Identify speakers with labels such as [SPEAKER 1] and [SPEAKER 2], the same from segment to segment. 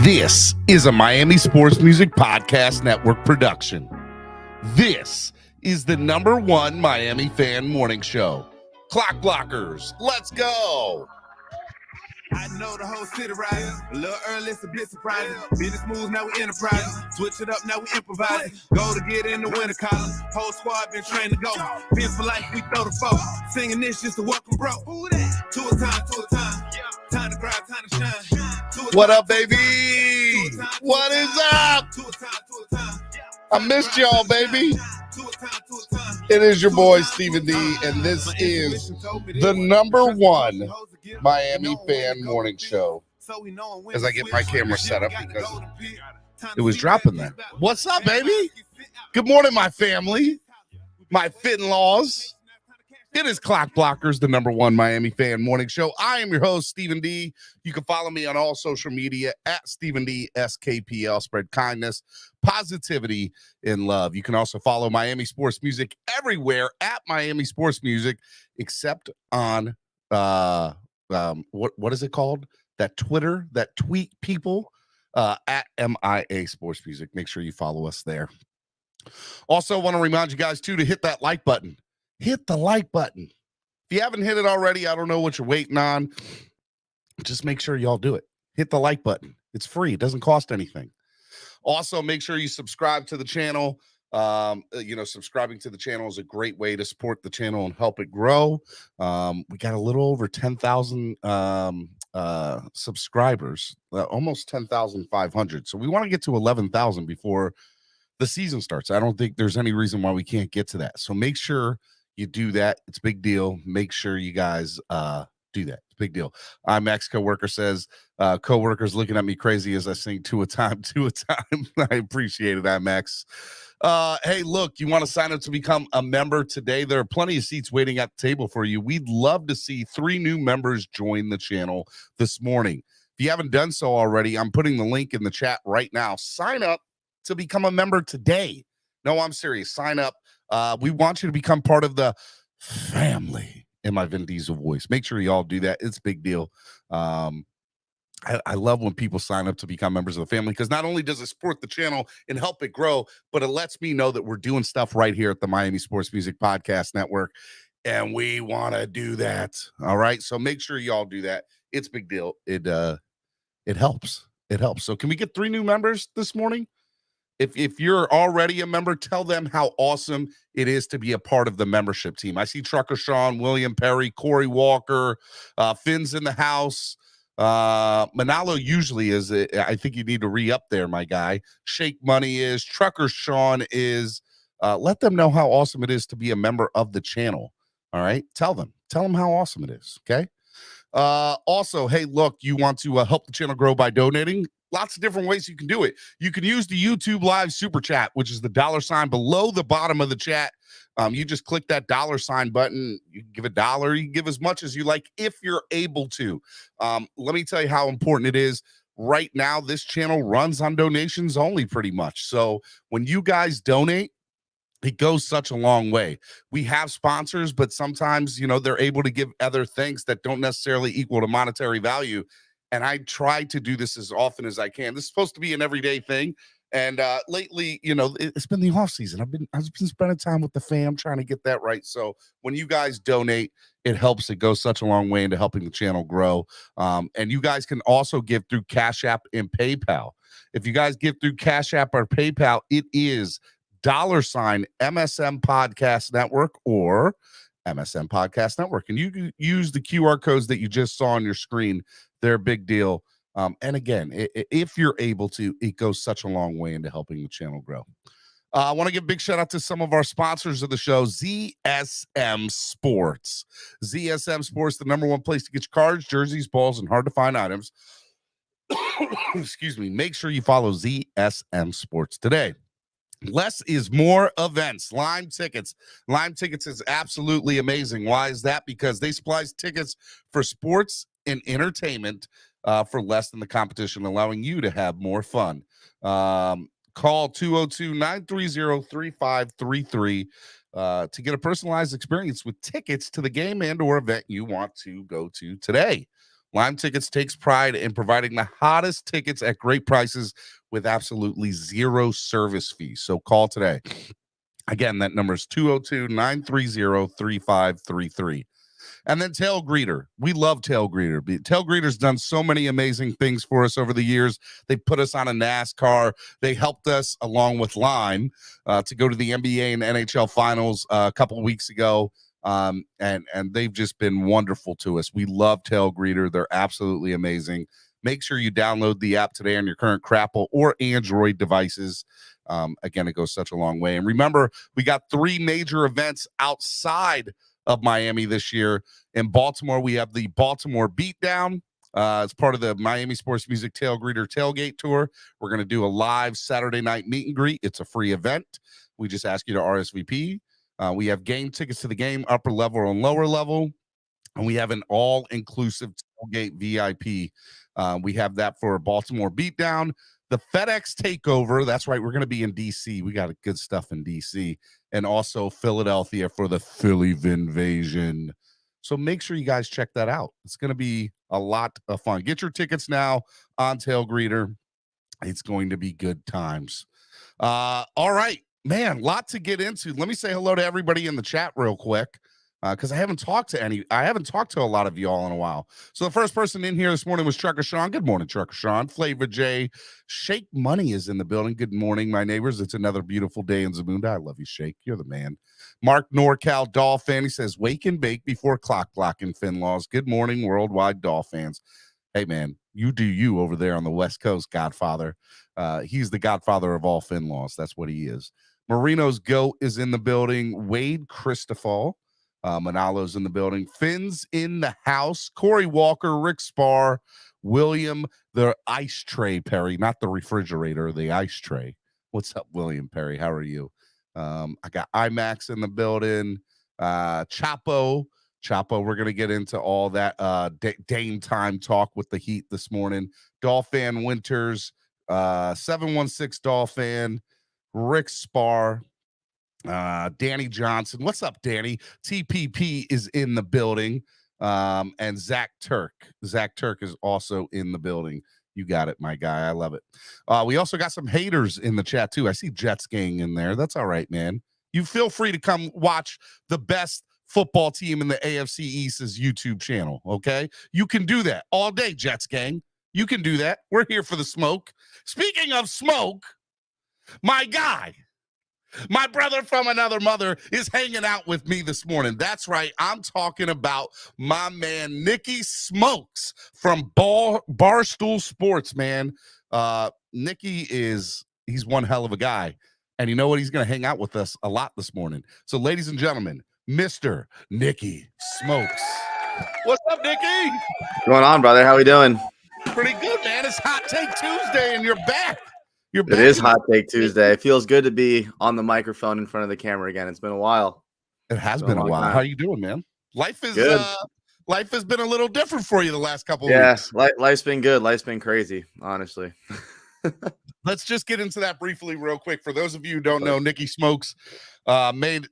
[SPEAKER 1] This is a Miami Sports Music Podcast Network production. This is the #1 Miami fan morning show. Clock Blockers, let's go.
[SPEAKER 2] I know the whole city riding. A little early, it's a bit surprising. Business moves, now we enterprising. Switch it up, now we improvising. Go to get in the winter column. Whole squad been trained to go. Feel for life, we throw the folk. Singing this just to welcome bro. Two a time. Time to grind, time to shine.
[SPEAKER 1] What up, baby? What is up? I missed y'all, baby. It is your boy, Stephen D, and this is the #1 Miami fan morning show. As I get my camera set up because it was dropping there. What's up, baby? Good morning, my family, my fit-in-laws. It is Clock Blockers, the #1 Miami fan morning show. I am your host, Stephen D. You can follow me on all social media at Stephen D SKPL. Spread kindness, positivity, and love. You can also follow Miami Sports Music everywhere at Miami Sports Music, except on what is it called? That Twitter, that tweet people at MIA Sports Music. Make sure you follow us there. Also, want to remind you guys too to hit that like button. Hit the like button. If you haven't hit it already, I don't know what you're waiting on. Just make sure y'all do it. Hit the like button. It's free. It doesn't cost anything. Also, make sure you subscribe to the channel. Subscribing to the channel is a great way to support the channel and help it grow. We got a little over 10,000 subscribers, almost 10,500. So we want to get to 11,000 before the season starts. I don't think there's any reason why we can't get to that. So make sure you do that. It's a big deal. Make sure you guys do that. It's a big deal. IMAX coworker says, coworkers looking at me crazy as I sing two a time. I appreciate it, IMAX. Hey, look, you want to sign up to become a member today? There are plenty of seats waiting at the table for you. We'd love to see 3 new members join the channel this morning. If you haven't done so already, I'm putting the link in the chat right now. Sign up to become a member today. No, I'm serious. Sign up. We want you to become part of the family in my Vin Diesel voice. Make sure you all do that. It's a big deal. I love when people sign up to become members of the family, because not only does it support the channel and help it grow, but it lets me know that we're doing stuff right here at the Miami Sports Music Podcast Network, and we want to do that. All right, so make sure you all do that. It's a big deal. It helps. It helps. So can we get 3 new members this morning? If you're already a member, tell them how awesome it is to be a part of the membership team. I see Trucker Sean, William Perry, Corey Walker, Finn's in the house. Manalo usually is. I think you need to re-up there, my guy. Shake Money is. Trucker Sean is. Let them know how awesome it is to be a member of the channel. All right? Tell them how awesome it is, okay? Also, hey, look, you want to help the channel grow by donating? Lots of different ways you can do it. You can use the YouTube Live Super Chat, which is the $ below the bottom of the chat. You just click that $ button. You can give $1. You can give as much as you like if you're able to. Let me tell you how important it is. Right now, this channel runs on donations only pretty much. So when you guys donate, it goes such a long way. We have sponsors, but sometimes, they're able to give other things that don't necessarily equal to monetary value. And I try to do this as often as I can. This is supposed to be an everyday thing. And lately, it's been the off season. I've been spending time with the fam trying to get that right. So when you guys donate, it helps. It goes such a long way into helping the channel grow. And you guys can also give through Cash App and PayPal. If you guys give through Cash App or PayPal, it is $MSM Podcast Network or MSM Podcast Network. And you use the QR codes that you just saw on your screen. They're a big deal. And again, if you're able to, it goes such a long way into helping the channel grow. I want to give a big shout out to some of our sponsors of the show, ZSM Sports. ZSM Sports, the #1 place to get your cards, jerseys, balls, and hard-to-find items. Excuse me. Make sure you follow ZSM Sports today. Less is more events. Lime Tickets. Lime Tickets is absolutely amazing. Why is that? Because they supply tickets for sports and entertainment for less than the competition, allowing you to have more fun. Call 202-930-3533 to get a personalized experience with tickets to the game and or event you want to go to today. Lime Tickets takes pride in providing the hottest tickets at great prices with absolutely zero service fees. So call today. Again, that number is 202-930-3533. And then Tailgreeter. We love Tailgreeter. Tailgreeter's done so many amazing things for us over the years. They put us on a NASCAR. They helped us, along with Lime, to go to the NBA and NHL finals a couple of weeks ago. And they've just been wonderful to us. We love Tailgreeter. They're absolutely amazing. Make sure you download the app today on your current Crapple or Android devices. Again, it goes such a long way. And remember, we got 3 major events outside of Miami this year. In Baltimore, we have the Baltimore Beatdown. It's part of the Miami Sports Music Tailgreeter Tailgate Tour. We're going to do a live Saturday night meet and greet. It's a free event. We just ask you to RSVP. We have game tickets to the game, upper level and lower level. And we have an all-inclusive tailgate VIP. We have that for Baltimore Beatdown. The FedEx Takeover, that's right, we're going to be in D.C. We got good stuff in D.C. And also Philadelphia for the Philly Vinvasion. So make sure you guys check that out. It's going to be a lot of fun. Get your tickets now on Tailgreeter. It's going to be good times. All right, man, lot to get into. Let me say hello to everybody in the chat real quick. Because I haven't talked to a lot of y'all in a while. So the first person in here this morning was Trucker Sean. Good morning, Trucker Sean. Flavor J. Shake Money is in the building. Good morning, my neighbors. It's another beautiful day in Zamunda. I love you, Shake. You're the man. Mark NorCal Dolphin. He says, wake and bake before clock blocking Finlaws. Good morning, worldwide Dolphins. Hey, man, you do you over there on the West Coast, Godfather. He's the godfather of all Finlaws. That's what he is. Marino's Goat is in the building. Wade Christophal. Manalo's in the building. Finn's in the house. Corey Walker, Rick Spar, William, the ice tray, Perry, not the refrigerator, the ice tray. What's up, William Perry? How are you? I got IMAX in the building. Chapo, we're going to get into all that Dame time talk with the Heat this morning. Dolphin Winters, 716 Dolphin, Rick Spar, Danny Johnson. What's up, Danny? TPP is in the building. And Zach Turk is also in the building. You got it, my guy. I love it. We also got some haters in the chat too. I see Jets gang in there. That's all right, man. You feel free to come watch the best football team in the AFC East's YouTube channel. Okay, you can do that all day, Jets gang. You can do that. We're here for the smoke. Speaking of smoke, my guy, my brother from another mother, is hanging out with me this morning. That's right. I'm talking about my man, Nicky Smokes from Barstool Sports, man. Nicky he's one hell of a guy. And you know what? He's going to hang out with us a lot this morning. So, ladies and gentlemen, Mr. Nicky Smokes. What's up, Nicky?
[SPEAKER 3] What's going on, brother? How we doing?
[SPEAKER 1] Pretty good, man. It's Hot Take Tuesday, and you're back.
[SPEAKER 3] It is Hot Take Tuesday. It feels good to be on the microphone in front of the camera again. It's been a while.
[SPEAKER 1] It has been a while. How are you doing, man? Life is
[SPEAKER 3] good.
[SPEAKER 1] Life has been a little different for you the last couple of weeks.
[SPEAKER 3] Life's been good. Life's been crazy, honestly.
[SPEAKER 1] Let's just get into that briefly real quick. For those of you who don't know, Nicky Smokes made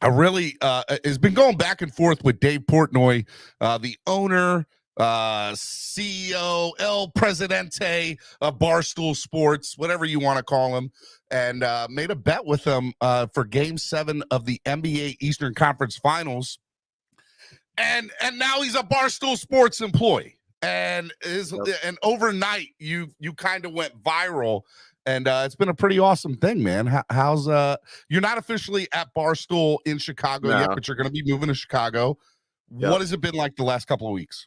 [SPEAKER 1] a really has been going back and forth with Dave Portnoy, the owner, CEO, El Presidente of Barstool Sports, whatever you want to call him, and made a bet with him for Game 7 of the NBA Eastern Conference Finals. And now he's a Barstool Sports employee. And and overnight you kind of went viral, and it's been a pretty awesome thing, man. How's you're not officially at Barstool in Chicago yet, but you're going to be moving to Chicago. Yep. What has it been like the last couple of weeks?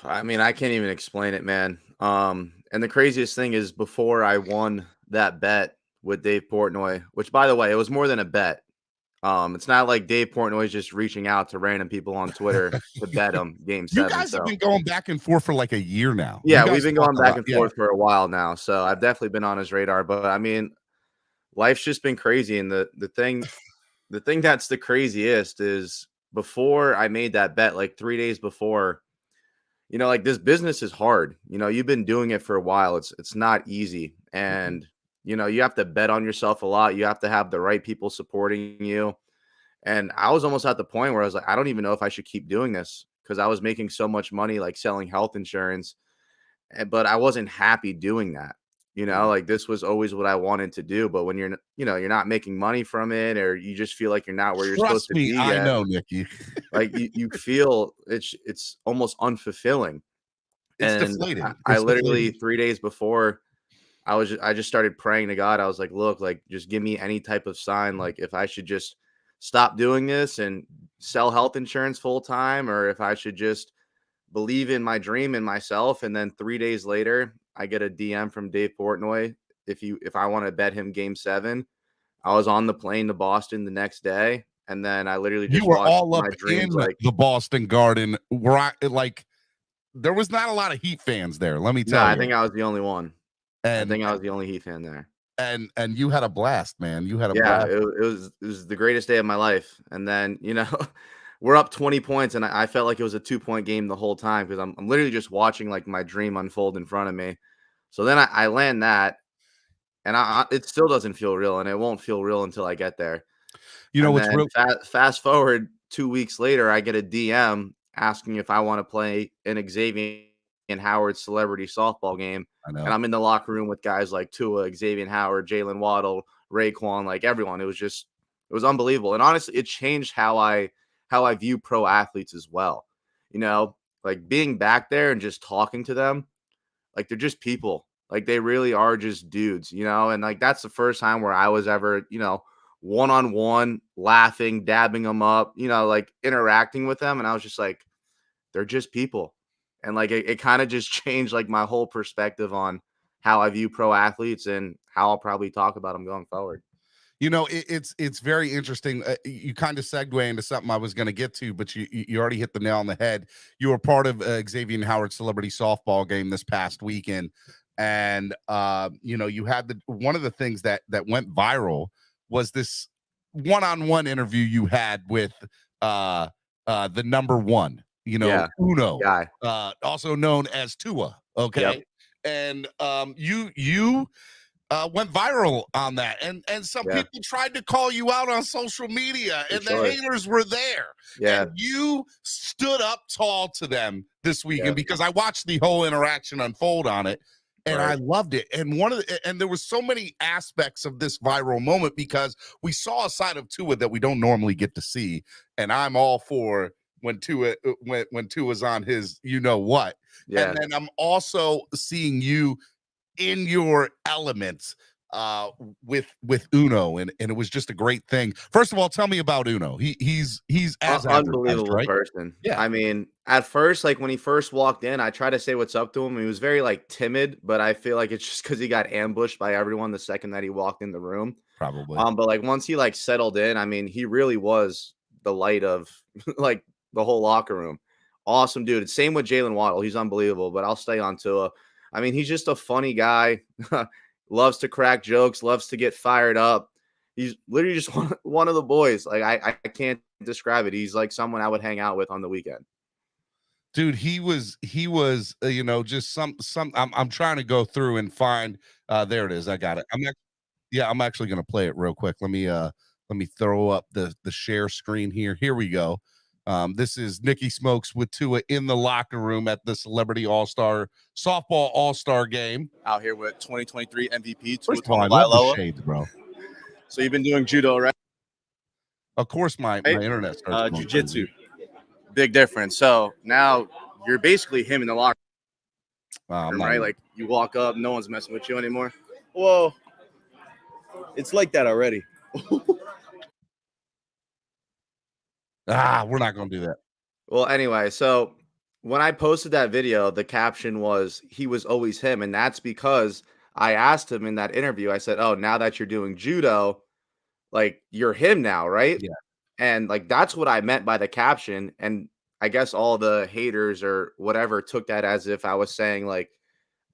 [SPEAKER 3] I mean, I can't even explain it, man. And the craziest thing is, before I won that bet with Dave Portnoy, which, by the way, it was more than a bet. It's not like Dave Portnoy is just reaching out to random people on Twitter to bet him Game 7.
[SPEAKER 1] You guys have been going back and forth for like a year now.
[SPEAKER 3] Yeah, we've been going back and forth for a while now. So I've definitely been on his radar. But I mean, life's just been crazy. And the thing that's the craziest is, before I made that bet, like 3 days before, you know, like, this business is hard. You know, you've been doing it for a while. It's not easy. And you know, you have to bet on yourself a lot. You have to have the right people supporting you. And I was almost at the point where I was like, I don't even know if I should keep doing this. because I was making so much money like selling health insurance, but I wasn't happy doing that. Like this was always what I wanted to do. But when you're not making money from it, or you just feel like you're not where you're supposed
[SPEAKER 1] Trust
[SPEAKER 3] to
[SPEAKER 1] me,
[SPEAKER 3] be
[SPEAKER 1] I
[SPEAKER 3] yet,
[SPEAKER 1] know, Nicky.
[SPEAKER 3] like you feel it's almost unfulfilling.
[SPEAKER 1] It's
[SPEAKER 3] And
[SPEAKER 1] deflating.
[SPEAKER 3] I
[SPEAKER 1] It's
[SPEAKER 3] literally
[SPEAKER 1] deflating.
[SPEAKER 3] 3 days before I just started praying to God. I was like, look, like just give me any type of sign, like if I should just stop doing this and sell health insurance full time, or if I should just believe in my dream and myself. And then 3 days later, I get a DM from Dave Portnoy. If I want to bet him game 7, I was on the plane to Boston the next day. And then I literally
[SPEAKER 1] You
[SPEAKER 3] just
[SPEAKER 1] were
[SPEAKER 3] watched
[SPEAKER 1] all up
[SPEAKER 3] my
[SPEAKER 1] in
[SPEAKER 3] dreams. Like,
[SPEAKER 1] the Boston Garden, where there was not a lot of Heat fans there. Let me
[SPEAKER 3] no,
[SPEAKER 1] tell
[SPEAKER 3] I
[SPEAKER 1] you.
[SPEAKER 3] think I was the only one. I
[SPEAKER 1] And
[SPEAKER 3] think I was the only Heat fan there.
[SPEAKER 1] and you had a blast, man. You had a
[SPEAKER 3] Yeah,
[SPEAKER 1] blast.
[SPEAKER 3] it was the greatest day of my life. And then, we're up 20 points, and I felt like it was a 2-point game the whole time because I'm literally just watching like my dream unfold in front of me. So then I land that, and it still doesn't feel real, and it won't feel real until I get there.
[SPEAKER 1] You know
[SPEAKER 3] And
[SPEAKER 1] what's
[SPEAKER 3] then
[SPEAKER 1] real?
[SPEAKER 3] fast forward 2 weeks later, I get a DM asking if I want to play an Xavier and Howard celebrity softball game.
[SPEAKER 1] I
[SPEAKER 3] And
[SPEAKER 1] know.
[SPEAKER 3] I'm in the locker room with guys like Tua, Xavier Howard, Jalen Waddle, Raekwon, like everyone. It was unbelievable. And honestly, it changed how I view pro athletes as well. Like being back there and just talking to them, like they're just people. Like they really are just dudes, and like that's the first time where I was ever, one-on-one laughing, dabbing them up, like interacting with them. And I was just like, they're just people. And like it kind of just changed like my whole perspective on how I view pro athletes and how I'll probably talk about them going forward.
[SPEAKER 1] It's very interesting. You kind of segue into something I was going to get to, but you already hit the nail on the head. You were part of Xavier Howard celebrity softball game this past weekend, and you had one of the things that went viral was this one-on-one interview you had with the number one,
[SPEAKER 3] Yeah.
[SPEAKER 1] Uno,
[SPEAKER 3] Guy.
[SPEAKER 1] also known as Tua. Okay,
[SPEAKER 3] Yep.
[SPEAKER 1] and you went viral on that, and some
[SPEAKER 3] Yeah.
[SPEAKER 1] people tried to call you out on social media,
[SPEAKER 3] For
[SPEAKER 1] and
[SPEAKER 3] sure.
[SPEAKER 1] the haters were there.
[SPEAKER 3] Yeah.
[SPEAKER 1] And you stood up tall to them this weekend
[SPEAKER 3] Yeah.
[SPEAKER 1] because I watched the whole interaction unfold on it, and
[SPEAKER 3] Right.
[SPEAKER 1] I loved it. And there was so many aspects of this viral moment because we saw a side of Tua that we don't normally get to see, and I'm all for when Tua's on his what.
[SPEAKER 3] Yeah.
[SPEAKER 1] And then I'm also seeing you in your elements with Uno, and it was just a great thing. First of all, tell me about Uno. He's as advertised,
[SPEAKER 3] Unbelievable
[SPEAKER 1] right?
[SPEAKER 3] person.
[SPEAKER 1] Yeah.
[SPEAKER 3] I mean, at first, like when he first walked in, I tried to say what's up to him. He was very like timid, but I feel like it's just because he got ambushed by everyone the second that he walked in the room.
[SPEAKER 1] Probably.
[SPEAKER 3] But like once he like settled in, I mean, he really was the light of like the whole locker room. Awesome dude. Same with Jalen Waddle. He's unbelievable, but I'll stay on Tua. I mean, he's just a funny guy. Loves to crack jokes, loves to get fired up. He's literally just one of the boys. Like I can't describe it. He's like someone I would hang out with on the weekend.
[SPEAKER 1] Dude, he was just some I'm trying to go through and find there it is. I got it. I'm actually going to play it real quick. Let me throw up the share screen here. Here we go. This is Nicky Smokes with Tua in the locker room at the Celebrity All-Star Softball All-Star Game.
[SPEAKER 4] Out here with 2023 MVP Tua
[SPEAKER 1] First of all, I love the
[SPEAKER 4] Tagovailoa.
[SPEAKER 1] shades, bro.
[SPEAKER 4] So you've been doing judo, right?
[SPEAKER 1] Of course, my internet starts going
[SPEAKER 4] Jiu-jitsu.
[SPEAKER 1] crazy.
[SPEAKER 3] Big difference. So now you're basically him in the locker room, right? Like you walk up, no one's messing with you anymore.
[SPEAKER 4] Well, it's like that already.
[SPEAKER 1] We're not going to do that.
[SPEAKER 3] Well, anyway, so when I posted that video, the caption was, he was always him. And that's because I asked him in that interview, I said, oh, now that you're doing judo, like you're him now, right?
[SPEAKER 1] Yeah.
[SPEAKER 3] And like, that's what I meant by the caption. And I guess all the haters or whatever took that as if I was saying like,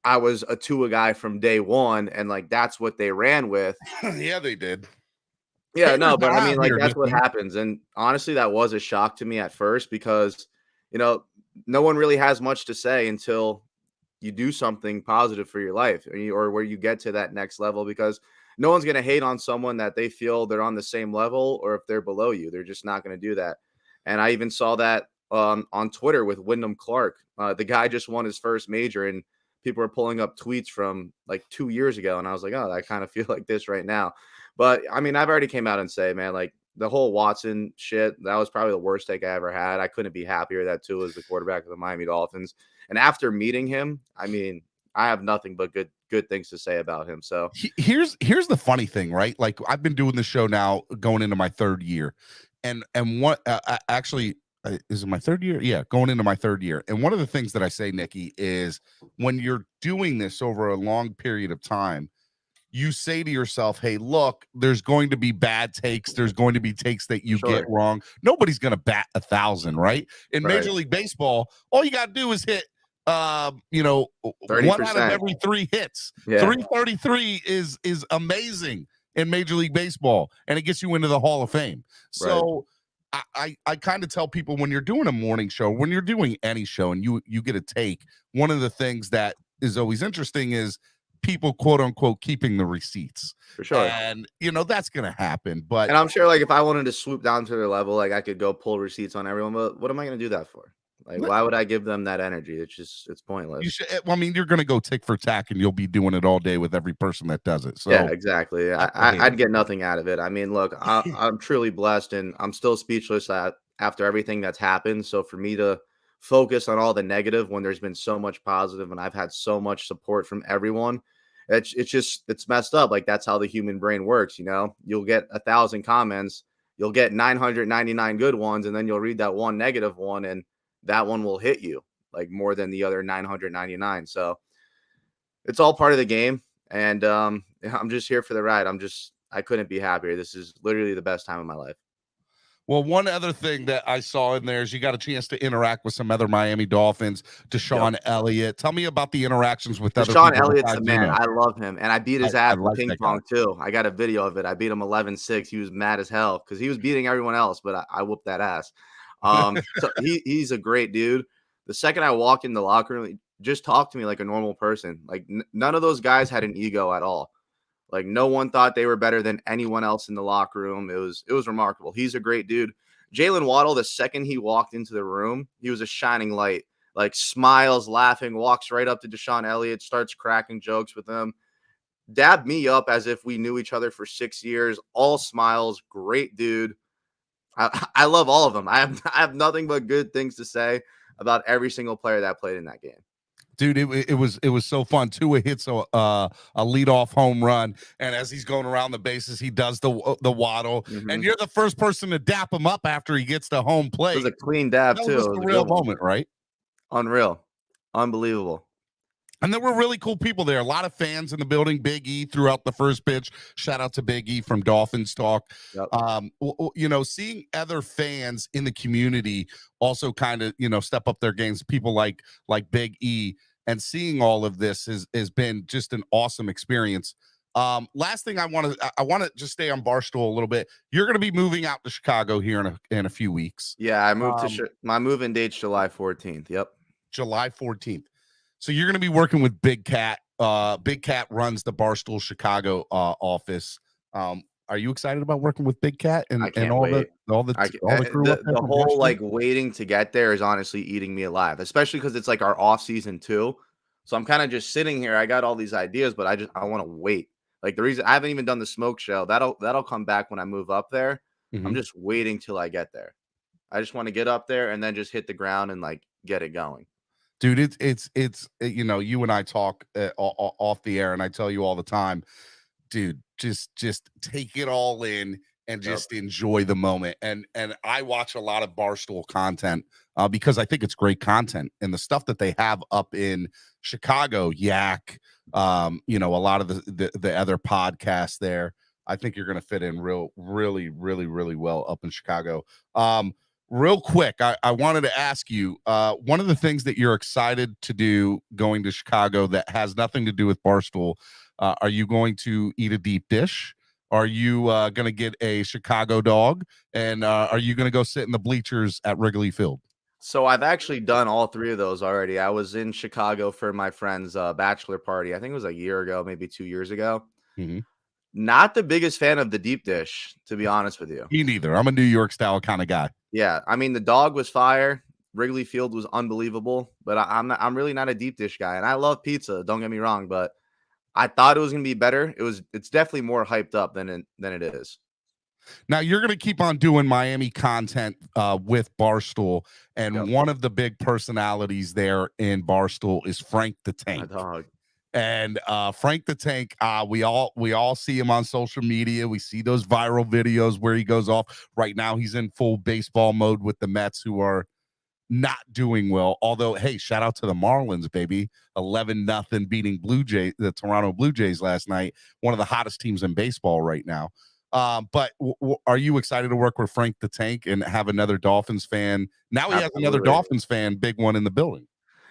[SPEAKER 3] I was a Tua guy from day one. And like, that's what they ran with.
[SPEAKER 1] Yeah, they did.
[SPEAKER 3] Yeah, no,
[SPEAKER 1] Haters
[SPEAKER 3] but
[SPEAKER 1] are
[SPEAKER 3] I
[SPEAKER 1] out
[SPEAKER 3] mean, like,
[SPEAKER 1] here,
[SPEAKER 3] that's what
[SPEAKER 1] Nicky.
[SPEAKER 3] happens. And honestly, that was a shock to me at first because, no one really has much to say until you do something positive for your life or where you get to that next level, because no one's going to hate on someone that they feel they're on the same level, or if they're below you, they're just not going to do that. And I even saw that on Twitter with Wyndham Clark. The guy just won his first major, and people are pulling up tweets from like 2 years ago. And I was like, oh, I kind of feel like this right now. But I mean, I've already came out and say, man, like the whole Watson shit, that was probably the worst take I ever had. I couldn't be happier that Tua is the quarterback of the Miami Dolphins. And after meeting him, I mean, I have nothing but good things to say about him. So
[SPEAKER 1] here's the funny thing, right? Like I've been doing the show now going into my third year, and what actually is it my third year? Yeah, going into my third year. And one of the things that I say, Nicky, is when you're doing this over a long period of time, you say to yourself, hey, look, there's going to be bad takes. There's going to be takes that you get wrong. Nobody's going to bat 1,000, right? In Major League Baseball, all you got to do is hit
[SPEAKER 3] 30%.
[SPEAKER 1] 1 out of every 3 hits. 333 is amazing in Major League Baseball, and it gets you into the Hall of Fame. So I kind of tell people, when you're doing a morning show, when you're doing any show and you get a take, one of the things that is always interesting is people, quote unquote, keeping the receipts.
[SPEAKER 3] For sure.
[SPEAKER 1] And that's gonna happen. But
[SPEAKER 3] and I'm sure, like, if I wanted to swoop down to their level, like, I could go pull receipts on everyone. But what am I gonna do that for? Like, why would I give them that energy? It's pointless.
[SPEAKER 1] You should. Well, I mean, you're gonna go tick for tack, and you'll be doing it all day with every person that does it. So
[SPEAKER 3] yeah, exactly. I'd get nothing out of it. I mean, look, I'm truly blessed, and I'm still speechless after everything that's happened. So for me to focus on all the negative when there's been so much positive, and I've had so much support from everyone, it's messed up. Like, that's how the human brain works. You'll get 1,000 comments, you'll get 999 good ones, and then you'll read that one negative one, and that one will hit you like more than the other 999. So it's all part of the game. And I'm just here for the ride. I couldn't be happier. This is literally the best time of my life.
[SPEAKER 1] Well, one other thing that I saw in there is you got a chance to interact with some other Miami Dolphins, Deshaun Elliott. Tell me about the interactions with other people.
[SPEAKER 3] Deshaun Elliott's the man. I love him. And I beat his ass in ping pong too. I got a video of it. I beat him 11-6. He was mad as hell because he was beating everyone else, but I whooped that ass. So he's a great dude. The second I walked in the locker room, he just talked to me like a normal person. Like none of those guys had an ego at all. Like no one thought they were better than anyone else in the locker room. It was remarkable. He's a great dude. Jalen Waddle, the second he walked into the room, he was a shining light. Like smiles, laughing, walks right up to Deshaun Elliott, starts cracking jokes with him, dabbed me up as if we knew each other for 6 years. All smiles, great dude. I love all of them. I have nothing but good things to say about every single player that played in that game.
[SPEAKER 1] Dude, it was so fun. Tua hits a leadoff home run, and as he's going around the bases, he does the waddle, and you're the first person to dap him up after he gets to home plate.
[SPEAKER 3] It was a clean dap too.
[SPEAKER 1] It was a real moment, right?
[SPEAKER 3] Unreal, unbelievable.
[SPEAKER 1] And there were really cool people there. A lot of fans in the building. Big E threw out the first pitch. Shout out to Big E from Dolphins Talk.
[SPEAKER 3] Yep.
[SPEAKER 1] Seeing other fans in the community also kind of, step up their games. People like Big E, and seeing all of this has been just an awesome experience. Last thing I want to just stay on Barstool a little bit. You're going to be moving out to Chicago here in a few weeks.
[SPEAKER 3] Yeah, I moved my move-in date's July 14th. Yep.
[SPEAKER 1] July 14th. So you're going to be working with Big Cat. Big Cat runs the Barstool Chicago office. Are you excited about working with Big Cat and all the crew?
[SPEAKER 3] The whole like waiting to get there is honestly eating me alive, especially because it's like our off season too. So I'm kind of just sitting here. I got all these ideas, but I want to wait. Like the reason I haven't even done the smoke show, that'll come back when I move up there. I'm just waiting till I get there. I just want to get up there and then just hit the ground and like get it going.
[SPEAKER 1] Dude, it's you and I talk off the air, and I tell you all the time, dude, just take it all in and just enjoy the moment. And I watch a lot of Barstool content because I think it's great content, and the stuff that they have up in Chicago, Yak, a lot of the other podcasts there. I think you're going to fit in really, really, really well up in Chicago. Real quick, I wanted to ask you, one of the things that you're excited to do going to Chicago that has nothing to do with Barstool, are you going to eat a deep dish? Are you going to get a Chicago dog? And are you going to go sit in the bleachers at Wrigley Field?
[SPEAKER 3] So I've actually done all three of those already. I was in Chicago for my friend's bachelor party. I think it was a year ago, maybe 2 years ago. Not the biggest fan of the deep dish, to be honest with you.
[SPEAKER 1] Me neither. I'm a New York style kind of guy.
[SPEAKER 3] Yeah, I mean, the dog was fire. Wrigley Field was unbelievable, but I'm really not a deep dish guy, and I love pizza. Don't get me wrong, but I thought it was going to be better. It's definitely more hyped up than it is.
[SPEAKER 1] Now you're going to keep on doing Miami content with Barstool, and
[SPEAKER 3] Yep.
[SPEAKER 1] one of the big personalities there in Barstool is Frank the
[SPEAKER 3] My
[SPEAKER 1] Tank.
[SPEAKER 3] dog.
[SPEAKER 1] And Frank the Tank, we all see him on social media. We see those viral videos where he goes off. Right now, he's in full baseball mode with the Mets, who are not doing well. Although, hey, shout out to the Marlins, baby, 11-0 beating the Toronto Blue Jays last night. One of the hottest teams in baseball right now. But are you excited to work with Frank the Tank and have another Dolphins fan? Now he has another
[SPEAKER 3] Absolutely.
[SPEAKER 1] Dolphins fan, big one in the building.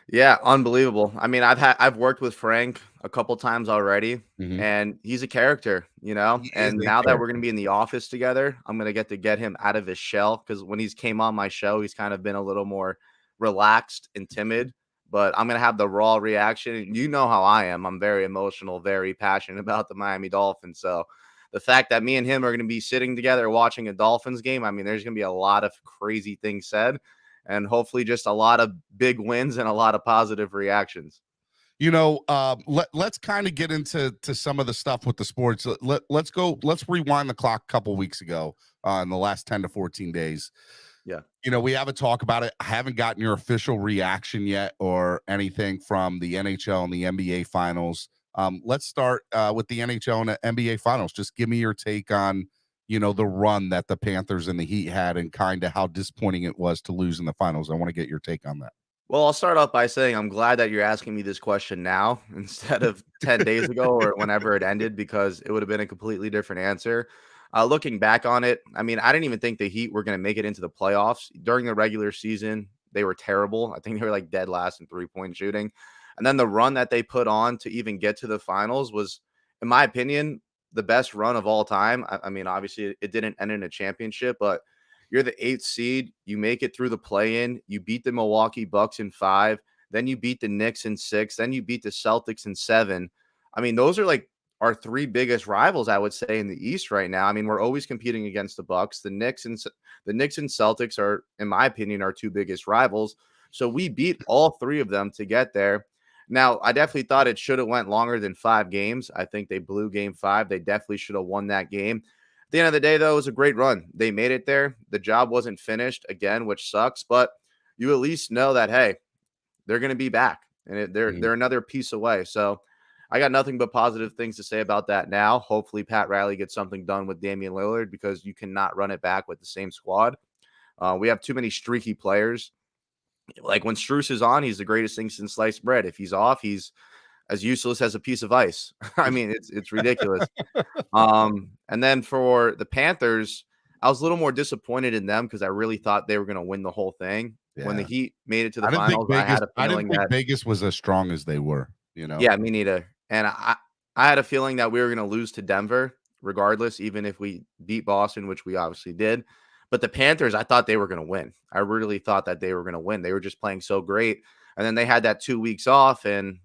[SPEAKER 3] Yeah, unbelievable. I mean, I've worked with Frank a couple times already, and he's a character, you know.
[SPEAKER 1] He is
[SPEAKER 3] And
[SPEAKER 1] a
[SPEAKER 3] now that we're
[SPEAKER 1] character.
[SPEAKER 3] going to be in the office together, I'm going to get him out of his shell, because when he's came on my show, he's kind of been a little more relaxed and timid. But I'm going to have the raw reaction. You know how I am. I'm very emotional, very passionate about the Miami Dolphins. So the fact that me and him are going to be sitting together watching a Dolphins game, I mean, there's going to be a lot of crazy things said, and hopefully just a lot of big wins and a lot of positive reactions.
[SPEAKER 1] You know, let's kind of get into some of the stuff with the sports. Let's rewind the clock a couple weeks ago, in the last 10 to 14 days.
[SPEAKER 3] Yeah.
[SPEAKER 1] You know, we have a talk about it. I haven't gotten your official reaction yet or anything from the NHL and the NBA finals. Let's start with the NHL and NBA finals. Just give me your take on, you know, the run that the Panthers and the Heat had and kind of how disappointing it was to lose in the finals. I want to get your take on that.
[SPEAKER 3] Well, I'll start off by saying I'm glad that you're asking me this question now instead of 10 days ago or whenever it ended, because it would have been a completely different answer. Looking back on it, I mean, I didn't even think the Heat were going to make it into the playoffs. During the regular season, they were terrible. I think they were like dead last in three-point shooting. And then the run that they put on to even get to the finals was, in my opinion, the best run of all time. I mean, obviously, it didn't end in a championship, but you're the 8th seed. You make it through the play-in. You beat the Milwaukee Bucks in 5. Then you beat the Knicks in 6. Then you beat the Celtics in 7. I mean, those are like our 3 biggest rivals, I would say, in the East right now. I mean, we're always competing against the Bucks. The Knicks and Celtics are, in my opinion, our 2 biggest rivals. So we beat all 3 of them to get there. Now, I definitely thought it should have went longer than 5 games. I think they blew game 5. They definitely should have won that game. At the end of the day, though, it was a great run. They made it there. The job wasn't finished again, which sucks, but you at least know that, hey, they're going to be back, and they're another piece away. So I got nothing but positive things to say about that now. Hopefully Pat Riley gets something done with Damian Lillard, because you cannot run it back with the same squad. We have too many streaky players. Like when Strus is on, he's the greatest thing since sliced bread. If he's off, he's as useless as a piece of ice. I mean, it's ridiculous. And then for the Panthers, I was a little more disappointed in them, because I really thought they were going to win the whole thing.
[SPEAKER 1] Yeah.
[SPEAKER 3] When the Heat made it to the
[SPEAKER 1] I didn't
[SPEAKER 3] finals,
[SPEAKER 1] think
[SPEAKER 3] I had a
[SPEAKER 1] I didn't
[SPEAKER 3] feeling
[SPEAKER 1] think
[SPEAKER 3] that
[SPEAKER 1] Vegas was as strong as they were, you know?
[SPEAKER 3] yeah, me neither. And I had a feeling that we were going to lose to Denver regardless, even if we beat Boston, which we obviously did. But the Panthers, I thought they were going to win. I really thought that they were going to win. They were just playing so great. And then they had that 2 weeks off, and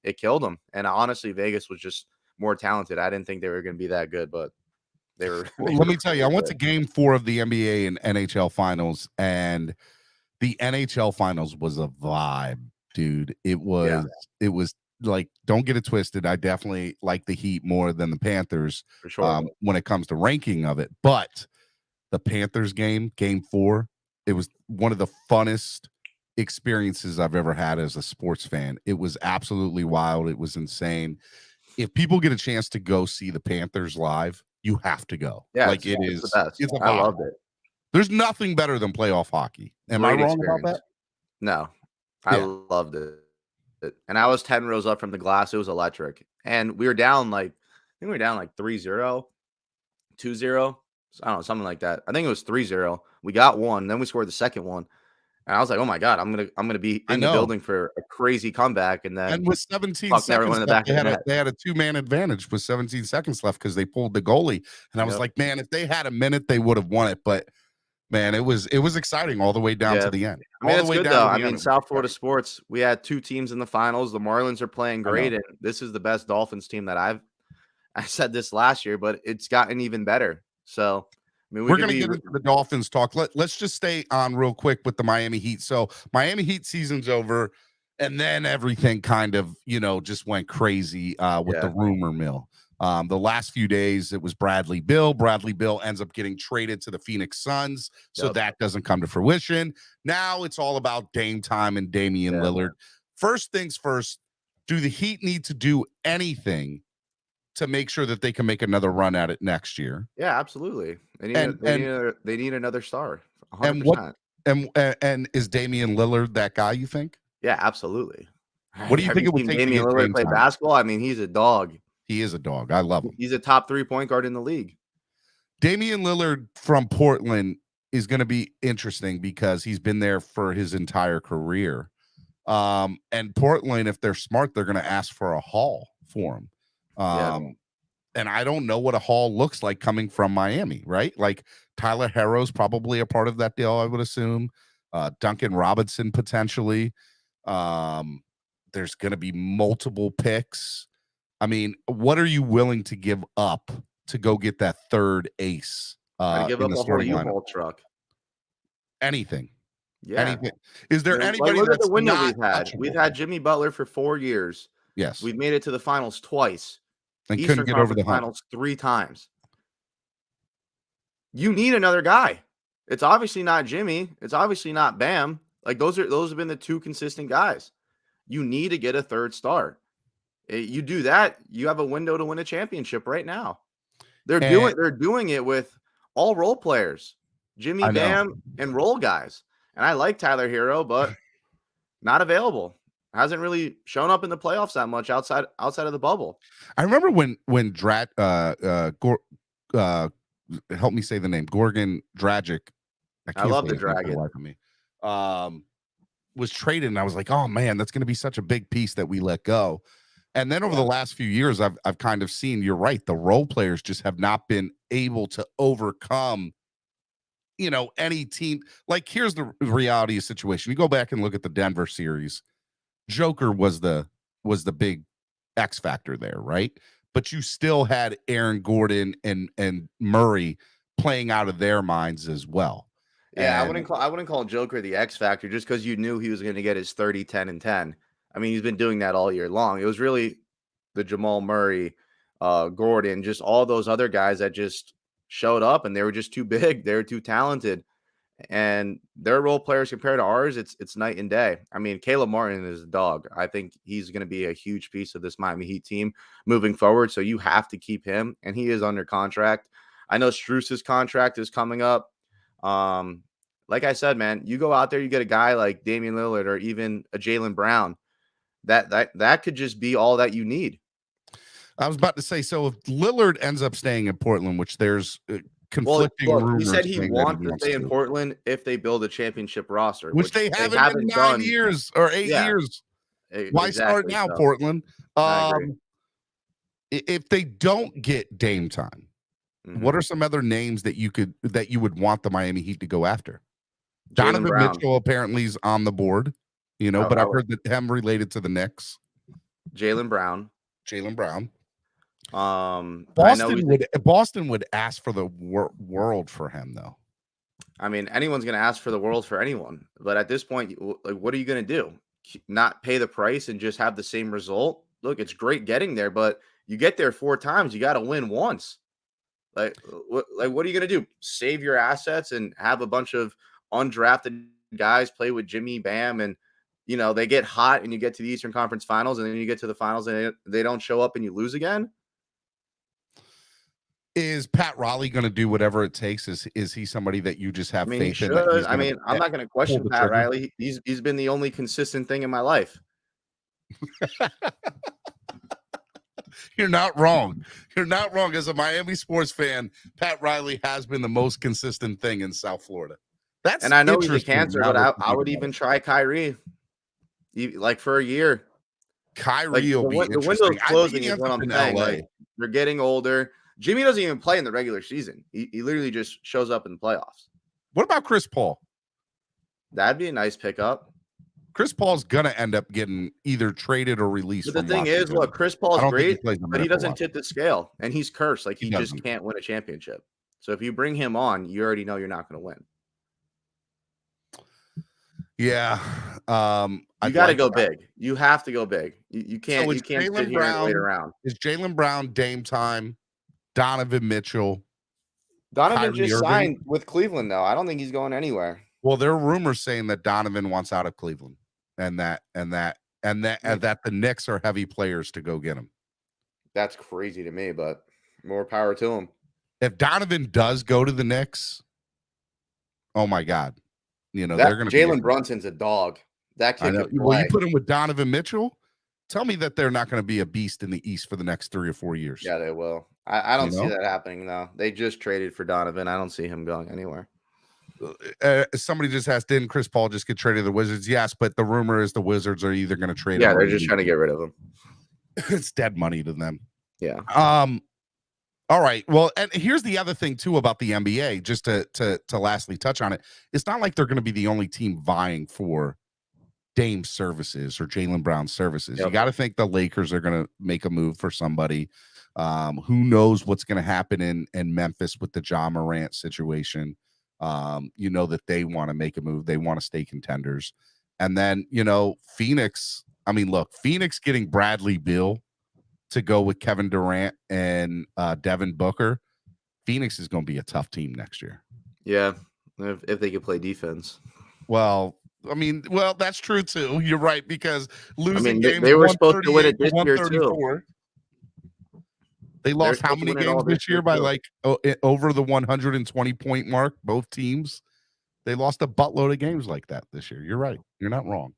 [SPEAKER 3] it killed them. And honestly, Vegas was just more talented. I didn't think they were going to be that good, but they were.
[SPEAKER 1] Well, let me tell you, I went to game 4 of the NBA and NHL finals, and the NHL finals was a vibe, dude. It was like, don't get it twisted. I definitely like the Heat more than the Panthers
[SPEAKER 3] For sure.
[SPEAKER 1] when it comes to ranking of it. But the Panthers game 4, it was one of the funnest experiences I've ever had as a sports fan. It was absolutely wild. It was insane. If people get a chance to go see the Panthers live, you have to go.
[SPEAKER 3] Yeah,
[SPEAKER 1] like
[SPEAKER 3] it's
[SPEAKER 1] is
[SPEAKER 3] the best.
[SPEAKER 1] it's a
[SPEAKER 3] I
[SPEAKER 1] vibe.
[SPEAKER 3] loved it.
[SPEAKER 1] There's nothing better than playoff hockey. Am I
[SPEAKER 3] Great
[SPEAKER 1] wrong about
[SPEAKER 3] experience.
[SPEAKER 1] that?
[SPEAKER 3] No, I
[SPEAKER 1] Yeah.
[SPEAKER 3] loved it. And I was 10 rows up from the glass. It was electric. And we were down like, I think we were down like 3-0, 2-0. I don't know, something like that. I think it was 3-0. We got one, then we scored the second one. And I was like, oh my God, I'm gonna be in the building for a crazy comeback. And then
[SPEAKER 1] with 17
[SPEAKER 3] fucked everyone
[SPEAKER 1] seconds
[SPEAKER 3] in the
[SPEAKER 1] left,
[SPEAKER 3] back of the net.
[SPEAKER 1] they had a 2-man advantage with 17 seconds left because they pulled the goalie. And I was
[SPEAKER 3] Yep.
[SPEAKER 1] like, man, if they had a minute, they would have won it. But man, it was exciting all the way down to the end.
[SPEAKER 3] I mean,
[SPEAKER 1] all
[SPEAKER 3] that's
[SPEAKER 1] the way
[SPEAKER 3] good
[SPEAKER 1] down
[SPEAKER 3] though.
[SPEAKER 1] to the
[SPEAKER 3] I
[SPEAKER 1] end,
[SPEAKER 3] mean,
[SPEAKER 1] it was
[SPEAKER 3] South Florida
[SPEAKER 1] exciting.
[SPEAKER 3] sports, we had 2 teams in the finals. The Marlins are playing great, and this is the best Dolphins team that I said this last year, but it's gotten even better. So mean,
[SPEAKER 1] We're going to get into the Dolphins talk. Let's just stay on real quick with the Miami Heat. So Miami Heat season's over, and then everything kind of, just went crazy with the rumor mill. The last few days, it was Bradley Beal. Bradley Beal ends up getting traded to the Phoenix Suns, so that doesn't come to fruition. Now it's all about Dame time and Damian Lillard. First things first, do the Heat need to do anything to make sure that they can make another run at it next year?
[SPEAKER 3] Yeah, absolutely. They need another star. 100%.
[SPEAKER 1] And is Damian Lillard that guy, you think?
[SPEAKER 3] Yeah, absolutely.
[SPEAKER 1] What do you think it would take
[SPEAKER 3] Damian Lillard play basketball? I mean, he's a dog.
[SPEAKER 1] He is a dog. I love him.
[SPEAKER 3] He's a top 3 point guard in the league.
[SPEAKER 1] Damian Lillard from Portland is going to be interesting because he's been there for his entire career. And Portland, if they're smart, they're going to ask for a haul for him. And I don't know what a haul looks like coming from Miami, right? Like Tyler Herro's probably a part of that deal, I would assume. Duncan Robinson potentially. There's going to be multiple picks. I mean, what are you willing to give up to go get that third ace?
[SPEAKER 3] Give up a whole U-Haul truck.
[SPEAKER 1] Anything.
[SPEAKER 3] Yeah.
[SPEAKER 1] Anything. Is there anybody
[SPEAKER 3] look
[SPEAKER 1] that's
[SPEAKER 3] at the window
[SPEAKER 1] not
[SPEAKER 3] we've had?
[SPEAKER 1] touchable?
[SPEAKER 3] We've had Jimmy Butler for 4 years.
[SPEAKER 1] Yes.
[SPEAKER 3] We've made it to the finals twice.
[SPEAKER 1] And
[SPEAKER 3] Eastern
[SPEAKER 1] couldn't get over the
[SPEAKER 3] finals 3 times. You need another guy. It's obviously not Jimmy. It's obviously not Bam. Like those have been the 2 consistent guys. You need to get a third star. You do that, you have a window to win a championship right now. They're doing it with all role players, Jimmy, Bam, and role guys. And I like Tyler Hero, but not available. Hasn't really shown up in the playoffs that much outside of the bubble.
[SPEAKER 1] I remember when help me say the name, Gorgon Dragic.
[SPEAKER 3] I love the Dragon.
[SPEAKER 1] Was traded, and I was like, oh man, that's going to be such a big piece that we let go. And then over the last few years, I've kind of seen, you're right, the role players just have not been able to overcome, any team. Like, here's the reality of the situation. You go back and look at the Denver series. Joker was the big X factor there, right? But you still had Aaron Gordon and Murray playing out of their minds as well.
[SPEAKER 3] Yeah, I wouldn't call Joker the X factor just because you knew he was going to get his 30, 10, and 10. I mean, he's been doing that all year long. It was really the Jamal Murray, Gordon, just all those other guys that just showed up, and they were just too big. They were too talented, and their role players compared to ours, it's night and day. I mean, Caleb Martin is a dog. I think he's going to be a huge piece of this Miami Heat team moving forward. So you have to keep him, and he is under contract. I know Strus's contract is coming up. Like I said, man, you go out there, you get a guy like Damian Lillard or even a Jaylen Brown. That could just be all that you need.
[SPEAKER 1] I was about to say, so if Lillard ends up staying in Portland, which there's conflicting rumors.
[SPEAKER 3] He said he wants to stay in Portland if they build a championship roster,
[SPEAKER 1] which they haven't in 9 years or 8 years. Why start now, Portland? If they don't get Dame time, what are some other names that you would want the Miami Heat to go after? Donovan Mitchell apparently is on the board, but I've heard that him related to the Knicks.
[SPEAKER 3] Jaylen Brown.
[SPEAKER 1] Boston would ask for the world for him, though.
[SPEAKER 3] I mean, anyone's going to ask for the world for anyone, but at this point, like, what are you going to do? Not pay the price and just have the same result? Look, it's great getting there, but you get there 4 times, you got to win once. Like, what are you going to do? Save your assets and have a bunch of undrafted guys play with Jimmy, Bam, and they get hot and you get to the Eastern Conference Finals, and then you get to the finals and they don't show up and you lose again?
[SPEAKER 1] Is Pat Riley going to do whatever it takes? Is he somebody that you just have faith in?
[SPEAKER 3] I'm not going to question Pat Riley. He's been the only consistent thing in my life.
[SPEAKER 1] You're not wrong. You're not wrong. As a Miami sports fan, Pat Riley has been the most consistent thing in South Florida.
[SPEAKER 3] And I know he's a cancer, but I would even try Kyrie, like, for a year.
[SPEAKER 1] Kyrie will be interesting.
[SPEAKER 3] The window's closing is what I'm saying. Like, they're getting older. Jimmy doesn't even play in the regular season. He literally just shows up in the playoffs.
[SPEAKER 1] What about Chris Paul?
[SPEAKER 3] That'd be a nice pickup.
[SPEAKER 1] Chris Paul's going to end up getting either traded or released.
[SPEAKER 3] But the thing is, look, Chris Paul's great, but he doesn't tip the scale, and he's cursed. Like, he just can't win a championship. So if you bring him on, you already know you're not going to win.
[SPEAKER 1] Yeah.
[SPEAKER 3] You got to go big. You have to go big. You can't sit here and wait around.
[SPEAKER 1] Is Jaylen Brown Dame time? Donovan Mitchell.
[SPEAKER 3] Donovan just signed with Cleveland, though. I don't think he's going anywhere.
[SPEAKER 1] Well, there are rumors saying that Donovan wants out of Cleveland, and that the Knicks are heavy players to go get him.
[SPEAKER 3] That's crazy to me, but more power to him.
[SPEAKER 1] If Donovan does go to the Knicks, oh my God, they're going to.
[SPEAKER 3] Jalen Brunson's a dog. That kid could play.
[SPEAKER 1] Well, you put him with Donovan Mitchell. Tell me that they're not going to be a beast in the East for the next 3 or 4 years.
[SPEAKER 3] Yeah, they will. I don't see that happening, though. They just traded for Donovan. I don't see him going anywhere.
[SPEAKER 1] Somebody just asked, didn't Chris Paul just get traded to the Wizards? Yes, but the rumor is the Wizards are either going to trade him.
[SPEAKER 3] Yeah, they're just trying to get rid of him.
[SPEAKER 1] It's dead money to them.
[SPEAKER 3] Yeah.
[SPEAKER 1] All right. Well, and here's the other thing too about the NBA, just to lastly touch on it. It's not like they're going to be the only team vying for Dame services or Jaylen Brown services. You got to think the Lakers are going to make a move for somebody. Who knows what's going to happen in Memphis with the Ja Morant situation. That they want to make a move. They want to stay contenders. And then, Phoenix. I mean, look, Phoenix getting Bradley Beal to go with Kevin Durant and Devin Booker. Phoenix is going to be a tough team next year.
[SPEAKER 3] Yeah, if they could play defense.
[SPEAKER 1] Well, that's true too. You're right, because losing games,
[SPEAKER 3] they were supposed to win it this year too.
[SPEAKER 1] They lost how many games this year by over the 120-point mark? Both teams. They lost a buttload of games like that this year. You're right. You're not wrong.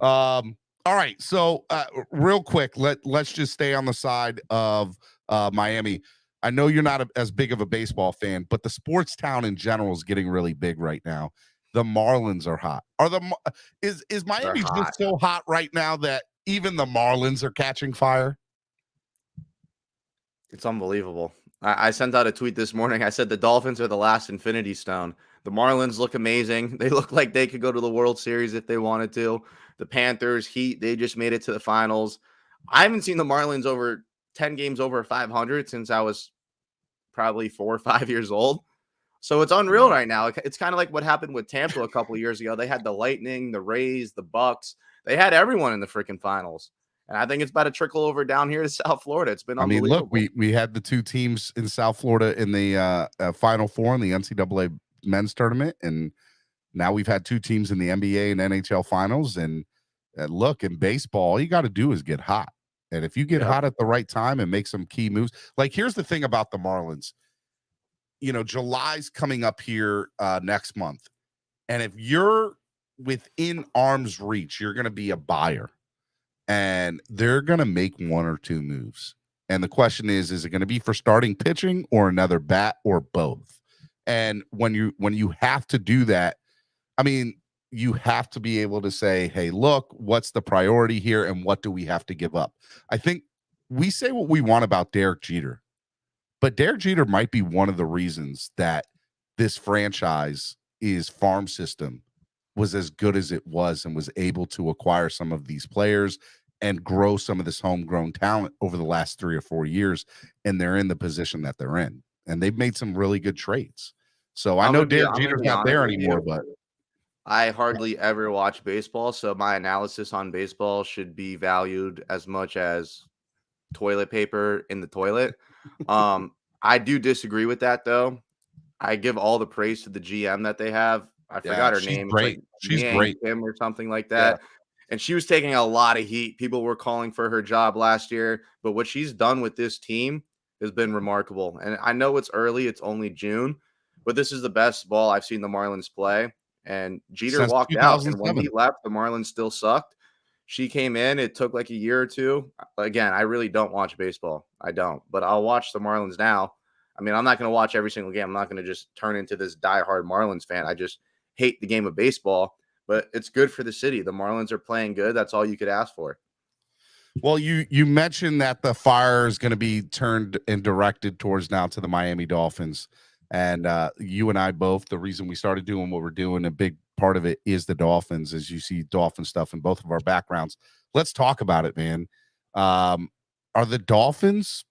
[SPEAKER 1] All right. So real quick, let's just stay on the side of Miami. I know you're not as big of a baseball fan, but the sports town in general is getting really big right now. The Marlins are hot. Is Miami just so hot right now that even the Marlins are catching fire?
[SPEAKER 3] It's unbelievable. I sent out a tweet this morning. I said the Dolphins are the last Infinity Stone. The Marlins look amazing. They look like they could go to the World Series if they wanted to. The Panthers, Heat, they just made it to the finals. I haven't seen the Marlins over 10 games over 500 since I was probably 4 or 5 years old. So it's unreal right now. It's kind of like what happened with Tampa a couple of years ago. They had the Lightning, the Rays, the Bucks. They had everyone in the freaking finals. And I think it's about to trickle over down here to South Florida. It's been unbelievable.
[SPEAKER 1] Look, we had the two teams in South Florida in the Final Four in the NCAA men's tournament, and now we've had two teams in the NBA and NHL finals. And look, in baseball, all you got to do is get hot. And if you get hot at the right time and make some key moves, like here's the thing about the Marlins. July's coming up here next month, and if you're within arm's reach, you're going to be a buyer. And they're going to make 1 or 2 moves. And the question is it going to be for starting pitching or another bat or both? And when you have to do that, you have to be able to say, hey, look, what's the priority here and what do we have to give up? I think we say what we want about Derek Jeter, but Derek Jeter might be one of the reasons that this franchise farm system was as good as it was and was able to acquire some of these players and grow some of this homegrown talent over the last 3 or 4 years. And they're in the position that they're in. And they've made some really good trades. So I know Derek Jeter's not there anymore, but
[SPEAKER 3] I hardly ever watch baseball. So my analysis on baseball should be valued as much as toilet paper in the toilet. I do disagree with that, though. I give all the praise to the GM that they have. I forgot her name.
[SPEAKER 1] Great. She's great.
[SPEAKER 3] Kim or something like that. Yeah. And she was taking a lot of heat. People were calling for her job last year. But what she's done with this team has been remarkable. And I know it's early. It's only June. But this is the best ball I've seen the Marlins play. And Jeter walked out. And when he left, the Marlins still sucked. She came in. It took like a year or two. Again, I really don't watch baseball. I don't. But I'll watch the Marlins now. I'm not going to watch every single game. I'm not going to just turn into this diehard Marlins fan. I just hate the game of baseball. But it's good for the city. The Marlins are playing good. That's all you could ask for.
[SPEAKER 1] Well, you mentioned that the fire is going to be turned and directed towards now to the Miami Dolphins. And you and I both, the reason we started doing what we're doing, a big part of it is the Dolphins, as you see Dolphin stuff in both of our backgrounds. Let's talk about it, man. Are the Dolphins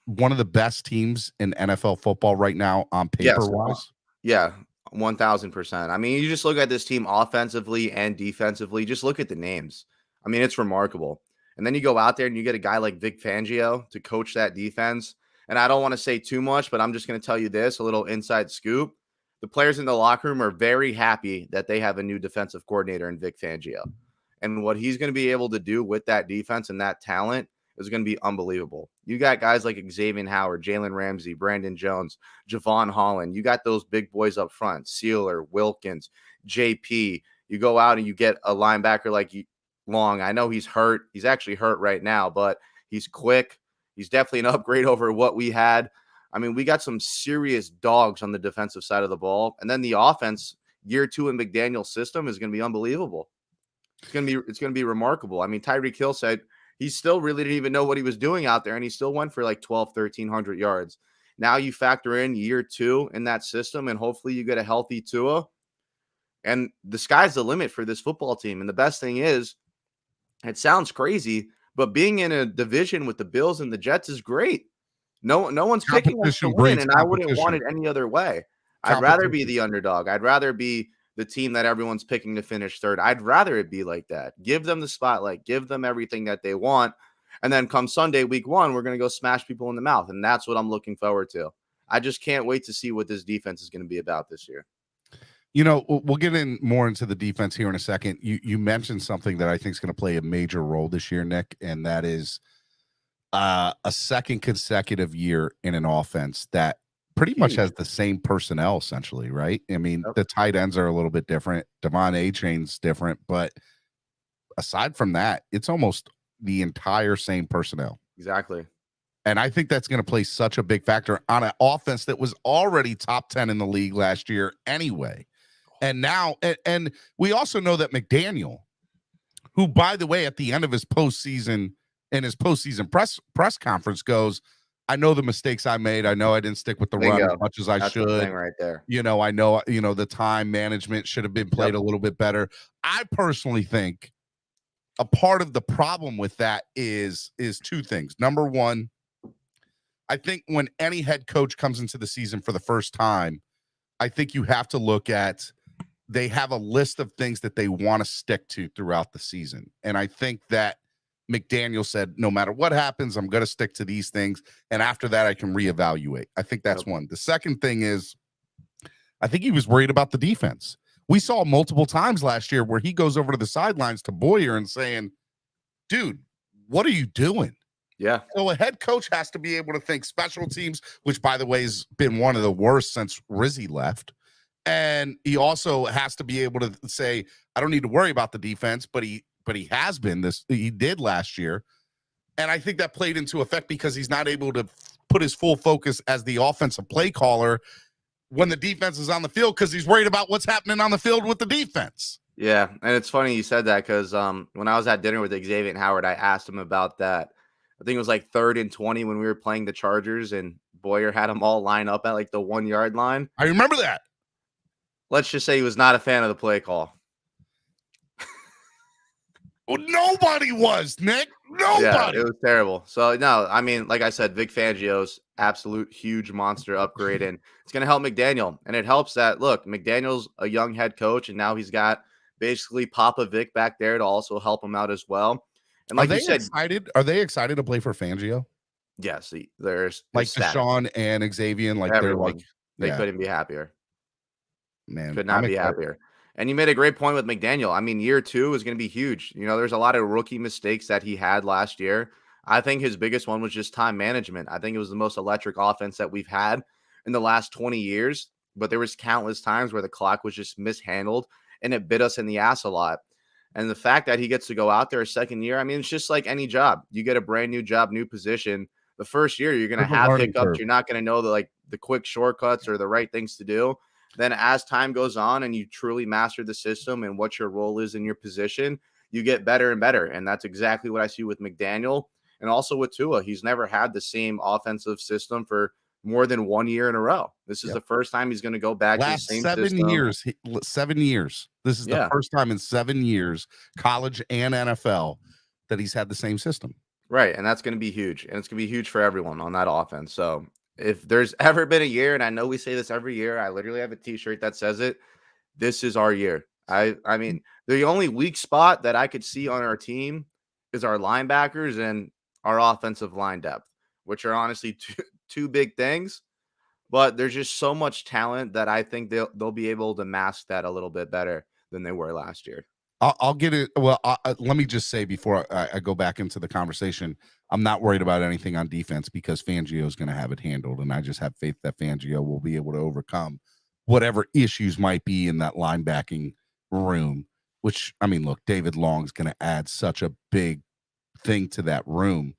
[SPEAKER 1] one of the best teams in NFL football right now on paper wise?
[SPEAKER 3] Yeah, 1000%. I mean, you just look at this team offensively and defensively. Just look at the names. I mean, it's remarkable. And then you go out there and you get a guy like Vic Fangio to coach that defense. And I don't want to say too much, but I'm just going to tell you this, a little inside scoop. The players in the locker room are very happy that they have a new defensive coordinator in Vic Fangio. And what he's going to be able to do with that defense and that talent is going to be unbelievable. You got guys like Xavier Howard, Jalen Ramsey, Brandon Jones, Javon Holland. You got those big boys up front, Sealer, Wilkins, JP. You go out and you get a linebacker like Long. I know he's hurt. He's actually hurt right now, but he's quick. He's definitely an upgrade over what we had. I mean, we got some serious dogs on the defensive side of the ball. And then the offense, year 2 in McDaniel's system, is going to be unbelievable. It's going to be remarkable. I mean, Tyreek Hill said he still really didn't even know what he was doing out there, and he still went for like 1,300 yards. Now you factor in year 2 in that system, and hopefully you get a healthy Tua. And the sky's the limit for this football team. And the best thing is, it sounds crazy, but being in a division with the Bills and the Jets is great. No one's picking us to win, and I wouldn't want it any other way. I'd rather be the underdog. I'd rather be the team that everyone's picking to finish third. I'd rather it be like that. Give them the spotlight. Give them everything that they want. And then come Sunday, week 1, we're going to go smash people in the mouth. And that's what I'm looking forward to. I just can't wait to see what this defense is going to be about this year.
[SPEAKER 1] You know, we'll get in more into the defense here in a second. You mentioned something that I think is going to play a major role this year, Nick, and that is a second consecutive year in an offense that pretty much has the same personnel, essentially, right? I mean, the tight ends are a little bit different. Devon A-Chain's different, but aside from that, it's almost the entire same personnel.
[SPEAKER 3] Exactly.
[SPEAKER 1] And I think that's going to play such a big factor on an offense that was already top 10 in the league last year anyway. And now, and we also know that McDaniel, who, by the way, at the end of his postseason press conference goes, I know the mistakes I made. I know I didn't stick with the run as much as I should.
[SPEAKER 3] The thing right there.
[SPEAKER 1] You know, I know, the time management should have been played a little bit better. I personally think a part of the problem with that is 2 things. Number one, I think when any head coach comes into the season for the first time, I think you have to look at, they have a list of things that they want to stick to throughout the season. And I think that McDaniel said, no matter what happens, I'm going to stick to these things. And after that, I can reevaluate. I think that's one. The second thing is, I think he was worried about the defense. We saw multiple times last year where he goes over to the sidelines to Boyer and saying, dude, what are you doing?
[SPEAKER 3] Yeah.
[SPEAKER 1] So a head coach has to be able to think special teams, which, by the way, has been one of the worst since Rizzi left. And he also has to be able to say, I don't need to worry about the defense, but he has been he did last year. And I think that played into effect because he's not able to put his full focus as the offensive play caller when the defense is on the field, because he's worried about what's happening on the field with the defense.
[SPEAKER 3] Yeah. And it's funny you said that, because when I was at dinner with Xavier Howard, I asked him about that. I think it was like 3rd and 20 when we were playing the Chargers, and Boyer had them all line up at like the 1-yard line.
[SPEAKER 1] I remember that.
[SPEAKER 3] Let's just say he was not a fan of the play call.
[SPEAKER 1] Well, nobody was, Nick. Nobody.
[SPEAKER 3] Yeah, it was terrible. So, no, I mean, like I said, Vic Fangio's absolute huge monster upgrade, and it's going to help McDaniel. And it helps that, look, McDaniel's a young head coach, and now he's got basically Papa Vic back there to also help him out as well. And like you said,
[SPEAKER 1] are they excited to play for Fangio?
[SPEAKER 3] Yes, there's
[SPEAKER 1] like Deshaun and Xavier, like
[SPEAKER 3] everyone. They couldn't be happier.
[SPEAKER 1] Man,
[SPEAKER 3] could not be happier. And you made a great point with McDaniel. I mean, year 2 is going to be huge. There's a lot of rookie mistakes that he had last year. I think his biggest one was just time management. I think it was the most electric offense that we've had in the last 20 years. But there was countless times where the clock was just mishandled, and it bit us in the ass a lot. And the fact that he gets to go out there a second year, I mean, it's just like any job. You get a brand new job, new position. The first year, you're going to have hiccups. You're not going to know the quick shortcuts or the right things to do. Then as time goes on and you truly master the system and what your role is in your position, you get better and better. And that's exactly what I see with McDaniel and also with Tua. He's never had the same offensive system for more than 1 year in a row. This is the first time he's going to go back to the same
[SPEAKER 1] 7
[SPEAKER 3] system.
[SPEAKER 1] years. 7 years. This is the first time in 7 years, college and NFL, that he's had the same system.
[SPEAKER 3] Right, and that's going to be huge, and it's going to be huge for everyone on that offense. So if there's ever been a year, and I know we say this every year, I literally have a T-shirt that says it. This is our year. I mean, the only weak spot that I could see on our team is our linebackers and our offensive line depth, which are honestly two big things. But there's just so much talent that I think they'll be able to mask that a little bit better than they were last year.
[SPEAKER 1] I'll get it. Well, let me just say before I go back into the conversation, I'm not worried about anything on defense because Fangio is going to have it handled, and I just have faith that Fangio will be able to overcome whatever issues might be in that linebacking room. Which, I mean, look, David Long's going to add such a big thing to that room,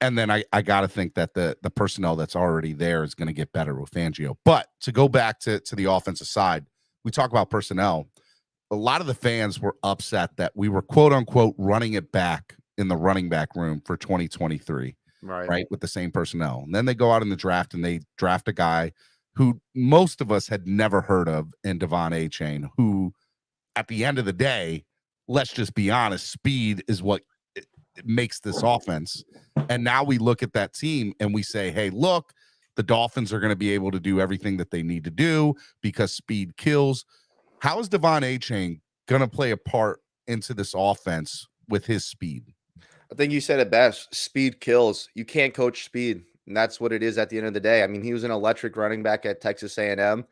[SPEAKER 1] and then I got to think that the personnel that's already there is going to get better with Fangio. But to go back to the offensive side, we talk about personnel. A lot of the fans were upset that we were quote unquote running it back in the running back room for 2023, right? With the same personnel. And then they go out in the draft and they draft a guy who most of us had never heard of in Devon Achane, who at the end of the day, let's just be honest, speed is what it makes this offense. And now we look at that team and we say, hey, look, the Dolphins are going to be able to do everything that they need to do because speed kills. How is Devon Achane going to play a part into this offense with his speed?
[SPEAKER 3] I think you said it best. Speed kills. You can't coach speed, and that's what it is at the end of the day. I mean, he was an electric running back at Texas A&M.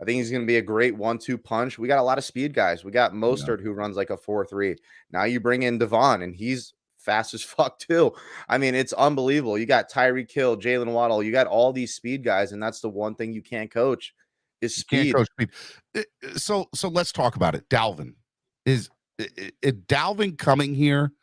[SPEAKER 3] I think he's going to be a great 1-2 punch. We got a lot of speed guys. We got Mostert who runs like a 4.3. Now you bring in Devon, and he's fast as fuck too. I mean, it's unbelievable. You got Tyreek Hill, Jalen Waddle. You got all these speed guys, and that's the one thing you can't coach. Is speed.
[SPEAKER 1] So let's talk about it. Dalvin is Dalvin coming here.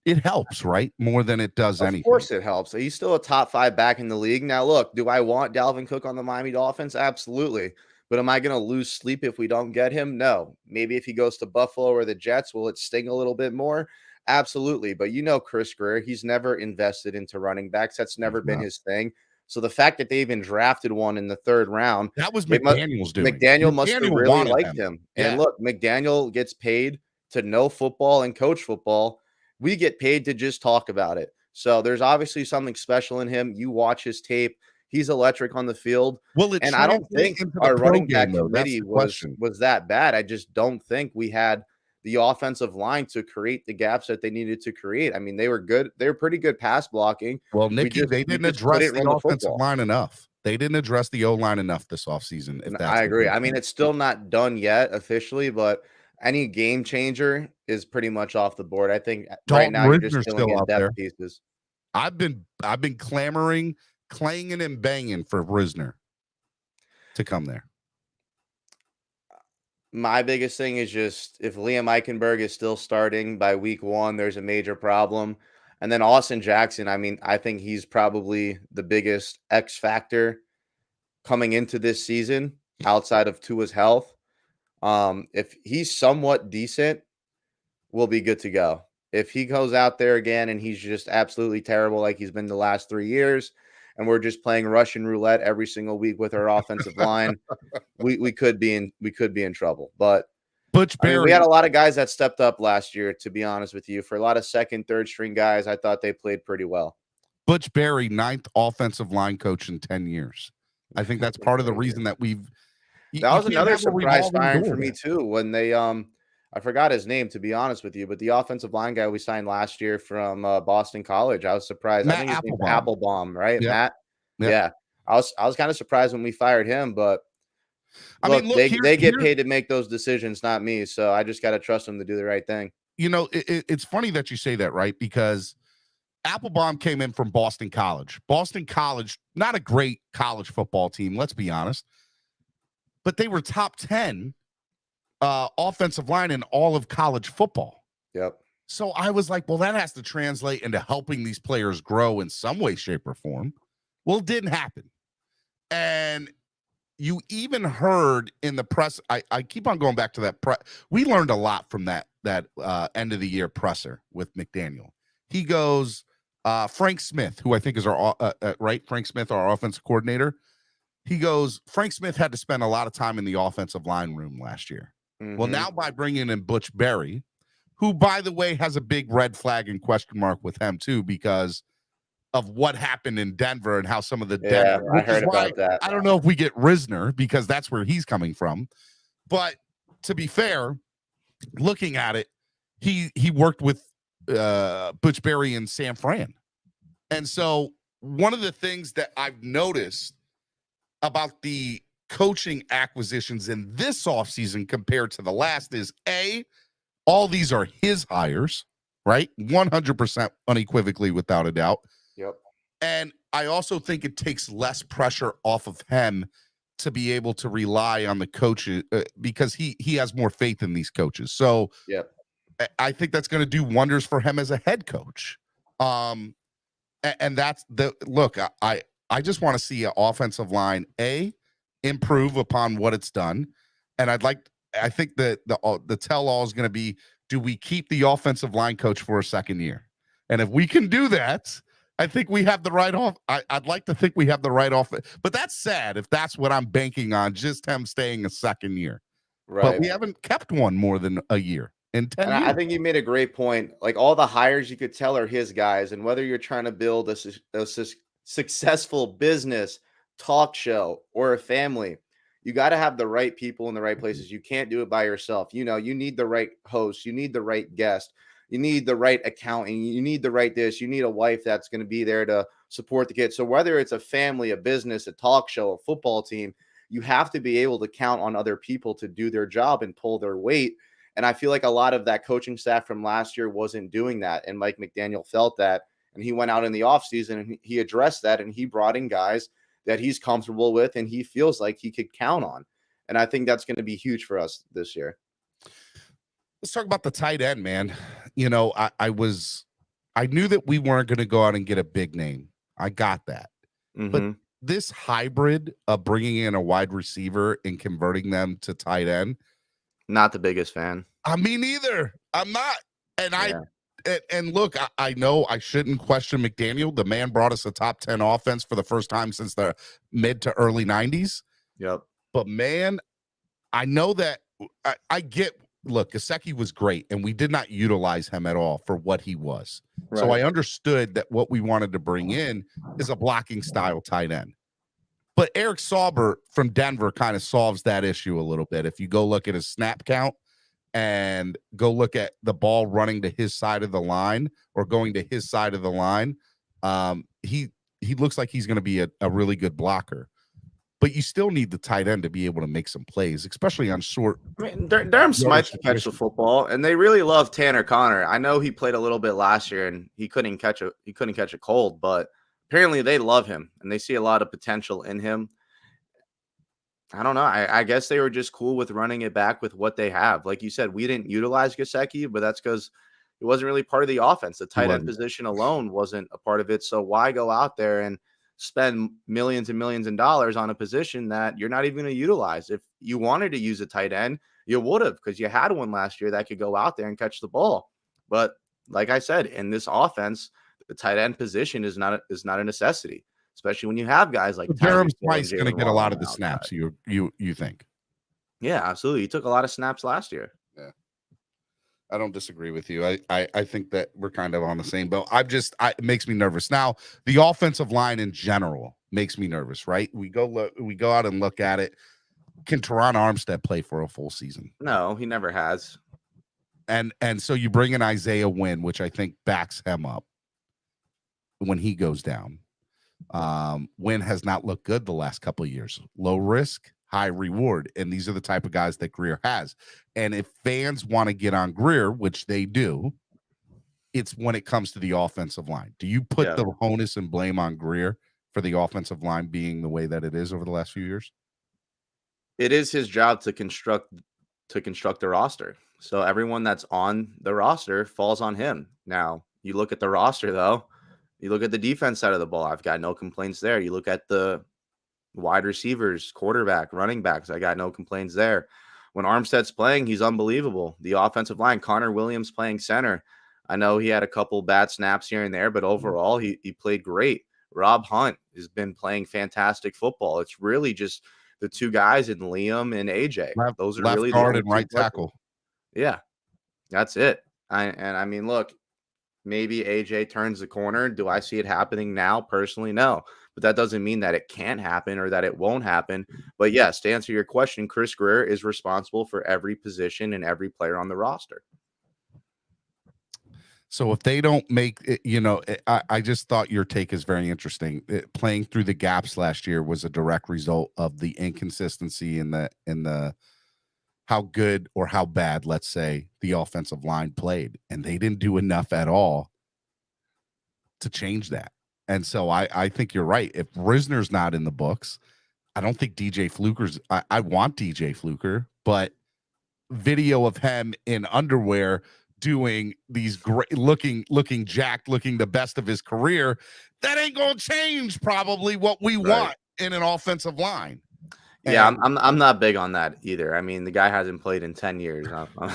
[SPEAKER 1] It helps, right? More than it does anything.
[SPEAKER 3] Of course it helps. He's still a top 5 back in the league. Now, look, do I want Dalvin Cook on the Miami Dolphins? Absolutely. But am I going to lose sleep if we don't get him? No. Maybe if he goes to Buffalo or the Jets, will it sting a little bit more? Absolutely. But you know Chris Greer, he's never invested into running backs. That's never been his thing. So the fact that they even drafted one in the 3rd round,
[SPEAKER 1] that was McDaniel's doing.
[SPEAKER 3] McDaniel must have really liked him. And look, McDaniel gets paid to know football and coach football. We get paid to just talk about it. So there's obviously something special in him. You watch his tape. He's electric on the field.
[SPEAKER 1] Well,
[SPEAKER 3] and I don't think our running back committee was that bad. I just don't think we had the offensive line to create the gaps that they needed to create. I mean, they were good. They were pretty good pass blocking.
[SPEAKER 1] Well, Nicky, they didn't address the offensive line enough. They didn't address the O-line enough this offseason.
[SPEAKER 3] I agree. I mean, it's still not done yet officially, but any game changer is pretty much off the board. I think right now you're just filling in depth pieces.
[SPEAKER 1] I've been clanging and banging for Risner to come there.
[SPEAKER 3] My biggest thing is just if Liam Eichenberg is still starting by week 1, there's a major problem. And then Austin Jackson, I mean, I think he's probably the biggest X factor coming into this season outside of Tua's health. If he's somewhat decent, we'll be good to go. If he goes out there again and he's just absolutely terrible like he's been the last 3 years, and we're just playing Russian roulette every single week with our offensive line, we could be in trouble. But
[SPEAKER 1] Butch Barry,
[SPEAKER 3] we had a lot of guys that stepped up last year, to be honest with you. For a lot of 2nd, 3rd string guys, I thought they played pretty well.
[SPEAKER 1] Butch Barry, 9th offensive line coach in 10 years. I think that's part of the reason that we've.
[SPEAKER 3] That was another surprise firing for me too. When they I forgot his name, to be honest with you, but the offensive line guy we signed last year from Boston College, I was surprised. I think his name's Applebaum, right? Yep. Matt. Yep. Yeah, I was kind of surprised when we fired him, but look, they get paid to make those decisions, not me. So I just got to trust them to do the right thing.
[SPEAKER 1] You know, it's funny that you say that, right? Because Applebaum came in from Boston College. Boston College, not a great college football team, let's be honest, but they were top 10 offensive line in all of college football.
[SPEAKER 3] Yep.
[SPEAKER 1] So I was like, well, that has to translate into helping these players grow in some way, shape, or form. Well, it didn't happen. And you even heard in the press, I keep on going back to that. We learned a lot from that end of the year presser with McDaniel. He goes, Frank Smith, who I think is our, right? Frank Smith, our offensive coordinator. He goes, Frank Smith had to spend a lot of time in the offensive line room last year. Mm-hmm. Well, now by bringing in Butch Barry, who, by the way, has a big red flag and question mark with him too, because of what happened in Denver and how some of the Denver,
[SPEAKER 3] I heard about that.
[SPEAKER 1] I don't know if we get Risner because that's where he's coming from. But to be fair, looking at it, he worked with Butch Berry and San Fran. And so one of the things that I've noticed about the coaching acquisitions in this offseason compared to the last is all these are his hires, right? 100% unequivocally, without a doubt.
[SPEAKER 3] Yep.
[SPEAKER 1] And I also think it takes less pressure off of him to be able to rely on the coaches because he has more faith in these coaches. So
[SPEAKER 3] yep.
[SPEAKER 1] I think that's going to do wonders for him as a head coach. And that's the look. I just want to see an offensive line improve upon what it's done, and I think that the tell all is going to be: do we keep the offensive line coach for a second year? And if we can do that, I think we have the right off. I'd like to think we have the right off, but that's sad if that's what I'm banking on, just him staying a second year.
[SPEAKER 3] Right.
[SPEAKER 1] But we haven't kept one more than a year in 10 years.
[SPEAKER 3] I think you made a great point. Like all the hires you could tell are his guys, and whether you're trying to build a successful business, talk show, or a family, you got to have the right people in the right places. You can't do it by yourself. You need the right host, you need the right guest, you need the right accounting, you need the right dish, you need a wife that's going to be there to support the kids. So whether it's a family, a business, a talk show, a football team, you have to be able to count on other people to do their job and pull their weight. And I feel like a lot of that coaching staff from last year wasn't doing that. And Mike McDaniel felt that. And he went out in the offseason and he addressed that, and he brought in guys that he's comfortable with and he feels like he could count on. And I think that's going to be huge for us this year.
[SPEAKER 1] Let's talk about the tight end, man. I knew that we weren't going to go out and get a big name. I got that.
[SPEAKER 3] Mm-hmm.
[SPEAKER 1] But this hybrid of bringing in a wide receiver and converting them to tight end,
[SPEAKER 3] not the biggest fan.
[SPEAKER 1] Me neither. I'm not. And and look, I know I shouldn't question McDaniel. The man brought us a top 10 offense for the first time since the mid to early 90s.
[SPEAKER 3] Yep.
[SPEAKER 1] But man, I know that I get, look, Gesicki was great, and we did not utilize him at all for what he was. Right. So I understood that what we wanted to bring in is a blocking style tight end. But Eric Sauber from Denver kind of solves that issue a little bit. If you go look at his snap count and go look at the ball running to his side of the line or going to his side of the line, he looks like he's going to be a really good blocker. But you still need the tight end to be able to make some plays, especially on short.
[SPEAKER 3] I mean, Durham Smythe can catch the football, and they really love Tanner Connor. I know he played a little bit last year, and he couldn't catch a cold, but apparently they love him, and they see a lot of potential in him. I don't know. I guess they were just cool with running it back with what they have. Like you said, we didn't utilize Gesicki, but that's because it wasn't really part of the offense. The tight end position alone wasn't a part of it. So why go out there and spend millions and millions of dollars on a position that you're not even going to utilize? If you wanted to use a tight end, you would have, because you had one last year that could go out there and catch the ball. But like I said, in this offense, the tight end position is not a necessity, especially when you have guys like
[SPEAKER 1] Durham Smythe's going to get a lot of the snaps. You think?
[SPEAKER 3] Yeah, absolutely. He took a lot of snaps last year.
[SPEAKER 1] Yeah, I don't disagree with you. I think that we're kind of on the same boat. It makes me nervous. Now, the offensive line in general makes me nervous, right? We go out and look at it. Can Teron Armstead play for a full season?
[SPEAKER 3] No, he never has.
[SPEAKER 1] And so you bring in Isaiah Wynn, which I think backs him up when he goes down. Wynn has not looked good the last couple of years. Low risk, high reward. And these are the type of guys that Greer has. And if fans want to get on Greer, which they do, it's when it comes to the offensive line. Do you put the onus and blame on Greer for the offensive line being the way that it is over the last few years?
[SPEAKER 3] It is his job to construct the roster. So everyone that's on the roster falls on him. Now, you look at the roster, though. You look at the defense side of the ball. I've got no complaints there. You look at the wide receivers, quarterback, running backs. I got no complaints there. When Armstead's playing, he's unbelievable. The offensive line, Connor Williams playing center. I know he had a couple bad snaps here and there, but overall, he played great. Rob Hunt has been playing fantastic football. It's really just the two guys in Liam and AJ. Those are
[SPEAKER 1] left
[SPEAKER 3] really
[SPEAKER 1] guard
[SPEAKER 3] the
[SPEAKER 1] and right tackle.
[SPEAKER 3] Yeah, that's it. I mean, look, maybe AJ turns the corner. Do I see it happening now? Personally, no. But that doesn't mean that it can't happen or that it won't happen. But yes, to answer your question, Chris Greer is responsible for every position and every player on the roster.
[SPEAKER 1] So if they don't make it, I just thought your take is very interesting. Playing through the gaps last year was a direct result of the inconsistency in the how good or how bad, let's say, the offensive line played, and they didn't do enough at all to change that. And so I think you're right. If Risner's not in the books, I don't think DJ Fluker's. I want DJ Fluker, but video of him in underwear doing these great looking jacked, looking the best of his career, that ain't gonna change probably what we want in an offensive line.
[SPEAKER 3] Yeah, I'm not big on that either. I mean, the guy hasn't played in 10 years.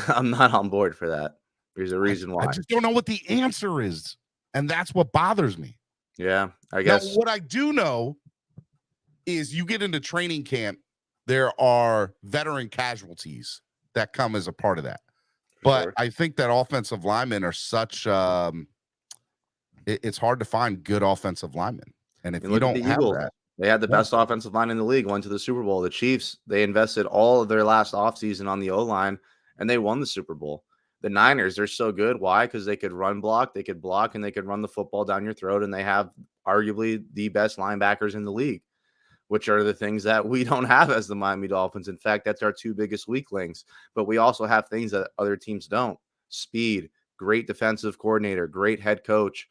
[SPEAKER 3] I'm not on board for that. There's a reason why.
[SPEAKER 1] I just don't know what the answer is, and that's what bothers me.
[SPEAKER 3] Yeah, I guess.
[SPEAKER 1] Now, what I do know is you get into training camp, there are veteran casualties that come as a part of that. But
[SPEAKER 3] Sure.
[SPEAKER 1] I think that offensive linemen are such it's hard to find good offensive linemen. And if you don't have that,
[SPEAKER 3] they had the best offensive line in the league, went to the Super Bowl. The Chiefs, they invested all of their last offseason on the O-line, and they won the Super Bowl. The Niners, they're so good. Why? Because they could run block, they could block, and they could run the football down your throat, and they have arguably the best linebackers in the league, which are the things that we don't have as the Miami Dolphins. In fact, that's our two biggest weak links. But we also have things that other teams don't. Speed, great defensive coordinator, great head coach.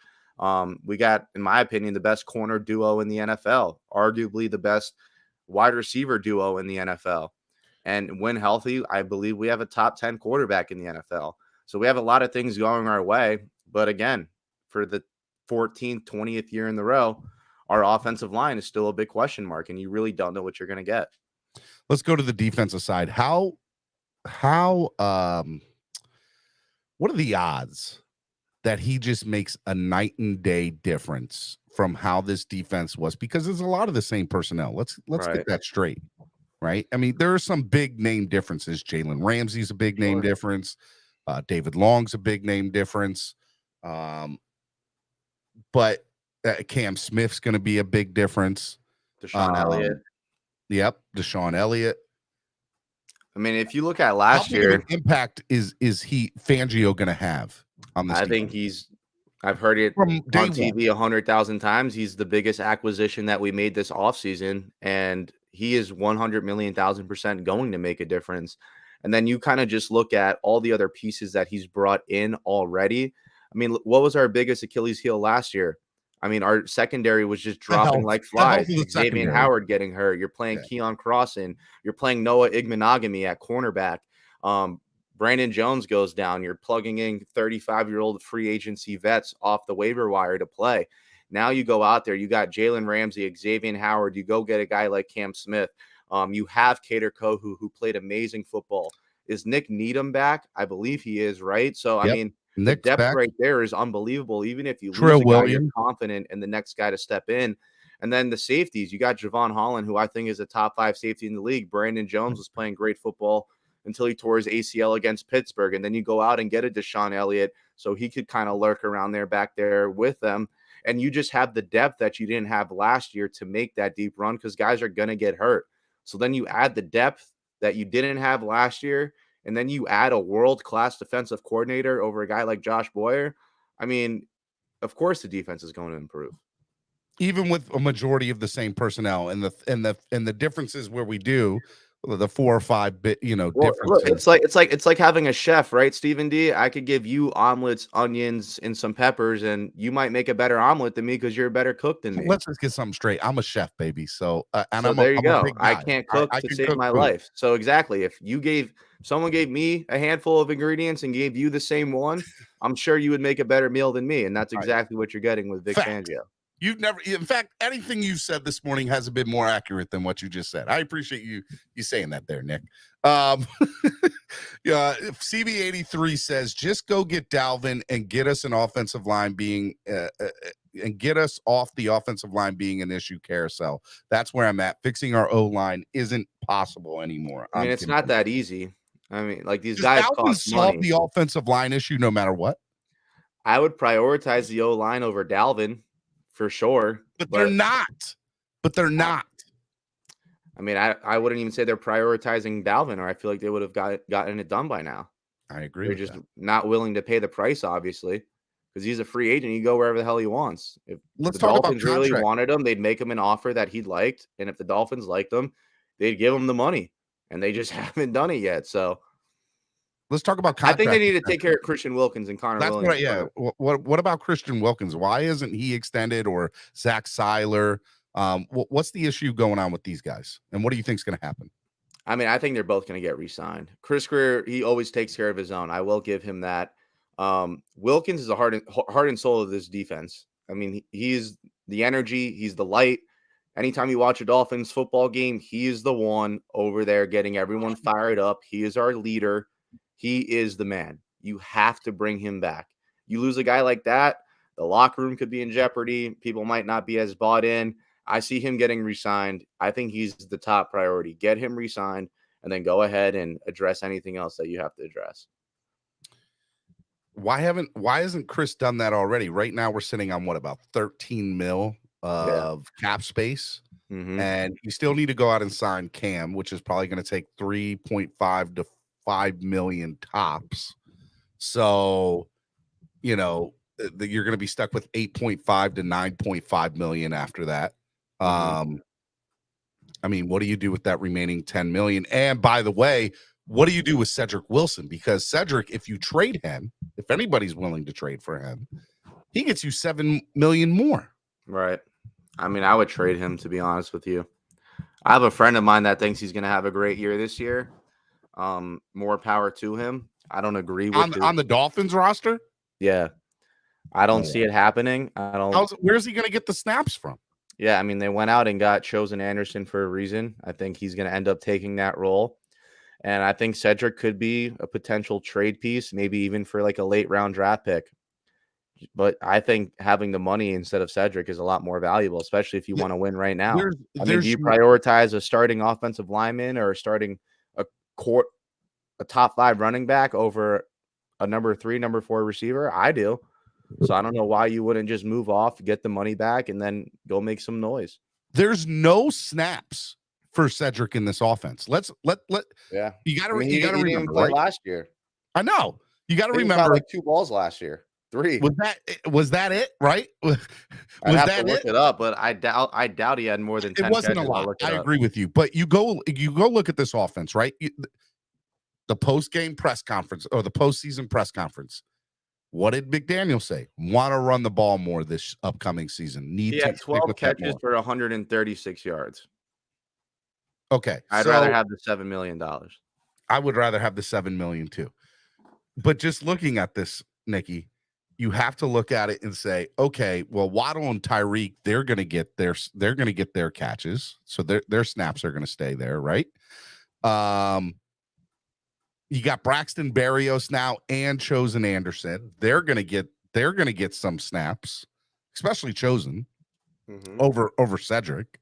[SPEAKER 3] We got, in my opinion, the best corner duo in the NFL, arguably the best wide receiver duo in the NFL. And when healthy, I believe we have a top 10 quarterback in the NFL. So we have a lot of things going our way. But again, for the 14th, 20th year in the row, our offensive line is still a big question mark, and you really don't know what you're going to get.
[SPEAKER 1] Let's go to the defensive side. What are the odds that he just makes a night and day difference from how this defense was? Because there's a lot of the same personnel. Let's get that straight, right? I mean, there are some big name differences. Jalen Ramsey's a big name difference. David Long's a big name difference. But Cam Smith's going to be a big difference.
[SPEAKER 3] Deshaun Elliott.
[SPEAKER 1] Yep, Deshaun Elliott.
[SPEAKER 3] I mean, if you look at last year,
[SPEAKER 1] how big of an impact is Fangio going to have on this?
[SPEAKER 3] I think I've heard it on TV 100,000 times. He's the biggest acquisition that we made this offseason, and he is 100,000,000% going to make a difference. And then you kind of just look at all the other pieces that he's brought in already. I mean, what was our biggest Achilles heel last year? I mean, our secondary was just dropping like flies. Xavier Howard getting hurt. You're playing Keon Crossan. You're playing Noah Igbenogany at cornerback. Brandon Jones goes down. You're plugging in 35-year-old free agency vets off the waiver wire to play. Now you go out there. You got Jalen Ramsey, Xavier Howard. You go get a guy like Cam Smith. You have Cater Kohu, who played amazing football. Is Nick Needham back? I believe he is, right? So, I mean, the depth right there is unbelievable. Even if you lose a guy, you're confident in the next guy to step in. And then the safeties, you got Javon Holland, who I think is a top 5 safety in the league. Brandon Jones was playing great football until he tore his ACL against Pittsburgh. And then you go out and get a Deshaun Elliott so he could kind of lurk around there back there with them. And you just have the depth that you didn't have last year to make that deep run because guys are going to get hurt. So then you add the depth that you didn't have last year, and then you add a world-class defensive coordinator over a guy like Josh Boyer. I mean, of course the defense is going to improve.
[SPEAKER 1] Even with a majority of the same personnel and the differences where we do the 4 or 5 bit, differences.
[SPEAKER 3] It's like having a chef, right, Stephen D? I could give you omelets, onions, and some peppers, and you might make a better omelet than me because you're a better cook than me.
[SPEAKER 1] Let's just get something straight. I'm a chef, baby. So,
[SPEAKER 3] there you go. I can't cook to save my life. So exactly, if someone gave me a handful of ingredients and gave you the same one, I'm sure you would make a better meal than me, and that's exactly what you're getting with Vic Fangio.
[SPEAKER 1] In fact, anything you said this morning hasn't been more accurate than what you just said. I appreciate you saying that there, Nick. CB83 says, just go get Dalvin and get us an offensive line and get us off the offensive line being an issue carousel. That's where I'm at. Fixing our O-line isn't possible anymore.
[SPEAKER 3] I mean, it's not that easy. I mean, like these
[SPEAKER 1] Does
[SPEAKER 3] guys
[SPEAKER 1] Dalvin
[SPEAKER 3] cost
[SPEAKER 1] solve
[SPEAKER 3] money.
[SPEAKER 1] the offensive line issue no matter what?
[SPEAKER 3] I would prioritize the O-line over Dalvin for sure.
[SPEAKER 1] But they're not.
[SPEAKER 3] I mean, I wouldn't even say they're prioritizing Dalvin, or I feel like they would have gotten it done by now.
[SPEAKER 1] I agree.
[SPEAKER 3] They're just not willing to pay the price, obviously, because he's a free agent. He go wherever the hell he wants. If
[SPEAKER 1] Let's
[SPEAKER 3] the
[SPEAKER 1] talk about
[SPEAKER 3] Dolphins really
[SPEAKER 1] contract.
[SPEAKER 3] wanted him, they'd make him an offer that he liked, and if the Dolphins liked him, they'd give him the money, and they just haven't done it yet. So
[SPEAKER 1] let's talk about
[SPEAKER 3] I
[SPEAKER 1] contract.
[SPEAKER 3] think they need to take care of Christian Wilkins and Connor
[SPEAKER 1] That's
[SPEAKER 3] Williams.
[SPEAKER 1] right. Yeah. What about Christian Wilkins? Why isn't he extended, or Zach Seiler? What's the issue going on with these guys, and what do you think is going to happen?
[SPEAKER 3] I mean, I think they're both going to get re-signed. Chris Greer, he always takes care of his own. I will give him that. Wilkins is the heart and soul of this defense. I mean, he's the energy. He's the light. Anytime you watch a Dolphins football game, he is the one over there getting everyone fired up. He is our leader. He is the man. You have to bring him back. You lose a guy like that, the locker room could be in jeopardy. People might not be as bought in. I see him getting re-signed. I think he's the top priority. Get him re-signed, and then go ahead and address anything else that you have to address.
[SPEAKER 1] Why hasn't Chris done that already? Right now we're sitting on about 13 mil of cap space. And you still need to go out and sign Cam, which is probably going to take 3.5 to 5 million tops. So, you're going to be stuck with 8.5 to 9.5 million after that. I mean, what do you do with that remaining 10 million? And by the way, what do you do with Cedric Wilson? Because Cedric, if you trade him, if anybody's willing to trade for him, he gets you 7 million more.
[SPEAKER 3] Right. I mean, I would trade him, to be honest with you. I have a friend of mine that thinks he's going to have a great year this year. More power to him. I don't agree with
[SPEAKER 1] on the Dolphins roster.
[SPEAKER 3] Yeah. I don't see it happening.
[SPEAKER 1] Where's he going to get the snaps from?
[SPEAKER 3] Yeah, I mean, they went out and got Chosen Anderson for a reason. I think he's going to end up taking that role. And I think Cedric could be a potential trade piece, maybe even for like a late round draft pick. But I think having the money instead of Cedric is a lot more valuable, especially if you want to win right now. I mean, do you prioritize a starting offensive lineman or starting a top 5 running back over a number 3, number 4 receiver? I do. So I don't know why you wouldn't just move off, get the money back, and then go make some noise.
[SPEAKER 1] There's no snaps for Cedric in this offense.
[SPEAKER 3] Yeah.
[SPEAKER 1] You got to
[SPEAKER 3] he
[SPEAKER 1] remember,
[SPEAKER 3] play
[SPEAKER 1] right?
[SPEAKER 3] last year.
[SPEAKER 1] I know. You got to
[SPEAKER 3] He
[SPEAKER 1] remember,
[SPEAKER 3] like 2 balls last year. 3.
[SPEAKER 1] Was that it? Right?
[SPEAKER 3] I'd have to look it up, but I doubt he had more than 10
[SPEAKER 1] It wasn't
[SPEAKER 3] catches.
[SPEAKER 1] a lot. I agree with you, but you go look at this offense, right? The post-game press conference or the postseason press conference. What did McDaniel say? Want to run the ball more this upcoming season. He had
[SPEAKER 3] 12 catches for 136 yards.
[SPEAKER 1] Okay.
[SPEAKER 3] I'd rather have the $7 million.
[SPEAKER 1] I would rather have the 7 million too. But just looking at this, Nicky, you have to look at it and say, okay, well, Waddle and Tyreek, they're going to get their catches. So their snaps are going to stay there, right? You got Braxton Berrios now and Chosen Anderson. They're going to get some snaps, especially Chosen over Cedric.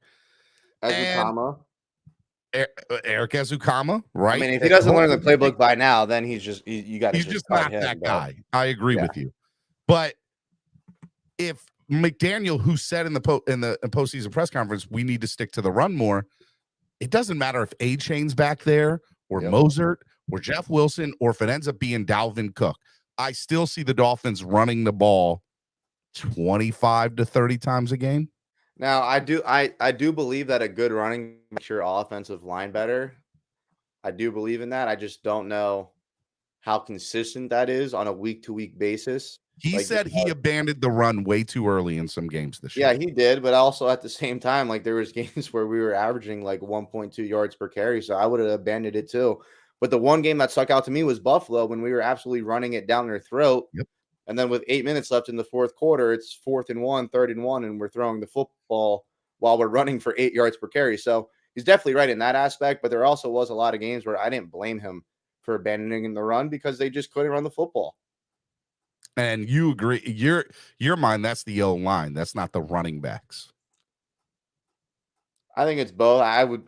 [SPEAKER 3] Ezukama.
[SPEAKER 1] Eric Ezukama, right?
[SPEAKER 3] I mean, if he doesn't learn the playbook by now, then he's just
[SPEAKER 1] not that guy. I agree with you. But if McDaniel, who said in the postseason press conference, we need to stick to the run more, it doesn't matter if A-Chain's back there or Mozart or Jeff Wilson, or if it ends up being Dalvin Cook. I still see the Dolphins running the ball 25 to 30 times a game.
[SPEAKER 3] Now, I do believe that a good running makes your offensive line better. I do believe in that. I just don't know how consistent that is on a week-to-week basis.
[SPEAKER 1] He said he abandoned the run way too early in some games this year.
[SPEAKER 3] Yeah, he did, but also at the same time, like there was games where we were averaging like 1.2 yards per carry, so I would have abandoned it too. But the one game that stuck out to me was Buffalo when we were absolutely running it down their throat.
[SPEAKER 1] Yep.
[SPEAKER 3] And then with 8 minutes left in the fourth quarter, it's 4th and 1, 3rd and 1, and we're throwing the football while we're running for 8 yards per carry. So he's definitely right in that aspect, but there also was a lot of games where I didn't blame him for abandoning the run because they just couldn't run the football.
[SPEAKER 1] And you agree, your mind, that's the O-line. That's not the running backs.
[SPEAKER 3] I think it's both. I would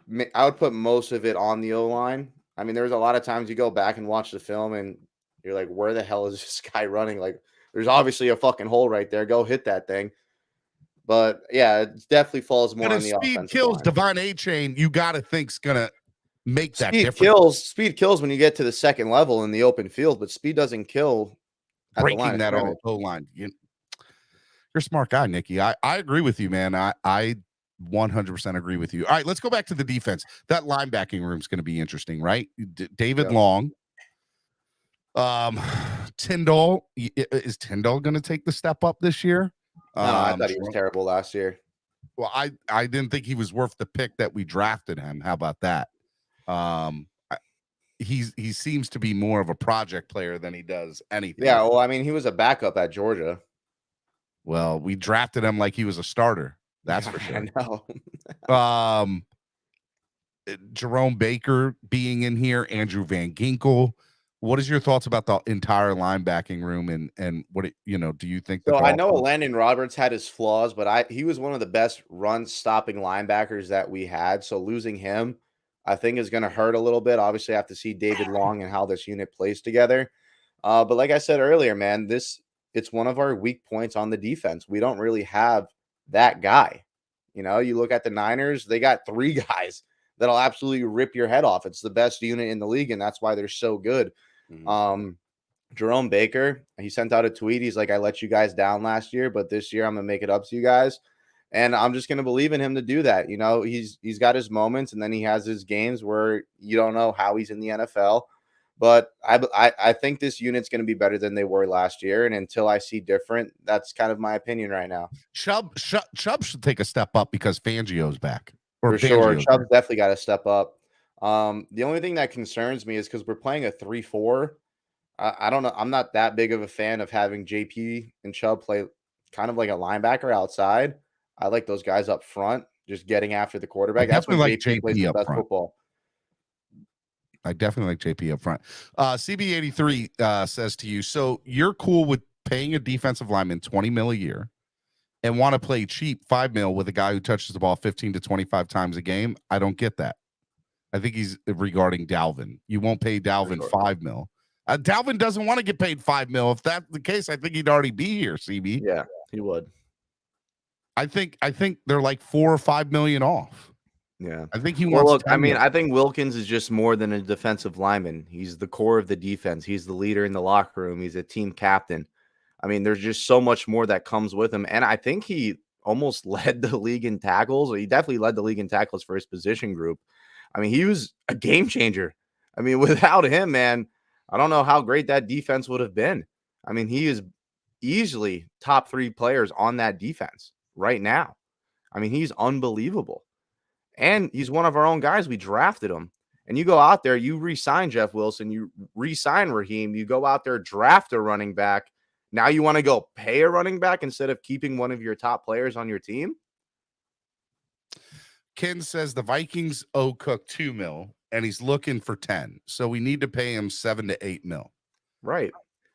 [SPEAKER 3] put most of it on the O-line. I mean, there's a lot of times you go back and watch the film and you're like, where the hell is this guy running? Like, there's obviously a fucking hole right there. Go hit that thing. But yeah, it definitely falls more
[SPEAKER 1] But
[SPEAKER 3] on
[SPEAKER 1] if
[SPEAKER 3] the
[SPEAKER 1] speed
[SPEAKER 3] offensive
[SPEAKER 1] kills
[SPEAKER 3] line.
[SPEAKER 1] Devon A-Chain, you got to think's going to make that difference.
[SPEAKER 3] Speed kills when you get to the second level in the open field, but speed doesn't kill at the line
[SPEAKER 1] Breaking that O-line. You're a smart guy, Nicky. I agree with you, man. I 100% agree with you. All right, let's go back to the defense. That linebacking room is going to be interesting, right? David Long. Tyndall. Is Tyndall going to take the step up this year?
[SPEAKER 3] No, I thought he was terrible last year.
[SPEAKER 1] Well, I didn't think he was worth the pick that we drafted him. How about that? He seems to be more of a project player than he does anything.
[SPEAKER 3] Yeah, well, I mean, he was a backup at Georgia.
[SPEAKER 1] Well, we drafted him like he was a starter. That's for sure.
[SPEAKER 3] I know.
[SPEAKER 1] Jerome Baker being in here, Andrew Van Ginkel. What is your thoughts about the entire linebacking room and what do you think?
[SPEAKER 3] So I know Landon Roberts had his flaws, but he was one of the best run stopping linebackers that we had. So losing him, I think, is going to hurt a little bit. Obviously, I have to see David Long and how this unit plays together. But like I said earlier, man, it's one of our weak points on the defense. We don't really have that guy. You look at the Niners, they got 3 guys that'll absolutely rip your head off. It's the best unit in the league, and that's why they're so good. Mm-hmm. Jerome Baker, he sent out a tweet. He's like, I let you guys down last year, but this year I'm going to make it up to you guys. And I'm just going to believe in him to do that. He's got his moments, and then he has his games where you don't know how he's in the NFL. But I think this unit's going to be better than they were last year. And until I see different, that's kind of my opinion right now.
[SPEAKER 1] Chubb should take a step up because Fangio's back.
[SPEAKER 3] For sure. Chubb's definitely got to step up. The only thing that concerns me is because we're playing a 3-4. I don't know. I'm not that big of a fan of having JP and Chubb play kind of like a linebacker outside. I like those guys up front, just getting after the quarterback. That's when JP plays the best football.
[SPEAKER 1] I definitely like JP up front. CB83 says to you, so you're cool with paying a defensive lineman $20 million a year and want to play cheap $5 million with a guy who touches the ball 15 to 25 times a game? I don't get that. I think he's regarding Dalvin. You won't pay Dalvin $5 million. Dalvin doesn't want to get paid $5 million. If that's the case, I think he'd already be here, CB.
[SPEAKER 3] Yeah, he would.
[SPEAKER 1] I think they're like $4 or $5 million off.
[SPEAKER 3] Yeah,
[SPEAKER 1] I think he wants.
[SPEAKER 3] Look, I think Wilkins is just more than a defensive lineman. He's the core of the defense. He's the leader in the locker room. He's a team captain. I mean, there's just so much more that comes with him. And I think he almost led the league in tackles. He definitely led the league in tackles for his position group. I mean, he was a game changer. I mean, without him, man, I don't know how great that defense would have been. I mean, he is easily top 3 players on that defense right now. I mean, he's unbelievable. And he's one of our own guys. We drafted him. And you go out there, you re-sign Jeff Wilson, you re-sign Raheem, you go out there, draft a running back. Now you want to go pay a running back instead of keeping one of your top players on your team?
[SPEAKER 1] Ken says the Vikings owe Cook $2 million and he's looking for 10. So we need to pay him $7 to $8 million.
[SPEAKER 3] Right.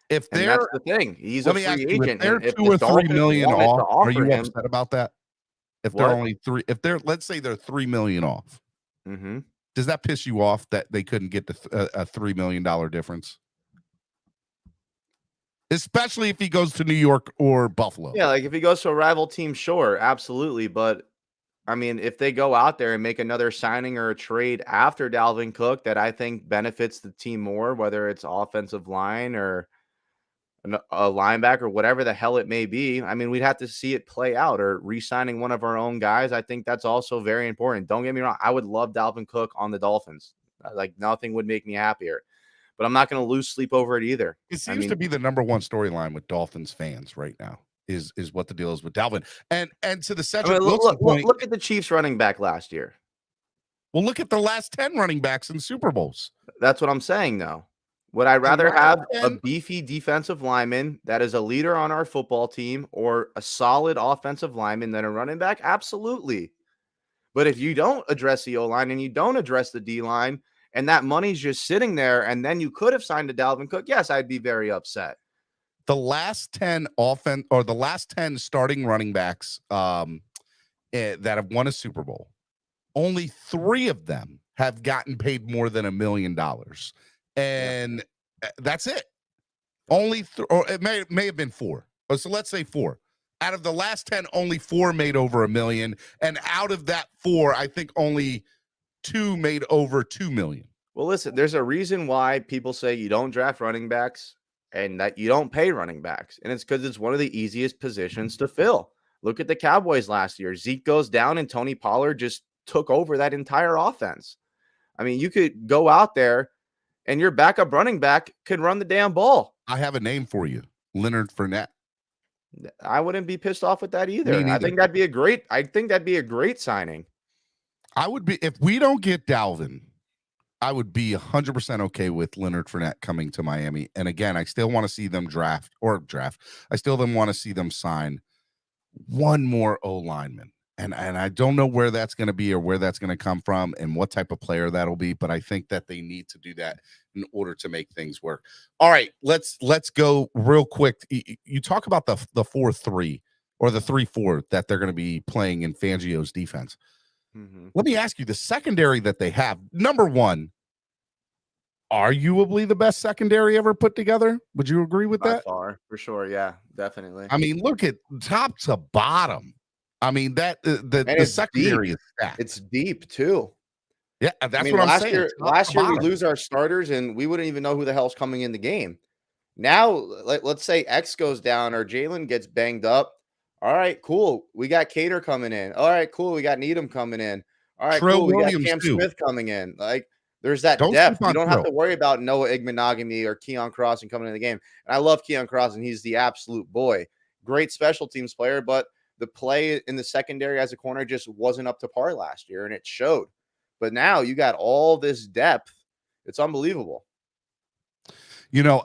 [SPEAKER 1] If
[SPEAKER 3] that's the thing. He's a free agent.
[SPEAKER 1] If they're $2 or $3 million off, are you upset about that? If they're only 3, let's say they're $3 million off.
[SPEAKER 3] Mm-hmm.
[SPEAKER 1] Does that piss you off that they couldn't get a $3 million difference? Especially if he goes to New York or Buffalo.
[SPEAKER 3] Yeah, like if he goes to a rival team, sure, absolutely. But I mean, if they go out there and make another signing or a trade after Dalvin Cook that I think benefits the team more, whether it's offensive line or a linebacker, whatever the hell it may be, I mean, we'd have to see it play out, or re-signing one of our own guys. I think that's also very important. Don't get me wrong. I would love Dalvin Cook on the Dolphins. Like, nothing would make me happier. But I'm not going to lose sleep over it either.
[SPEAKER 1] It seems to be the number one storyline with Dolphins fans right now is what the deal is with Dalvin. And to the Cedric Wilson point,
[SPEAKER 3] look at the Chiefs running back last year.
[SPEAKER 1] Well, look at the last 10 running backs in Super Bowls.
[SPEAKER 3] That's what I'm saying, though. Would I rather have a beefy defensive lineman that is a leader on our football team or a solid offensive lineman than a running back? Absolutely. But if you don't address the O-line and you don't address the D-line, and that money's just sitting there, and then you could have signed a Dalvin Cook, yes, I'd be very upset.
[SPEAKER 1] The last 10 starting running backs that have won a Super Bowl, only 3 of them have gotten paid more than $1 million. And that's it. Only, or it may have been 4. So let's say 4. Out of the last 10, only 4 made over $1 million. And out of that 4, I think only 2 made over $2 million.
[SPEAKER 3] Well, listen, there's a reason why people say you don't draft running backs and that you don't pay running backs. And it's because it's one of the easiest positions to fill. Look at the Cowboys last year. Zeke goes down and Tony Pollard just took over that entire offense. I mean, you could go out there and your backup running back could run the damn ball.
[SPEAKER 1] I have a name for you, Leonard Fournette.
[SPEAKER 3] I wouldn't be pissed off with that either. I think that'd be a great signing.
[SPEAKER 1] I would be, if we don't get Dalvin, I would be 100% okay with Leonard Fournette coming to Miami. And again, I still want to see them draft. I still want to see them sign one more O-lineman. And I don't know where that's going to be or where that's going to come from and what type of player that'll be, but I think that they need to do that in order to make things work. All right, let's go real quick. You talk about the 4-3 or the 3-4 that they're going to be playing in Fangio's defense. Mm-hmm. Let me ask you, the secondary that they have, number one, arguably the best secondary ever put together. Would you agree with that?
[SPEAKER 3] By far, for sure. Yeah, definitely.
[SPEAKER 1] I mean, look at top to bottom. I mean, that the secondary is stacked.
[SPEAKER 3] It's deep too.
[SPEAKER 1] Yeah, that's what I'm saying.
[SPEAKER 3] Last year we lose our starters and we wouldn't even know who the hell's coming in the game. Now, let's say X goes down or Jalen gets banged up. All right, cool. We got Cater coming in. All right, cool. We got Needham coming in. All right, cool. We got Cam Smith coming in. Like, there's that depth. You don't have to worry about Noah Igbenogany or Keon Crossing coming in the game. And I love Keon Crossing. He's the absolute boy. Great special teams player, but the play in the secondary as a corner just wasn't up to par last year, and it showed. But now you got all this depth. It's unbelievable.
[SPEAKER 1] You know,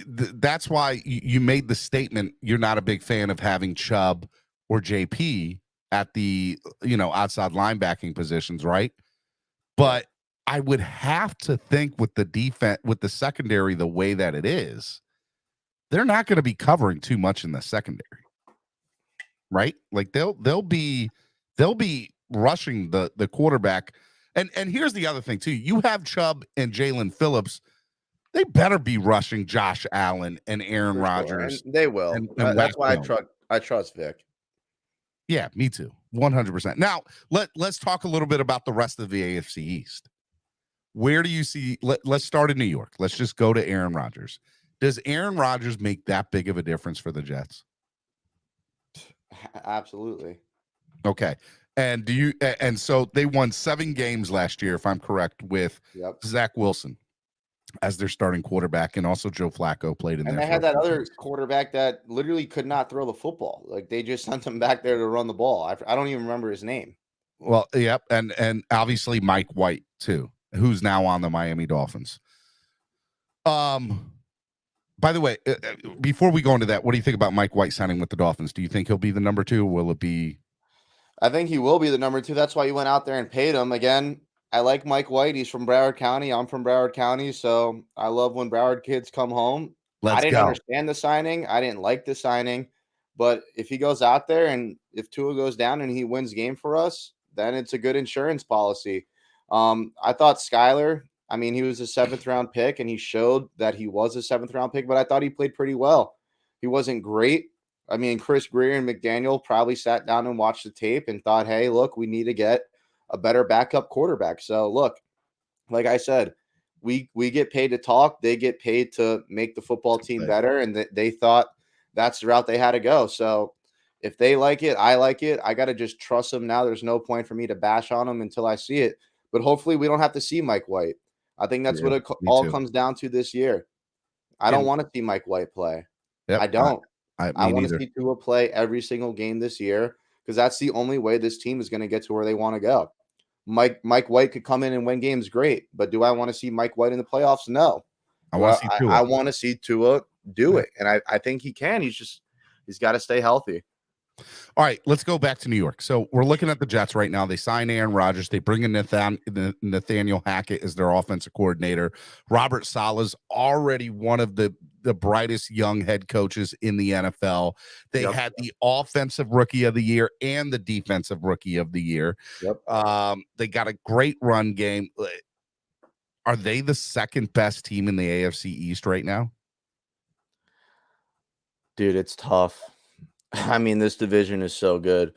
[SPEAKER 1] that's why you made the statement you're not a big fan of having Chubb or JP at the, outside linebacking positions, right? But I would have to think with the defense, with the secondary the way that it is, they're not going to be covering too much in the secondary. Right? Like they'll be rushing the quarterback. And here's the other thing too. You have Chubb and Jalen Phillips. They better be rushing Josh Allen and Aaron Rodgers.
[SPEAKER 3] And they will. And that's why I trust Vic.
[SPEAKER 1] Yeah, me too. 100%. Now, let's talk a little bit about the rest of the AFC East. Where do you see let's start in New York. Let's just go to Aaron Rodgers. Does Aaron Rodgers make that big of a difference for the Jets?
[SPEAKER 3] Absolutely.
[SPEAKER 1] Okay. And so they won 7 games last year, if I'm correct, with Zach Wilson as their starting quarterback, and also Joe Flacco played in there.
[SPEAKER 3] And they had that other quarterback that literally could not throw the football. Like, they just sent him back there to run the ball. I don't even remember his name.
[SPEAKER 1] Well, yep. And obviously Mike White too, who's now on the Miami Dolphins. By the way, before we go into that, what do you think about Mike White signing with the Dolphins? Do you think he'll be the number 2? Or will it be?
[SPEAKER 3] I think he will be the number 2. That's why you went out there and paid him. Again, I like Mike White. He's from Broward County. I'm from Broward County. So I love when Broward kids come home. I didn't understand the signing. I didn't like the signing. But if he goes out there and if Tua goes down and he wins game for us, then it's a good insurance policy. I thought Skyler, I mean, he was a 7th-round pick, and he showed that he was a 7th-round pick, but I thought he played pretty well. He wasn't great. I mean, Chris Greer and McDaniel probably sat down and watched the tape and thought, hey, look, we need to get a better backup quarterback. So, look, like I said, we get paid to talk. They get paid to make the football team better, and they thought that's the route they had to go. So, if they like it, I like it. I got to just trust them now. There's no point for me to bash on them until I see it. But hopefully we don't have to see Mike White. I think that's what it all comes down to this year. I don't want to see Mike White play.
[SPEAKER 1] Yep,
[SPEAKER 3] I don't. I want to see Tua play every single game this year, because that's the only way this team is going to get to where they want to go. Mike White could come in and win games, great. But do I want to see Mike White in the playoffs? No. I want to see Tua do it. And I think he can. He's got to stay healthy.
[SPEAKER 1] All right, let's go back to New York. So we're looking at the Jets right now. They sign Aaron Rodgers. They bring in Nathaniel Hackett as their offensive coordinator. Robert Saleh's already one of the the brightest young head coaches in the NFL. They
[SPEAKER 3] Yep.
[SPEAKER 1] had the offensive rookie of the year and the defensive rookie of the year.
[SPEAKER 3] Yep.
[SPEAKER 1] They got a great run game. Are they the second best team in the AFC East right now?
[SPEAKER 3] Dude, it's tough. I mean, this division is so good.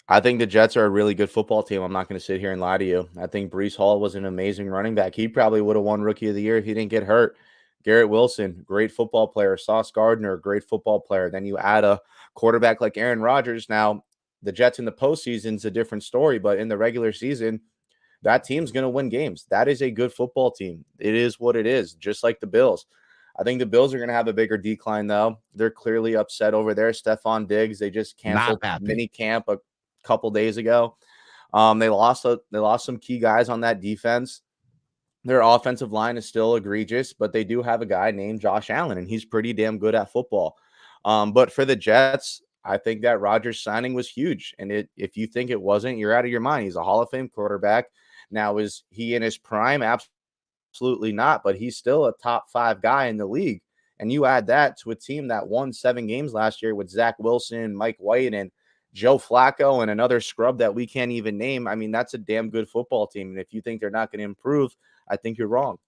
[SPEAKER 3] I think the Jets are a really good football team. I'm not going to sit here and lie to you. I think Breece Hall was an amazing running back. He probably would have won Rookie of the Year if he didn't get hurt. Garrett Wilson, great football player. Sauce Gardner, great football player. Then you add a quarterback like Aaron Rodgers. Now, the Jets in the postseason is a different story, but in the regular season, that team's going to win games. That is a good football team. It is what it is, just like the Bills. I think the Bills are going to have a bigger decline, though. They're clearly upset over there. Stephon Diggs, they just canceled mini camp a couple days ago. They lost some key guys on that defense. Their offensive line is still egregious, but they do have a guy named Josh Allen, and he's pretty damn good at football. But for the Jets, I think that Rodgers signing was huge. And if you think it wasn't, you're out of your mind. He's a Hall of Fame quarterback. Now, is he in his prime? Absolutely not, but he's still a top 5 guy in the league. And you add that to a team that won 7 games last year with Zach Wilson, Mike White, and Joe Flacco, and another scrub that we can't even name. I mean, that's a damn good football team. And if you think they're not going to improve, I think you're wrong.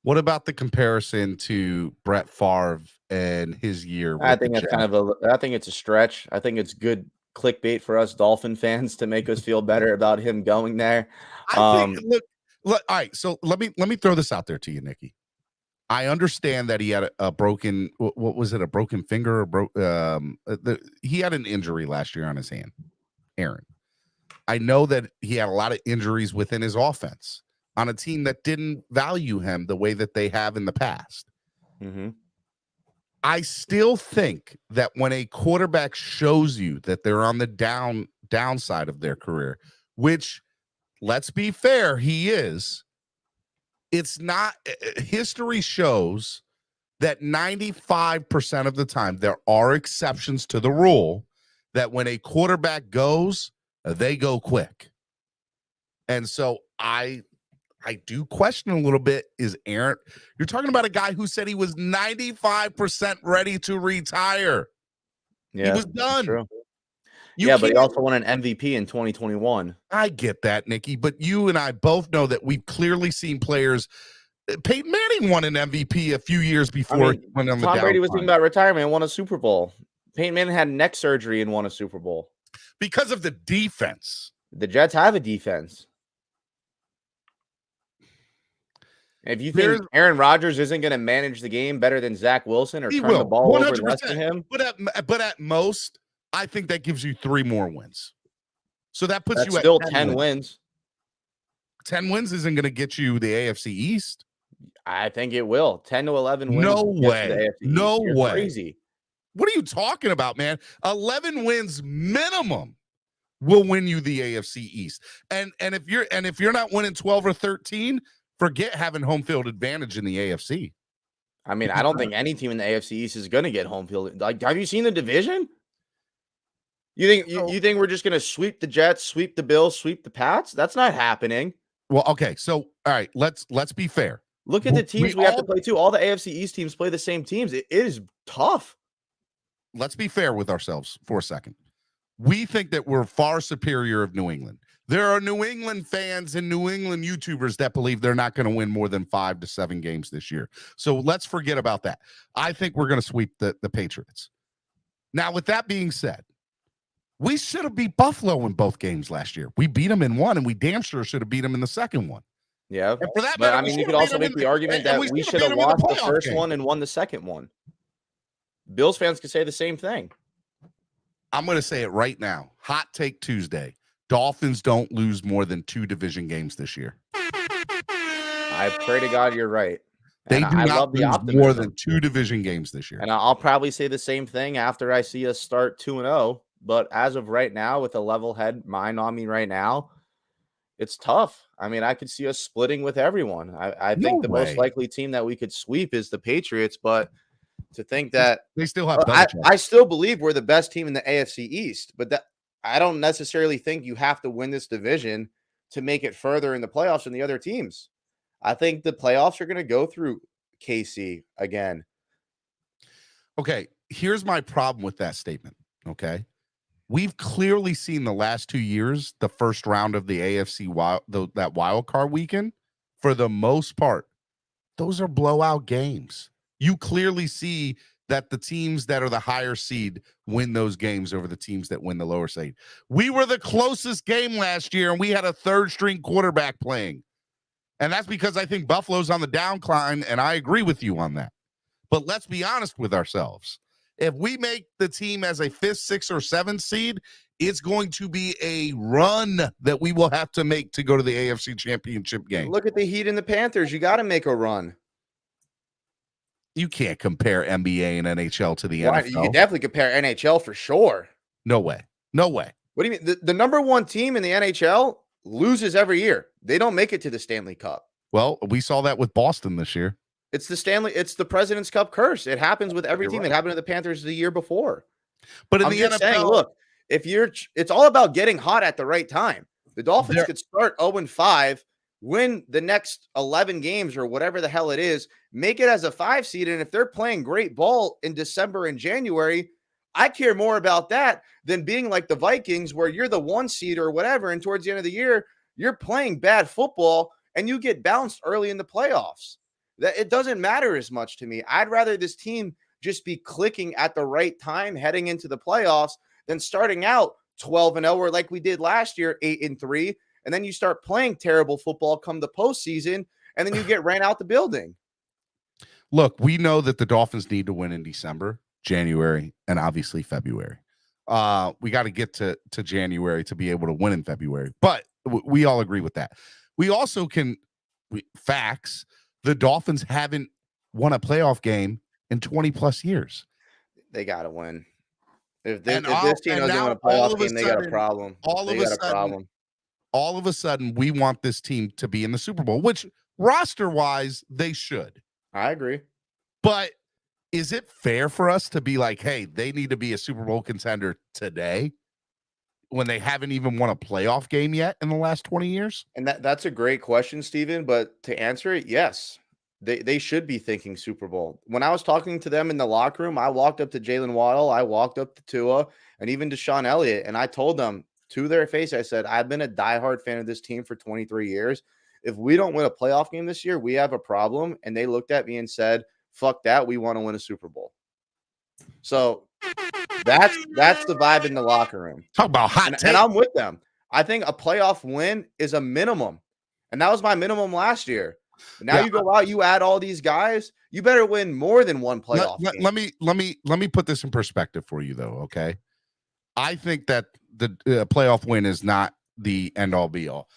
[SPEAKER 1] What about the comparison to Brett Favre and his year?
[SPEAKER 3] I think that's I think it's a stretch. I think it's good clickbait for us Dolphin fans to make us feel better about him going there.
[SPEAKER 1] Look, all right. So let me throw this out there to you, Nicky. I understand that he had a broken, what was it? A broken finger or he had an injury last year on his hand, Aaron. I know that he had a lot of injuries within his offense on a team that didn't value him the way that they have in the past.
[SPEAKER 3] Mm-hmm.
[SPEAKER 1] I still think that when a quarterback shows you that they're on the downside of their career, which, let's be fair, he is, it's not, history shows that 95% of the time, there are exceptions to the rule that when a quarterback goes, they go quick. And so I do question a little bit, is Aaron, you're talking about a guy who said he was 95% ready to retire.
[SPEAKER 3] Yeah,
[SPEAKER 1] he was done.
[SPEAKER 3] True. But he also won an MVP in 2021.
[SPEAKER 1] I get that, Nicky, but you and I both know that we've clearly seen players. Peyton Manning won an MVP a few years before he went on the
[SPEAKER 3] Tom Brady
[SPEAKER 1] down
[SPEAKER 3] was thinking about retirement and won a Super Bowl. Peyton Manning had neck surgery and won a Super Bowl.
[SPEAKER 1] Because of the defense.
[SPEAKER 3] The Jets have a defense. If you think Aaron Rodgers isn't going to manage the game better than Zach Wilson or turn the ball 100%. Over less than him,
[SPEAKER 1] but at most, I think that gives you 3 more wins. So that puts you
[SPEAKER 3] still
[SPEAKER 1] at
[SPEAKER 3] 10 wins.
[SPEAKER 1] 10 wins isn't going to get you the AFC East.
[SPEAKER 3] I think it will. 10 to 11 wins.
[SPEAKER 1] No way. No way.
[SPEAKER 3] Crazy.
[SPEAKER 1] What are you talking about, man? 11 wins minimum will win you the AFC East. And if you're not winning 12 or 13, forget having home field advantage in the AFC.
[SPEAKER 3] I mean, I don't think any team in the AFC East is going to get home field. Like, have you seen the division? You think we're just going to sweep the Jets, sweep the Bills, sweep the Pats? That's not happening.
[SPEAKER 1] Well, okay. So, all right, let's be fair.
[SPEAKER 3] Look at the teams we have to play too. All the AFC East teams play the same teams. It is tough.
[SPEAKER 1] Let's be fair with ourselves for a second. We think that we're far superior of New England. There are New England fans and New England YouTubers that believe they're not going to win more than 5 to 7 games this year. So let's forget about that. I think we're going to sweep the Patriots. Now, with that being said, we should have beat Buffalo in both games last year. We beat them in one, and we damn sure should have beat them in the second one.
[SPEAKER 3] Yeah.
[SPEAKER 1] And for that
[SPEAKER 3] but
[SPEAKER 1] matter,
[SPEAKER 3] I mean, you could also make the argument that we should have lost the first one and won the second one. Bills fans could say the same thing.
[SPEAKER 1] I'm going to say it right now. Hot take Tuesday. Dolphins don't lose more than 2 division games this year.
[SPEAKER 3] I pray to God you're right.
[SPEAKER 1] They do not lose more than 2 division games this year.
[SPEAKER 3] And I'll probably say the same thing after I see us start 2-0. But as of right now, with a level head mind on me right now, it's tough. I mean, I could see us splitting with everyone. I think the most likely team that we could sweep is the Patriots, but to think that
[SPEAKER 1] they still have
[SPEAKER 3] I still believe we're the best team in the AFC East, but that I don't necessarily think you have to win this division to make it further in the playoffs than the other teams. I think the playoffs are going to go through KC again.
[SPEAKER 1] Okay, here's my problem with that statement, okay? We've clearly seen the last 2 years, the first round of the AFC that wild card weekend, for the most part, those are blowout games. You clearly see that the teams that are the higher seed win those games over the teams that win the lower seed. We were the closest game last year, and we had a third-string quarterback playing. And that's because I think Buffalo's on the downcline, and I agree with you on that. But let's be honest with ourselves. If we make the team as a 5th, 6th, or 7th seed, it's going to be a run that we will have to make to go to the AFC Championship game.
[SPEAKER 3] Look at the Heat and the Panthers. You got to make a run.
[SPEAKER 1] You can't compare NBA and NHL to the
[SPEAKER 3] Why?
[SPEAKER 1] NFL.
[SPEAKER 3] You can definitely compare NHL for sure.
[SPEAKER 1] No way. No way.
[SPEAKER 3] What do you mean? The number one team in the NHL loses every year. They don't make it to the Stanley Cup.
[SPEAKER 1] Well, we saw that with Boston this year.
[SPEAKER 3] It's the President's Cup curse. It happens with every
[SPEAKER 1] You're
[SPEAKER 3] team.
[SPEAKER 1] right.
[SPEAKER 3] It happened to the Panthers the year before.
[SPEAKER 1] But in
[SPEAKER 3] I'm
[SPEAKER 1] the
[SPEAKER 3] just
[SPEAKER 1] NFL,
[SPEAKER 3] saying, look, it's all about getting hot at the right time. The Dolphins could start 0-5, win the next 11 games or whatever the hell it is, make it as a 5 seed. And if they're playing great ball in December and January, I care more about that than being like the Vikings, where you're the 1 seed or whatever. And towards the end of the year, you're playing bad football and you get bounced early in the playoffs. That it doesn't matter as much to me. I'd rather this team just be clicking at the right time heading into the playoffs than starting out 12-0, or like we did last year, 8-3. And then you start playing terrible football come the postseason, and then you get ran out the building.
[SPEAKER 1] Look, we know that the Dolphins need to win in December, January, and obviously February. We got to get to January to be able to win in February. But we all agree with that. We also facts, the Dolphins haven't won a playoff game in 20-plus years.
[SPEAKER 3] They got to win. If this team doesn't win a playoff game, they got a problem.
[SPEAKER 1] All of a sudden, we want this team to be in the Super Bowl, which roster-wise, they should.
[SPEAKER 3] I agree.
[SPEAKER 1] But is it fair for us to be like, hey, they need to be a Super Bowl contender today when they haven't even won a playoff game yet in the last 20 years?
[SPEAKER 3] And that's a great question, Steven. But to answer it, yes. They should be thinking Super Bowl. When I was talking to them in the locker room, I walked up to Jalen Waddle, I walked up to Tua, and even to Deshaun Elliott, and I told them to their face, I said, I've been a diehard fan of this team for 23 years. If we don't win a playoff game this year, we have a problem. And they looked at me and said, fuck that, we want to win a Super Bowl. So that's the vibe in the locker room.
[SPEAKER 1] Talk about hot take.
[SPEAKER 3] And I'm with them. I think a playoff win is a minimum. And that was my minimum last year. Now you go out, you add all these guys, you better win more than one playoff game.
[SPEAKER 1] Let me put this in perspective for you, though. Okay, I think that the playoff win is not the end all be all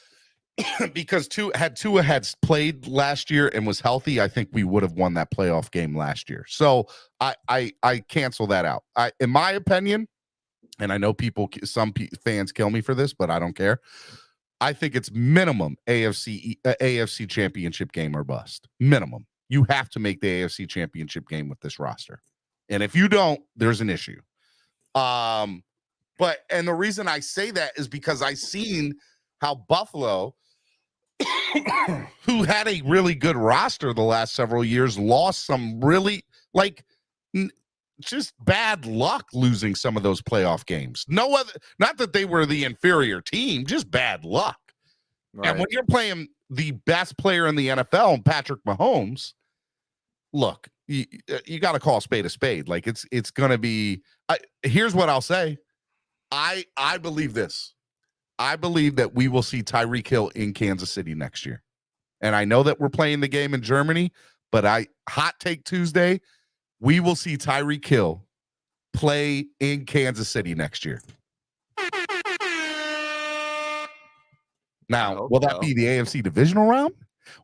[SPEAKER 1] because Tua had played last year and was healthy. I think we would have won that playoff game last year. So I cancel that out. In my opinion, and I know some fans kill me for this, but I don't care. I think it's minimum AFC championship game or bust. Minimum. You have to make the AFC championship game with this roster. And if you don't, there's an issue. And the reason I say that is because I've seen how Buffalo, who had a really good roster the last several years, lost some really just bad luck losing some of those playoff games. No other, not that they were the inferior team, just bad luck. Right. And when you're playing the best player in the NFL, Patrick Mahomes, look, you got to call a spade. Like it's going to be. Here's what I'll say. I believe this. I believe that we will see Tyreek Hill in Kansas City next year. And I know that we're playing the game in Germany, but hot take Tuesday. We will see Tyreek Hill play in Kansas City next year. Now, will that be the AFC divisional round?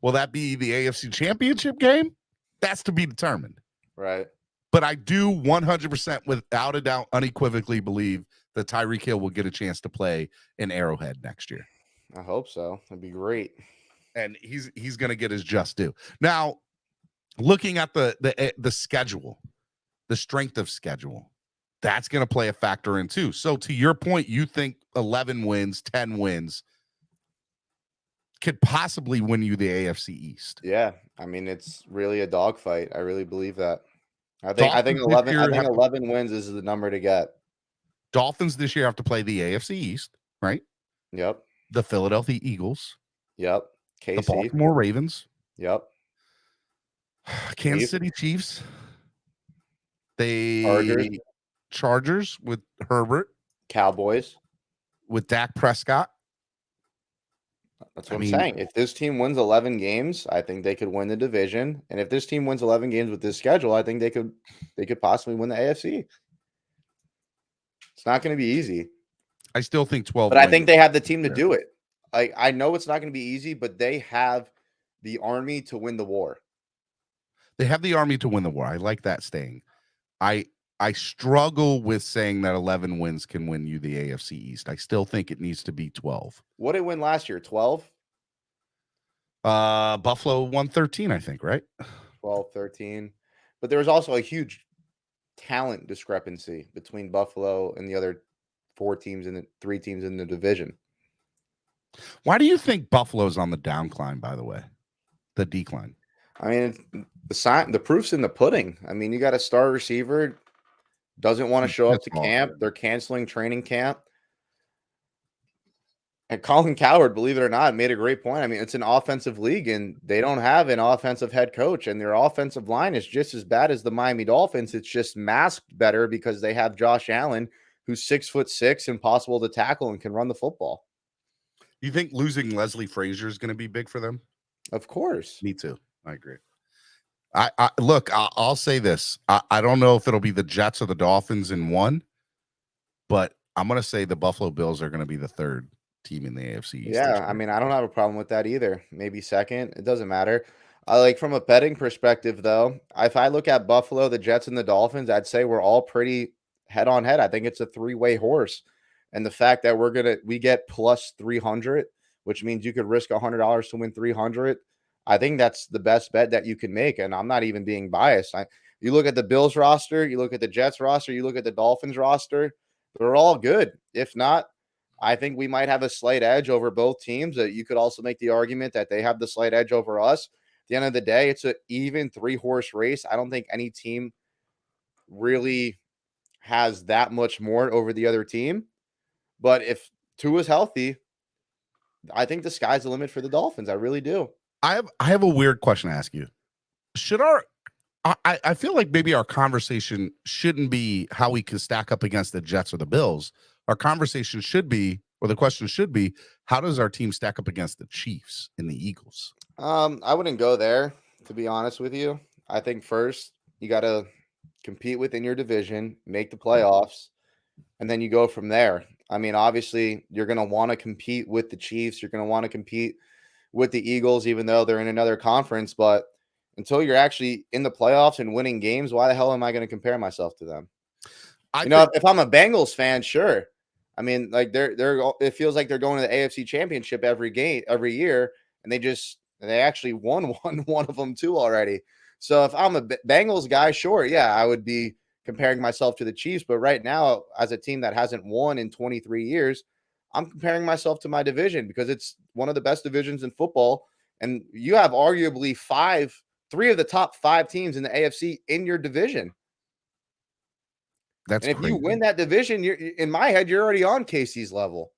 [SPEAKER 1] Will that be the AFC championship game? That's to be determined.
[SPEAKER 3] Right.
[SPEAKER 1] But I do 100% without a doubt unequivocally believe that Tyreek Hill will get a chance to play in Arrowhead next year.
[SPEAKER 3] I hope so. That'd be great.
[SPEAKER 1] And he's going to get his just due. Now, looking at the schedule, the strength of schedule, that's going to play a factor in too. So to your point, you think 11 wins, 10 wins. could possibly win you the AFC East.
[SPEAKER 3] Yeah, I mean, it's really a dogfight. I really believe that. I think
[SPEAKER 1] Dolphins
[SPEAKER 3] 11.
[SPEAKER 1] this
[SPEAKER 3] I
[SPEAKER 1] year
[SPEAKER 3] think
[SPEAKER 1] have to-
[SPEAKER 3] 11 wins is the number to get.
[SPEAKER 1] Dolphins this year have to play the AFC East, right?
[SPEAKER 3] Yep.
[SPEAKER 1] The Philadelphia Eagles,
[SPEAKER 3] Yep.
[SPEAKER 1] the
[SPEAKER 3] KC.
[SPEAKER 1] Baltimore Ravens,
[SPEAKER 3] Yep.
[SPEAKER 1] Kansas
[SPEAKER 3] Chiefs.
[SPEAKER 1] City Chiefs, the Chargers with Herbert,
[SPEAKER 3] Cowboys.
[SPEAKER 1] with Dak Prescott.
[SPEAKER 3] That's what I'm saying. If this team wins 11 games, I think they could win the division. And if this team wins 11 games with this schedule, I think they could possibly win the AFC. It's not going to be easy.
[SPEAKER 1] I still think 12.
[SPEAKER 3] But I think they have the team to do it. I know it's not going to be easy, but they have the army to win the war.
[SPEAKER 1] They have the army to win the war. I like that saying. I struggle with saying that 11 wins can win you the AFC East. I still think it needs to be 12.
[SPEAKER 3] What did it win last year? 12?
[SPEAKER 1] Buffalo won 13, I think, right?
[SPEAKER 3] 12, 13. But there was also a huge talent discrepancy between Buffalo and the other 3 teams in the division.
[SPEAKER 1] Why do you think Buffalo's on the downcline, by the way? The decline.
[SPEAKER 3] I mean, the proof's in the pudding. I mean, you got a star receiver, doesn't want to show up to camp. They're canceling training camp. And Colin Cowherd, believe it or not, made a great point. I mean, it's an offensive league, and they don't have an offensive head coach, and their offensive line is just as bad as the Miami Dolphins. It's just masked better because they have Josh Allen, who's 6'6", impossible to tackle, and can run the football.
[SPEAKER 1] You think losing Leslie Frazier is going to be big for them?
[SPEAKER 3] Of course.
[SPEAKER 1] Me too. I agree. I'll say this. I don't know if it'll be the Jets or the Dolphins in one, but I'm going to say the Buffalo Bills are going to be the third team in the AFC East.
[SPEAKER 3] Yeah, I mean, I don't have a problem with that either. Maybe second. It doesn't matter. Like from a betting perspective, though, if I look at Buffalo, the Jets, and the Dolphins, I'd say we're all pretty head on head. I think it's a 3-way horse. And the fact that we get plus 300, which means you could risk $100 to win 300. I think that's the best bet that you can make. And I'm not even being biased. You look at the Bills roster, you look at the Jets roster, you look at the Dolphins roster, they're all good. If not, I think we might have a slight edge over both teams. You could also make the argument that they have the slight edge over us. At the end of the day, it's an even 3-horse race. I don't think any team really has that much more over the other team. But if Tua's healthy, I think the sky's the limit for the Dolphins. I really do.
[SPEAKER 1] I have a weird question to ask you. I feel like maybe our conversation shouldn't be how we could stack up against the Jets or the Bills. Our conversation should be, or the question should be, how does our team stack up against the Chiefs and the Eagles?
[SPEAKER 3] I wouldn't go there, to be honest with you. I think first you got to compete within your division, make the playoffs, and then you go from there. I mean, obviously, you're going to want to compete with the Chiefs. You're going to want to compete with the Eagles, even though they're in another conference. But until you're actually in the playoffs and winning games, why the hell am I going to compare myself to them? If I'm a Bengals fan, sure. I mean, like it feels like they're going to the AFC Championship every year, and they actually won one of them too already. So if I'm a Bengals guy, sure, yeah, I would be comparing myself to the Chiefs. But right now, as a team that hasn't won in 23 years, I'm comparing myself to my division because it's one of the best divisions in football. And you have arguably 3 of the top 5 teams in the AFC in your division.
[SPEAKER 1] That's
[SPEAKER 3] and if
[SPEAKER 1] crazy.
[SPEAKER 3] you win that division, in my head, you're already on KC's level.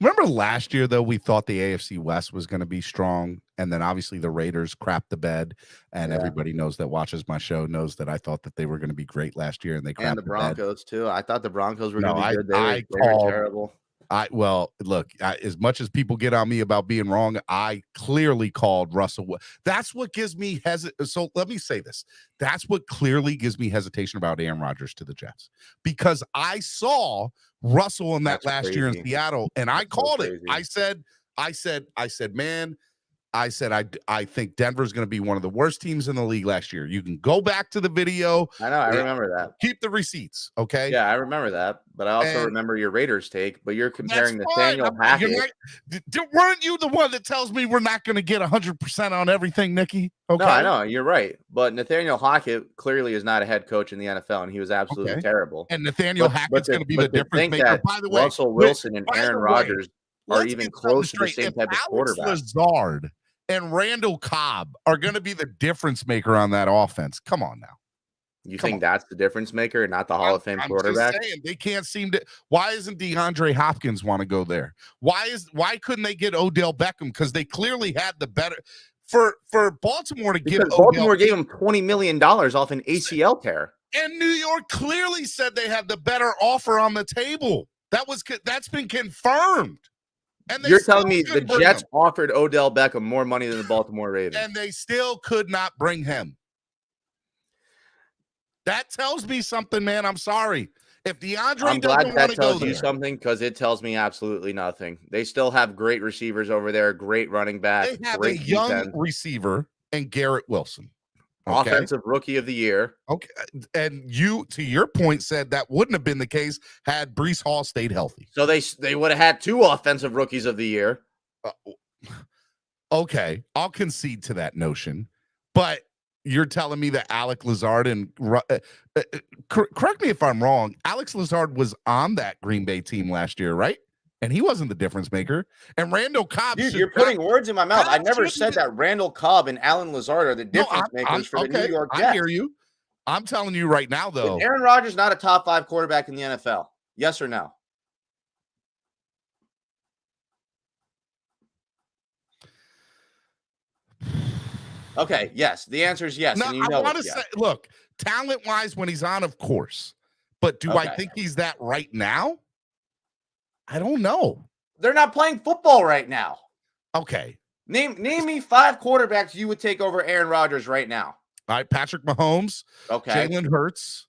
[SPEAKER 1] Remember last year, though, we thought the AFC West was going to be strong. And then obviously the Raiders crapped the bed. And everybody knows that watches my show knows that I thought that they were going to be great last year. And they crapped
[SPEAKER 3] and the Broncos, too. I thought the Broncos were going to be good. They were terrible.
[SPEAKER 1] As much as people get on me about being wrong, I clearly called Russell. That's what gives me So let me say this. That's what clearly gives me hesitation about Aaron Rodgers to the Jets, because I saw Russell in that last year in Seattle, and I called it. I said, man, I think Denver's going to be one of the worst teams in the league last year. You can go back to the video.
[SPEAKER 3] I know. I remember that.
[SPEAKER 1] Keep the receipts. Okay.
[SPEAKER 3] Yeah, I remember that. But I also remember your Raiders take. But you're comparing Nathaniel Hackett.
[SPEAKER 1] Weren't you the one that tells me we're not going to get 100% on everything, Nicky? Okay.
[SPEAKER 3] No, I know. You're right. But Nathaniel Hackett clearly is not a head coach in the NFL, and he was absolutely terrible.
[SPEAKER 1] And Nathaniel Hackett's going to be the difference maker. By the way,
[SPEAKER 3] Russell Wilson and Aaron Rodgers. are even close to the same type of
[SPEAKER 1] Alex
[SPEAKER 3] quarterback.
[SPEAKER 1] Lazard and Randall Cobb are going to be the difference maker on that offense. Come on now.
[SPEAKER 3] You think that's the difference maker and not the Hall of Fame quarterback?
[SPEAKER 1] I'm just saying, they can't seem to. Why isn't DeAndre Hopkins want to go there? Why couldn't they get Odell Beckham? Because they clearly had the better for Baltimore to give.
[SPEAKER 3] Baltimore gave him $20 million off an ACL tear,
[SPEAKER 1] and New York clearly said they had the better offer on the table. That's been confirmed. And
[SPEAKER 3] you're telling me the Jets offered Odell Beckham more money than the Baltimore Ravens,
[SPEAKER 1] and they still could not bring him. That tells me something, man. I'm sorry. If DeAndre,
[SPEAKER 3] I'm glad that tells you something, because it tells me absolutely nothing. They still have great receivers over there, great running back.
[SPEAKER 1] They have a young receiver and Garrett Wilson. Okay.
[SPEAKER 3] Offensive rookie of the year.
[SPEAKER 1] Okay. And you, to your point, said that wouldn't have been the case had Breece Hall stayed healthy.
[SPEAKER 3] So they would have had 2 offensive rookies of the year.
[SPEAKER 1] Okay. I'll concede to that notion. But you're telling me that Alex Lazard and correct me if I'm wrong, Alex Lazard was on that Green Bay team last year, right? And he wasn't the difference maker. And Randall Cobb.
[SPEAKER 3] Dude, you're putting words in my mouth. I never said that Randall Cobb and Alan Lazard are the difference makers for the New York Jets.
[SPEAKER 1] I hear you. I'm telling you right now, though.
[SPEAKER 3] Is Aaron Rodgers not a top 5 quarterback in the NFL? Yes or no? Okay, yes. The answer is yes.
[SPEAKER 1] No,
[SPEAKER 3] and you
[SPEAKER 1] I
[SPEAKER 3] know
[SPEAKER 1] want to say, look, talent-wise, when he's on, of course. But do I think he's that right now? I don't know.
[SPEAKER 3] They're not playing football right now.
[SPEAKER 1] Okay.
[SPEAKER 3] Name me 5 quarterbacks you would take over Aaron Rodgers right now.
[SPEAKER 1] All right, Patrick Mahomes.
[SPEAKER 3] Okay.
[SPEAKER 1] Jalen Hurts.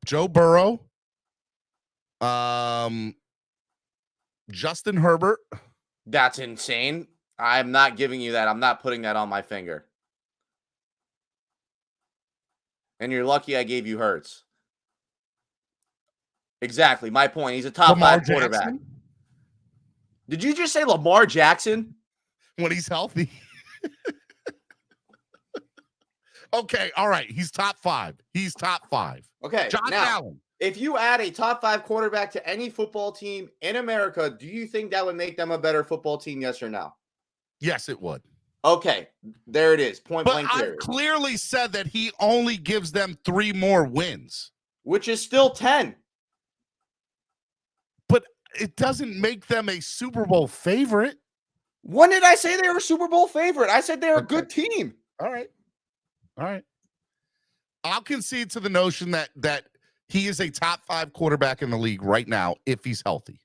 [SPEAKER 1] Joe Burrow. Justin Herbert.
[SPEAKER 3] That's insane. I'm not giving you that. I'm not putting that on my finger. And you're lucky I gave you Hurts. Exactly. My point. He's a top 5 quarterback.
[SPEAKER 1] Jackson?
[SPEAKER 3] Did you just say Lamar Jackson?
[SPEAKER 1] When he's healthy. Okay. All right. He's top 5. He's top 5.
[SPEAKER 3] Okay.
[SPEAKER 1] Josh Allen.
[SPEAKER 3] If you add a top 5 quarterback to any football team in America, do you think that would make them a better football team? Yes or no?
[SPEAKER 1] Yes, it would.
[SPEAKER 3] Okay. There it is. Point blank period.
[SPEAKER 1] I clearly said that he only gives them 3 more wins.
[SPEAKER 3] Which is still 10.
[SPEAKER 1] But it doesn't make them a Super Bowl favorite.
[SPEAKER 3] When did I say they were a Super Bowl favorite? I said they're a good team.
[SPEAKER 1] All right. I'll concede to the notion that he is a top 5 quarterback in the league right now if he's healthy.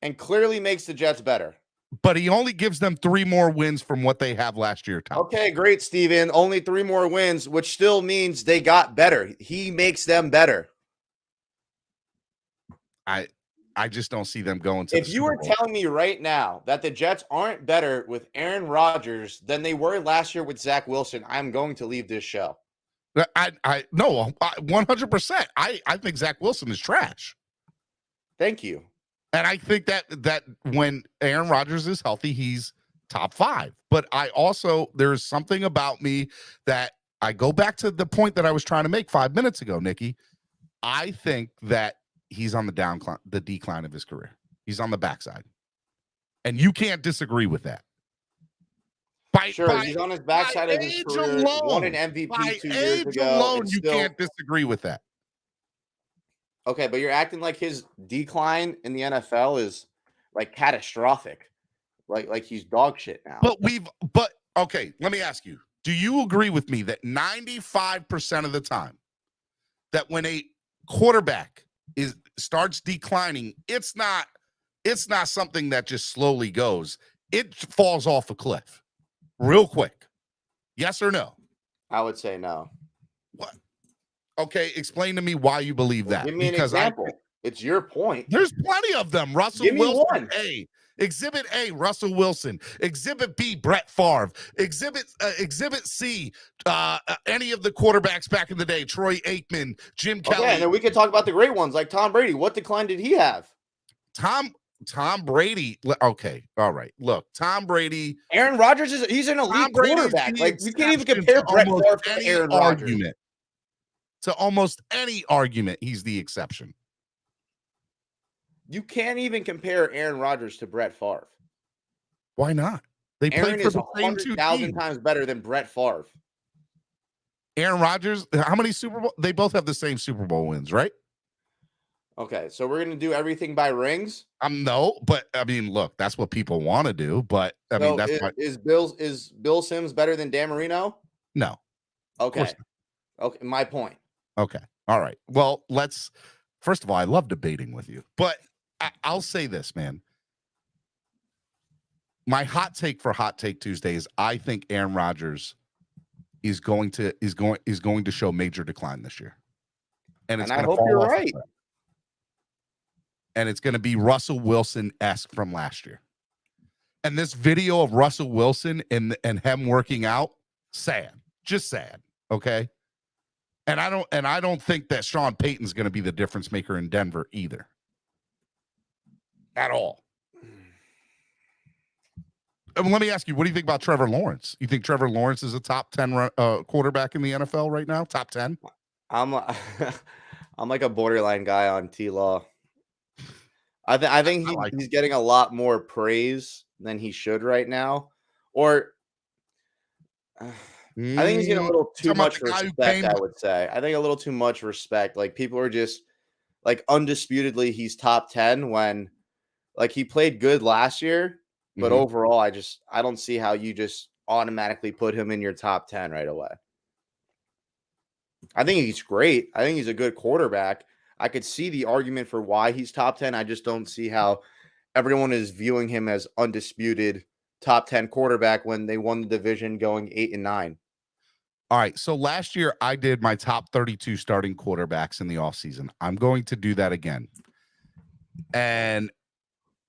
[SPEAKER 3] And clearly makes the Jets better.
[SPEAKER 1] But he only gives them 3 more wins from what they have last year, Tom.
[SPEAKER 3] Okay, great, Steven. Only 3 more wins, which still means they got better. He makes them better.
[SPEAKER 1] I just don't see them going to.
[SPEAKER 3] If you were telling me right now that the Jets aren't better with Aaron Rodgers than they were last year with Zach Wilson, I'm going to leave this show.
[SPEAKER 1] I no, 100%. I think Zach Wilson is trash.
[SPEAKER 3] Thank you.
[SPEAKER 1] And I think that when Aaron Rodgers is healthy, he's top 5. But there's something about me that I go back to the point that I was trying to make 5 minutes ago, Nicky. I think that he's on the decline of his career. He's on the backside. And you can't disagree with that.
[SPEAKER 3] He's on his backside of his career. Won an MVP 2 years ago.
[SPEAKER 1] Alone, you can't disagree with that.
[SPEAKER 3] Okay, but you're acting like his decline in the NFL is like catastrophic. Like he's dog shit now.
[SPEAKER 1] But okay, let me ask you. Do you agree with me that 95% of the time that when a quarterback starts declining, it's not something that just slowly goes. It falls off a cliff real quick. Yes or no?
[SPEAKER 3] I would say no.
[SPEAKER 1] What? Okay, explain to me why you believe that.
[SPEAKER 3] Give me an example. It's your point.
[SPEAKER 1] There's plenty of them. Russell Wilson. Exhibit A, Russell Wilson. Exhibit B, Brett Favre. Exhibit C, any of the quarterbacks back in the day, Troy Aikman, Jim Kelly.
[SPEAKER 3] Okay, and then we could talk about the great ones like Tom Brady. What decline did he have?
[SPEAKER 1] Tom Brady. Okay, all right. Look, Tom Brady.
[SPEAKER 3] Aaron Rodgers he's an elite quarterback. Like we can't even compare Brett Favre to Aaron Rodgers.
[SPEAKER 1] To almost any argument, he's the exception.
[SPEAKER 3] You can't even compare Aaron Rodgers to Brett Favre.
[SPEAKER 1] Why not? They
[SPEAKER 3] Aaron
[SPEAKER 1] played for
[SPEAKER 3] is
[SPEAKER 1] the same two
[SPEAKER 3] 100,000
[SPEAKER 1] teams.
[SPEAKER 3] times better than Brett Favre.
[SPEAKER 1] Aaron Rodgers, how many Super Bowl? They both have the same Super Bowl wins, right?
[SPEAKER 3] Okay, so we're gonna do everything by rings.
[SPEAKER 1] No, but I mean, look, that's what people want to do. But I mean, that's why.
[SPEAKER 3] Is Bill Sims better than Dan Marino?
[SPEAKER 1] No.
[SPEAKER 3] Okay. Okay, my point.
[SPEAKER 1] Okay. All right. Well, first of all, I love debating with you, but I'll say this, man. My hot take for Hot Take Tuesday is I think Aaron Rodgers is going to show major decline this year. And it's
[SPEAKER 3] I
[SPEAKER 1] going to
[SPEAKER 3] hope
[SPEAKER 1] fall
[SPEAKER 3] you're
[SPEAKER 1] off.
[SPEAKER 3] right.
[SPEAKER 1] And it's going to be Russell Wilson-esque from last year. And this video of Russell Wilson and him working out, sad. Just sad. Okay. And I don't think that Sean Payton's going to be the difference maker in Denver either. At all. And let me ask you, what do you think about Trevor Lawrence? You think Trevor Lawrence is a top 10 quarterback in the NFL right now? Top 10?
[SPEAKER 3] I'm like a borderline guy on T-Law. I think he's getting a lot more praise than he should right now. Or I think he's getting a little too much respect, I would say. I think a little too much respect. Like, people are just, like, undisputedly he's top 10 when, like, he played good last year. But overall, I don't see how you just automatically put him in your top 10 right away. I think he's great. I think he's a good quarterback. I could see the argument for why he's top 10. I just don't see how everyone is viewing him as undisputed top 10 quarterback when they won the division going 8-9.
[SPEAKER 1] All right. So last year I did my top 32 starting quarterbacks in the offseason. I'm going to do that again. And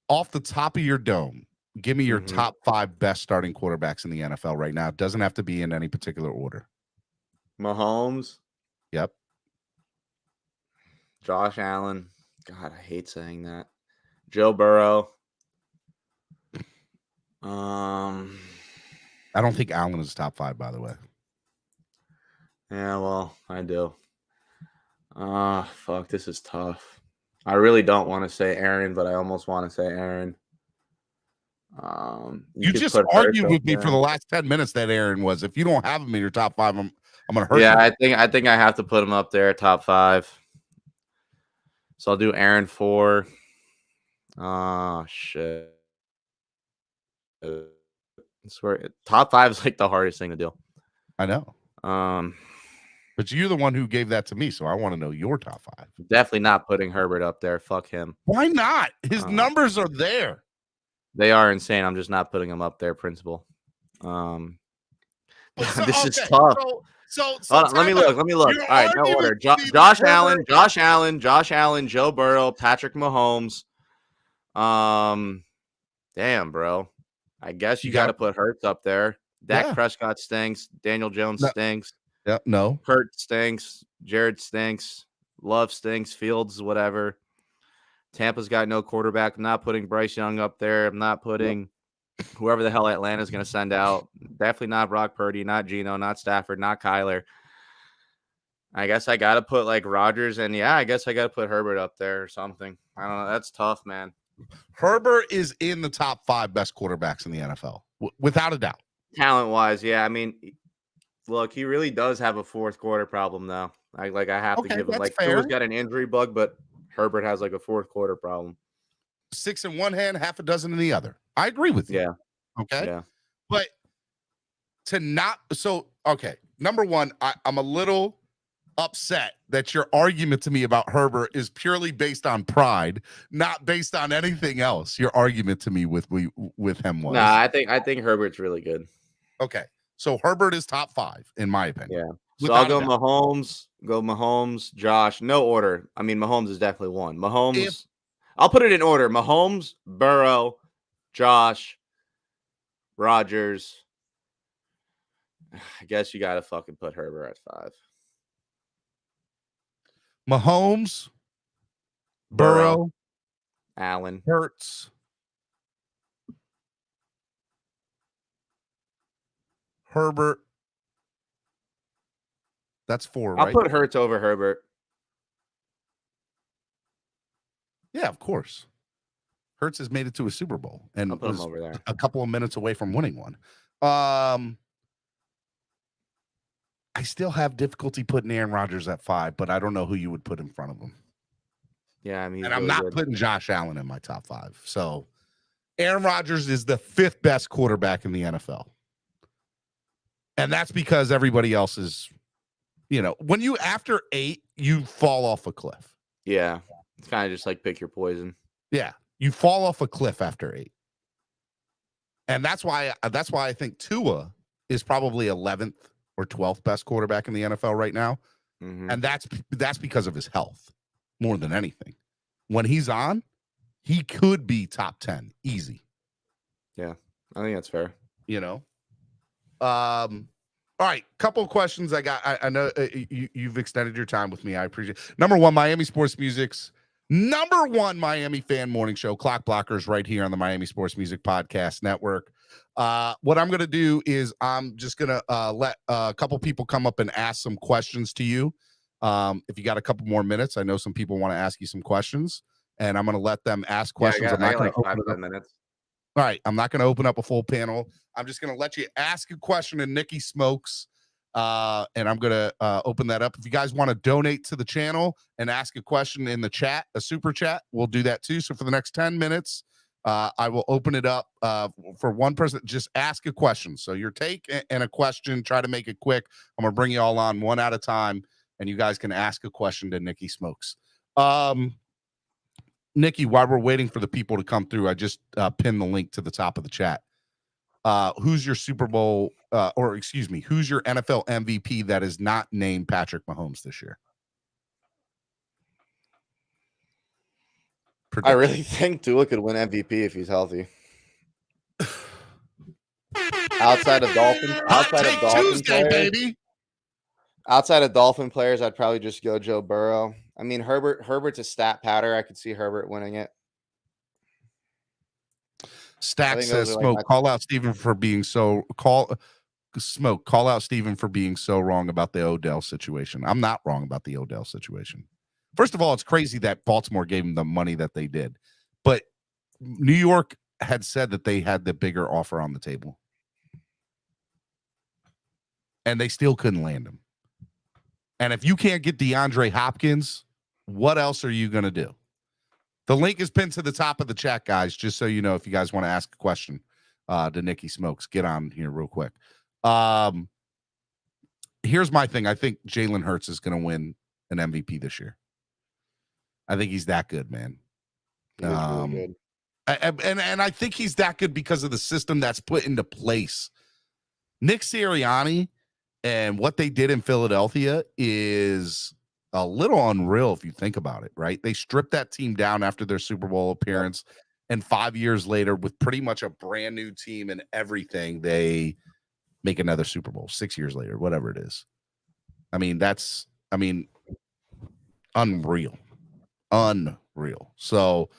[SPEAKER 1] off the top of your dome, give me your top 5 best starting quarterbacks in the NFL right now. It doesn't have to be in any particular order.
[SPEAKER 3] Mahomes.
[SPEAKER 1] Yep.
[SPEAKER 3] Josh Allen. God, I hate saying that. Joe Burrow.
[SPEAKER 1] I don't think Allen is top 5, by the way.
[SPEAKER 3] Yeah, well, I do. Fuck, this is tough. I really don't want to say Aaron, but I almost want to say Aaron.
[SPEAKER 1] You just argued with me for the last 10 minutes that Aaron was. If you don't have him in your top 5, I'm gonna hurt you.
[SPEAKER 3] Yeah, I think I have to put him up there, top 5. So I'll do Aaron 4. Oh shit. I swear, top 5 is like the hardest thing to do.
[SPEAKER 1] I know. But you're the one who gave that to me, so I want to know your top 5.
[SPEAKER 3] Definitely not putting Herbert up there. Fuck him.
[SPEAKER 1] Why not? His numbers are there.
[SPEAKER 3] They are insane. I'm just not putting him up there, principal. This is tough. So let me look. All right, no order. Josh Allen, Joe Burrow, Patrick Mahomes. Damn, bro. I guess you got to put Hurts up there. Dak Prescott stinks. Daniel Jones stinks.
[SPEAKER 1] Yeah, no.
[SPEAKER 3] Hurt stinks. Jared stinks. Love stinks. Fields, whatever. Tampa's got no quarterback. I'm not putting Bryce Young up there. I'm not putting whoever the hell Atlanta's going to send out. Definitely not Brock Purdy, not Geno, not Stafford, not Kyler. I guess I got to put like Rodgers, and I guess I got to put Herbert up there or something. I don't know. That's tough, man.
[SPEAKER 1] Herbert is in the top 5 best quarterbacks in the NFL, without a doubt.
[SPEAKER 3] Talent-wise, yeah. I mean, look, he really does have a fourth quarter problem, though. I have to give him, like, Tua's got an injury bug, but Herbert has like a fourth quarter problem.
[SPEAKER 1] 6 in one hand, half a dozen in the other. I agree with you.
[SPEAKER 3] Yeah.
[SPEAKER 1] Okay.
[SPEAKER 3] Yeah.
[SPEAKER 1] But number one, I'm a little upset that your argument to me about Herbert is purely based on pride, not based on anything else. Your argument to me with him was.
[SPEAKER 3] Nah, I think Herbert's really good.
[SPEAKER 1] Okay. So Herbert is top 5 in my opinion.
[SPEAKER 3] Yeah. So I'll go Mahomes, Josh. No order. I mean, Mahomes is definitely one. I'll put it in order. Mahomes, Burrow, Josh, Rodgers. I guess you got to fucking put Herbert at 5.
[SPEAKER 1] Mahomes, Burrow,
[SPEAKER 3] Allen,
[SPEAKER 1] Hurts, Herbert. That's 4, right?
[SPEAKER 3] I'll put Hurts over Herbert.
[SPEAKER 1] Yeah, of course. Hurts has made it to a Super Bowl and
[SPEAKER 3] I'll put him
[SPEAKER 1] was
[SPEAKER 3] over there.
[SPEAKER 1] a couple of minutes away from winning one. I still have difficulty putting Aaron Rodgers at 5, but I don't know who you would put in front of him.
[SPEAKER 3] Yeah, I mean,
[SPEAKER 1] And I'm not putting Josh Allen in my top 5. So Aaron Rodgers is the 5th best quarterback in the NFL. And that's because everybody else is, when you after 8, you fall off a cliff.
[SPEAKER 3] Yeah. It's kind of just like pick your poison.
[SPEAKER 1] Yeah. You fall off a cliff after 8. And that's why I think Tua is probably 11th or 12th best quarterback in the NFL right now.
[SPEAKER 3] Mm-hmm.
[SPEAKER 1] And that's because of his health more than anything. When he's on, he could be top 10 easy.
[SPEAKER 3] Yeah, I think that's fair.
[SPEAKER 1] All right, couple of questions I got. I know you've extended your time with me. I appreciate it. Number 1, Miami Sports Music's number 1 Miami fan morning show, Clock Blockers, right here on the Miami Sports Music Podcast Network. What I'm going to do is I'm just going to let a couple people come up and ask some questions to you. If you got a couple more minutes, I know some people want to ask you some questions, and I'm going to let them ask questions.
[SPEAKER 3] I'm not going to open 5 minutes.
[SPEAKER 1] All right, I'm not going to open up a full panel. I'm just going to let you ask a question in Nicky Smokes, and I'm going to open that up. If you guys want to donate to the channel and ask a question in the chat, a super chat, we'll do that too. So for the next 10 minutes, I will open it up for one person. Just ask a question. So your take and a question, try to make it quick. I'm going to bring you all on one at a time, and you guys can ask a question to Nicky Smokes. Nicky, while we're waiting for the people to come through, I just pinned the link to the top of the chat. Who's your Super Bowl, who's your NFL MVP that is not named Patrick Mahomes this year?
[SPEAKER 3] I really think Tua could win MVP if he's healthy. Outside of Dolphins players, I'd probably just go Joe Burrow. I mean, Herbert's a stat patter. I could see Herbert winning it.
[SPEAKER 1] Stack says, Smoke, call out Steven for being so call out Steven for being so wrong about the Odell situation. I'm not wrong about the Odell situation. First of all, it's crazy that Baltimore gave him the money that they did, but New York had said that they had the bigger offer on the table, and they still couldn't land him. And if you can't get DeAndre Hopkins, what else are you going to do? The link is pinned to the top of the chat, guys, just so you know if you guys want to ask a question to Nicky Smokes. Get on here real quick. Here's my thing. I think Jalen Hurts is going to win an MVP this year. I think he's that good, man.
[SPEAKER 3] Really good.
[SPEAKER 1] And I think he's that good because of the system that's put into place. Nick Sirianni and what they did in Philadelphia is a little unreal if you think about it, right? They stripped that team down after their Super Bowl appearance, and 5 years later, with pretty much a brand new team and everything, they make another Super Bowl 6 years later, whatever it is. Unreal. So,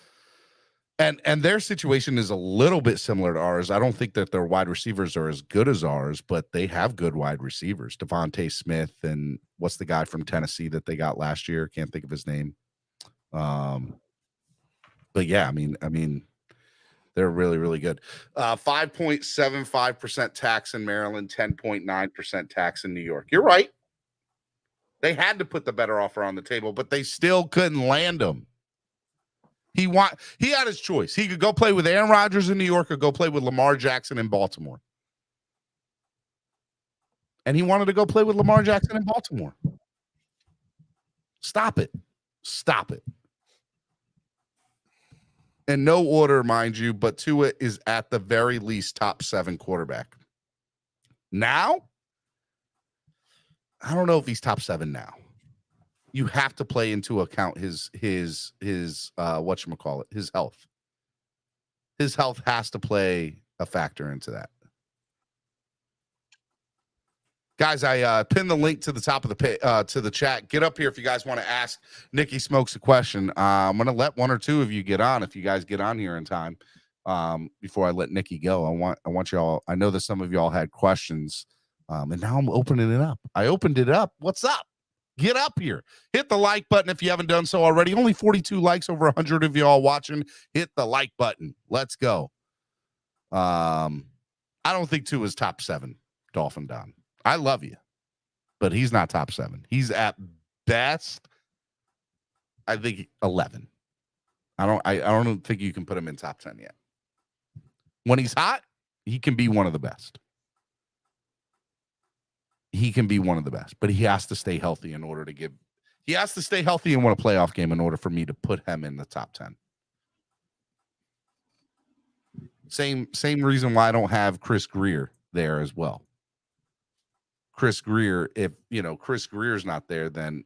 [SPEAKER 1] and their situation is a little bit similar to ours. I don't think that their wide receivers are as good as ours, but they have good wide receivers. Devontae Smith and what's the guy from Tennessee that they got last year? Can't think of his name. But yeah, I mean, they're really, really good. 5.75% tax in Maryland, 10.9% tax in New York. You're right. They had to put the better offer on the table, but they still couldn't land him. He had his choice. He could go play with Aaron Rodgers in New York or go play with Lamar Jackson in Baltimore. And he wanted to go play with Lamar Jackson in Baltimore. Stop it. In no order, mind you, but Tua is at the very least top 7 quarterback. Now, I don't know if he's top 7 now. You have to play into account his whatchamacallit, his health. His health has to play a factor into that. Guys, I pinned the link to the top of the chat. Get up here if you guys want to ask Nicky Smokes a question. I'm going to let one or two of you get on if you guys get on here in time before I let Nicky go. I want y'all. I know that some of y'all had questions, and now I'm opening it up. I opened it up. What's up? Get up here. Hit the like button if you haven't done so already. Only 42 likes, over 100 of you all watching. Hit the like button. Let's go. I don't think Tua is top 7, Dolphin Don. I love you, but he's not top 7. He's at best, I think, 11. I don't think you can put him in top 10 yet. When he's hot, he can be one of the best. He can be one of the best, but he has to stay healthy in order to give. He has to stay healthy and win a playoff game in order for me to put him in the top 10. Same reason why I don't have Chris Greer there as well. Chris Greer, if Chris Greer's not there, then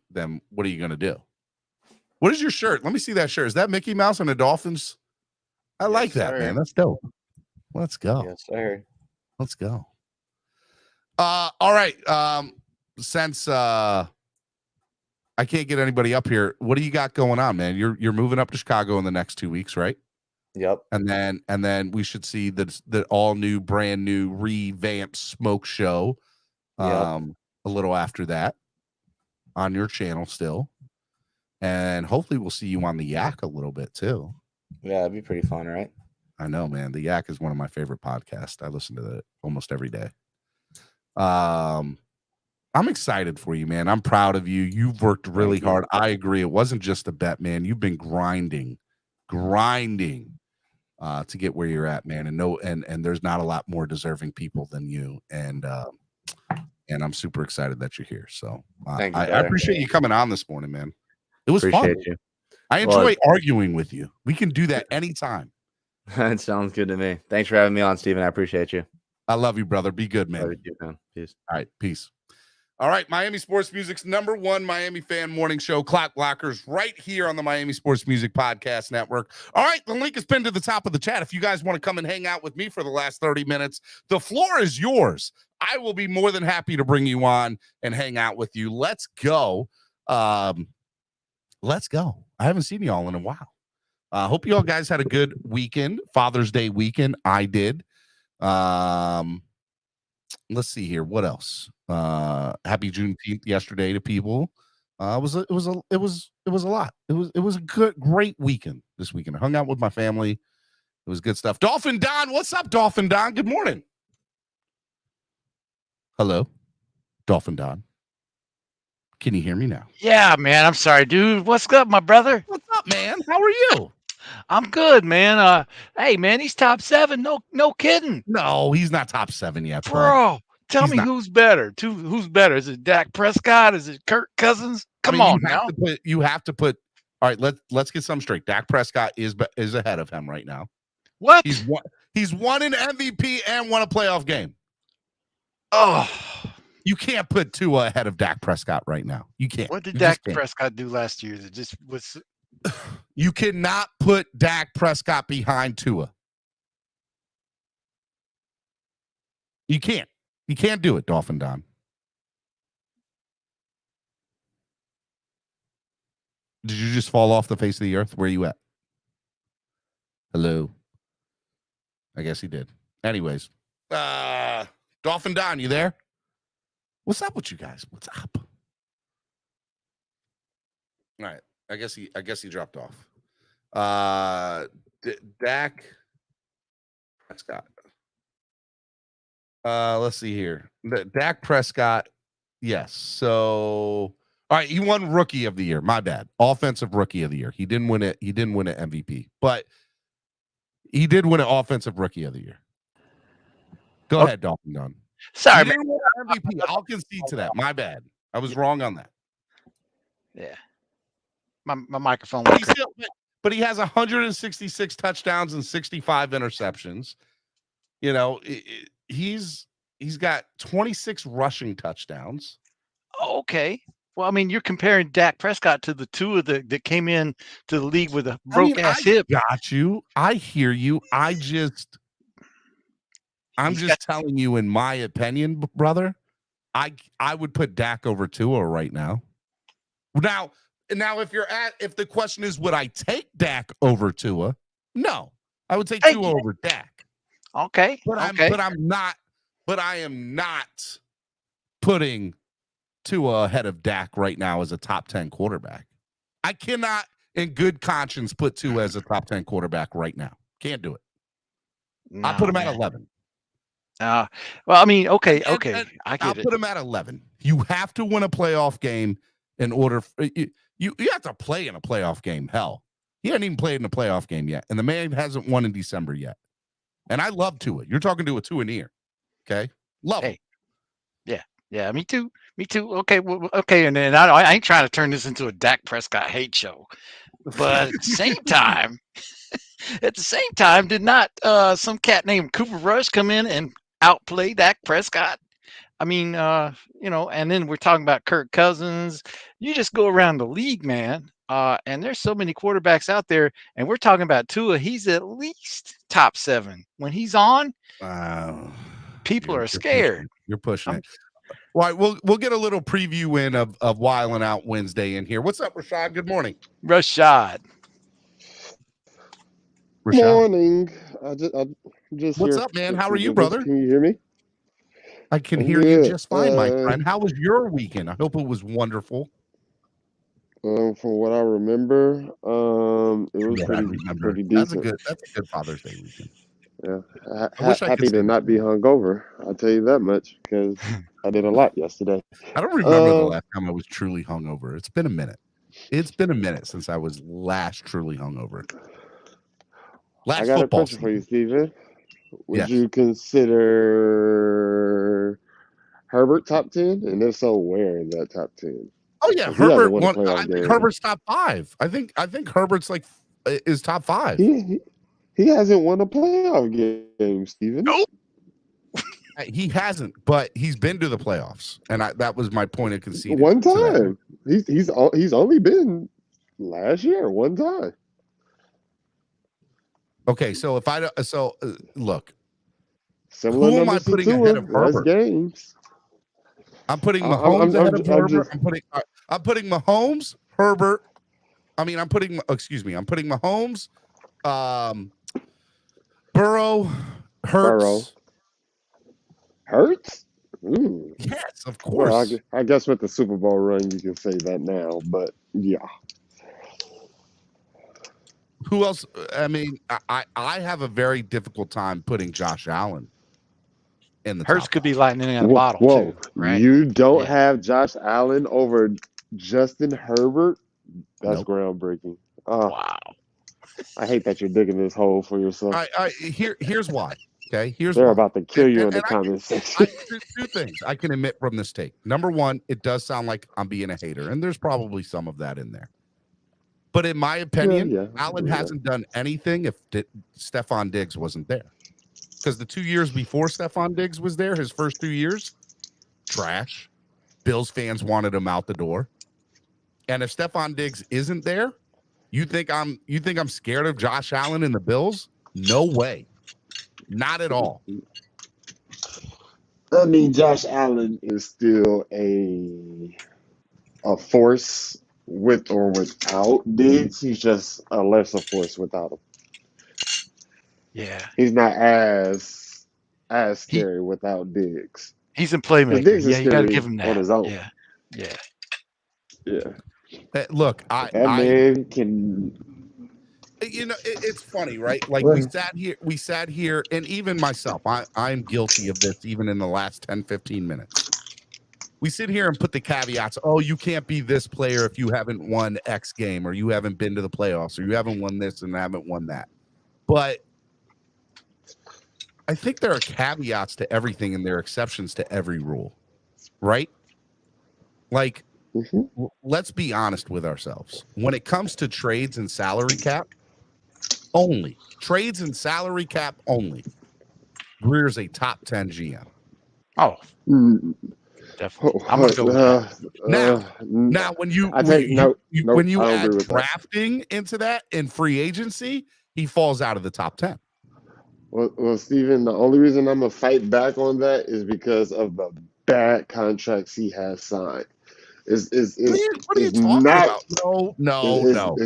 [SPEAKER 1] what are you going to do? What is your shirt? Let me see that shirt. Is that Mickey Mouse and the Dolphins? I like that, man. That's dope. Let's go.
[SPEAKER 3] Yes, sir.
[SPEAKER 1] Let's go. All right. Since I can't get anybody up here, what do you got going on, man? You're moving up to Chicago in the next 2 weeks, right?
[SPEAKER 3] Yep.
[SPEAKER 1] And then we should see the all new, brand new, revamped Smoke Show. A little after that on your channel still, and hopefully we'll see you on the Yak a little bit too.
[SPEAKER 3] Yeah, it'd be pretty fun, right?
[SPEAKER 1] I know, man. The Yak is one of my favorite podcasts. I listen to that almost every day. I'm excited for you, man. I'm proud of you. You've worked really hard. I agree. It wasn't just a bet, man. You've been grinding to get where you're at, man. And there's not a lot more deserving people than you. And I'm super excited that you're here. So I appreciate you coming on this morning, man. It was fun.
[SPEAKER 3] You.
[SPEAKER 1] I enjoy arguing with you. We can do that anytime.
[SPEAKER 3] That sounds good to me. Thanks for having me on, Steven. I appreciate you.
[SPEAKER 1] I love you, brother. Be good, man.
[SPEAKER 3] Love you, man. Peace.
[SPEAKER 1] All right, peace. All right, Miami Sports Music's #1 Miami fan morning show, Clock Blockers, right here on the Miami Sports Music Podcast Network. All right, the link is pinned to the top of the chat. If you guys want to come and hang out with me for the last 30 minutes, the floor is yours. I will be more than happy to bring you on and hang out with you. Let's go. Let's go. I haven't seen you all in a while. Hope you all guys had a good weekend, Father's Day weekend. I did. Let's see here. What else? Happy Juneteenth yesterday to people. It was a lot. It was a great weekend this weekend. I hung out with my family. It was good stuff. Dolphin Don, what's up, Dolphin Don? Good morning. Hello, Dolphin Don. Can you hear me now?
[SPEAKER 5] Yeah, man. I'm sorry, dude. What's up, my brother?
[SPEAKER 1] What's up, man? How are you?
[SPEAKER 5] I'm good, man. Hey, man, he's top 7. No kidding.
[SPEAKER 1] No, he's not top 7 yet,
[SPEAKER 5] bro. Tell me who's better. Who's better? Is it Dak Prescott? Is it Kirk Cousins? Come on now.
[SPEAKER 1] You have to put. All right, let's get some straight. Dak Prescott is ahead of him right now.
[SPEAKER 5] What?
[SPEAKER 1] He's won an MVP and won a playoff game.
[SPEAKER 5] Oh,
[SPEAKER 1] you can't put Tua ahead of Dak Prescott right now. You can't.
[SPEAKER 5] What did Dak Prescott do last year? That just was.
[SPEAKER 1] You cannot put Dak Prescott behind Tua. You can't. You can't do it, Dolphin Don. Did you just fall off the face of the earth? Where are you at? Hello. I guess he did. Anyways, Dolphin Don, you there? What's up with you guys? What's up? All right. I guess he dropped off. Dak Prescott. Let's see here. Dak Prescott. Yes. So, all right, he won Rookie of the Year. My bad. Offensive Rookie of the Year. He didn't win it. He didn't win an MVP, but he did win an Offensive Rookie of the Year. Go ahead, Dolphin Don.
[SPEAKER 5] Sorry,
[SPEAKER 1] man. MVP. I'll concede to that. My bad. I was wrong on that.
[SPEAKER 5] Yeah. My microphone.
[SPEAKER 1] But he has 166 touchdowns and 65 interceptions. You know, he's got 26 rushing touchdowns.
[SPEAKER 5] Okay. Well, I mean, you're comparing Dak Prescott to the two that came in to the league with a broke-ass hip.
[SPEAKER 1] Got you. I hear you. I'm just telling you, in my opinion, brother, I would put Dak over Tua right now. Now, if the question is, would I take Dak over Tua? No, I would take Tua over Dak.
[SPEAKER 5] Okay.
[SPEAKER 1] But I am not putting Tua ahead of Dak right now as a top 10 quarterback. I cannot, in good conscience, put Tua as a top 10 quarterback right now. Can't do it. I put him at 11.
[SPEAKER 5] Well, I mean, okay,
[SPEAKER 1] And
[SPEAKER 5] I
[SPEAKER 1] I'll
[SPEAKER 5] get it.
[SPEAKER 1] put him at 11. You have to win a playoff game in order. You have to play in a playoff game. Hell, he hasn't even played in a playoff game yet, and the man hasn't won in December yet. And I love Tua. You're talking to a Tua ear. Okay, love him.
[SPEAKER 5] Yeah, me too. Okay, well, okay, and then I ain't trying to turn this into a Dak Prescott hate show, but at the same time, did not some cat named Cooper Rush come in and outplay Dak Prescott? I mean, and then we're talking about Kirk Cousins. You just go around the league, man, and there's so many quarterbacks out there, and we're talking about Tua. He's at least top 7 when he's on. People are scared.
[SPEAKER 1] You're pushing it. Well, we'll get a little preview in of Wiling Out Wednesday in here. What's up, Rashad? Good morning.
[SPEAKER 5] Rashad.
[SPEAKER 6] Morning. I just
[SPEAKER 1] What's
[SPEAKER 6] here
[SPEAKER 1] up, man?
[SPEAKER 6] to
[SPEAKER 1] How are you,
[SPEAKER 6] visit.
[SPEAKER 1] brother?
[SPEAKER 6] Can you hear me?
[SPEAKER 1] I can
[SPEAKER 6] I'm
[SPEAKER 1] hear you
[SPEAKER 6] good.
[SPEAKER 1] just fine, my friend. How was your weekend? I hope it was wonderful.
[SPEAKER 6] From what I remember, it was
[SPEAKER 1] What I
[SPEAKER 6] pretty
[SPEAKER 1] remember.
[SPEAKER 6] decent.
[SPEAKER 1] That's a good Father's Day weekend.
[SPEAKER 6] Yeah,
[SPEAKER 1] I wish I could
[SPEAKER 6] happy
[SPEAKER 1] say
[SPEAKER 6] to not be hungover. I'll tell you that much because I did a lot yesterday.
[SPEAKER 1] I don't remember the last time I was truly hungover. It's been a minute. It's been a minute since I was last truly hungover.
[SPEAKER 6] I got a question for you, Steven. Would
[SPEAKER 1] Yes.
[SPEAKER 6] you consider Herbert top 10? And if so, where in that top 10?
[SPEAKER 1] Oh yeah,
[SPEAKER 6] He hasn't
[SPEAKER 1] Herbert
[SPEAKER 6] won a
[SPEAKER 1] won.
[SPEAKER 6] playoff
[SPEAKER 1] I think
[SPEAKER 6] game.
[SPEAKER 1] Herbert's top 5. I think Herbert's is top 5.
[SPEAKER 6] He hasn't won a playoff game, Steven.
[SPEAKER 5] Nope.
[SPEAKER 1] He hasn't, but he's been to the playoffs, and that was my point of conceding.
[SPEAKER 6] One time. He's only been last year. One time.
[SPEAKER 1] Okay, so if look,
[SPEAKER 6] Similar
[SPEAKER 1] who am I
[SPEAKER 6] numbers to
[SPEAKER 1] putting
[SPEAKER 6] Tua,
[SPEAKER 1] ahead of
[SPEAKER 6] less
[SPEAKER 1] Herbert?
[SPEAKER 6] games.
[SPEAKER 1] I'm putting Mahomes ahead of Herbert. I'm putting Mahomes, Herbert. I'm putting Mahomes, Burrow, Hurts.
[SPEAKER 6] Hurts? Ooh.
[SPEAKER 1] Yes, of course.
[SPEAKER 6] Well, I guess with the Super Bowl run, you can say that now, but yeah.
[SPEAKER 1] Who else? I have a very difficult time putting Josh Allen in the
[SPEAKER 5] Hurts
[SPEAKER 1] top
[SPEAKER 5] could be
[SPEAKER 1] 5.
[SPEAKER 5] lightning in a bottle too, right?
[SPEAKER 6] You don't have Josh Allen over Justin Herbert? That's groundbreaking.
[SPEAKER 5] Wow.
[SPEAKER 6] I hate that you're digging this hole for yourself.
[SPEAKER 1] Here's why. Okay,
[SPEAKER 6] They're about to kill you in the comment section.
[SPEAKER 1] Two things I can admit from this take. Number one, it does sound like I'm being a hater, and there's probably some of that in there. But in my opinion, Allen hasn't done anything if Stephon Diggs wasn't there. Because the 2 years before Stephon Diggs was there, his first 2 years, trash. Bills fans wanted him out the door. And if Stephon Diggs isn't there, you think I'm scared of Josh Allen and the Bills? No way. Not at all.
[SPEAKER 6] I mean, Josh Allen is still a force with or without Diggs. He's just a lesser force without him.
[SPEAKER 5] Yeah.
[SPEAKER 6] He's not as scary without Diggs.
[SPEAKER 5] He's a playmaker.
[SPEAKER 6] Diggs is
[SPEAKER 5] You got to
[SPEAKER 6] scary
[SPEAKER 5] give him that.
[SPEAKER 6] on his own.
[SPEAKER 5] Yeah.
[SPEAKER 1] Look,
[SPEAKER 6] that man can.
[SPEAKER 1] It's funny, right? Like we sat here, and even myself, I'm guilty of this even in the last 10, 15 minutes. We sit here and put the caveats, oh, you can't be this player if you haven't won X game, or you haven't been to the playoffs, or you haven't won this and haven't won that. But I think there are caveats to everything, and there are exceptions to every rule, right? Like, let's be honest with ourselves. When it comes to trades and salary cap, only Greer's a top 10 GM.
[SPEAKER 5] Oh, definitely. I'm gonna go with that.
[SPEAKER 1] Now when you add drafting into that and free agency, he falls out of the top 10.
[SPEAKER 6] Well, Steven, the only reason I'm gonna fight back on that is because of the bad contracts he has signed.
[SPEAKER 1] What are you talking about? No.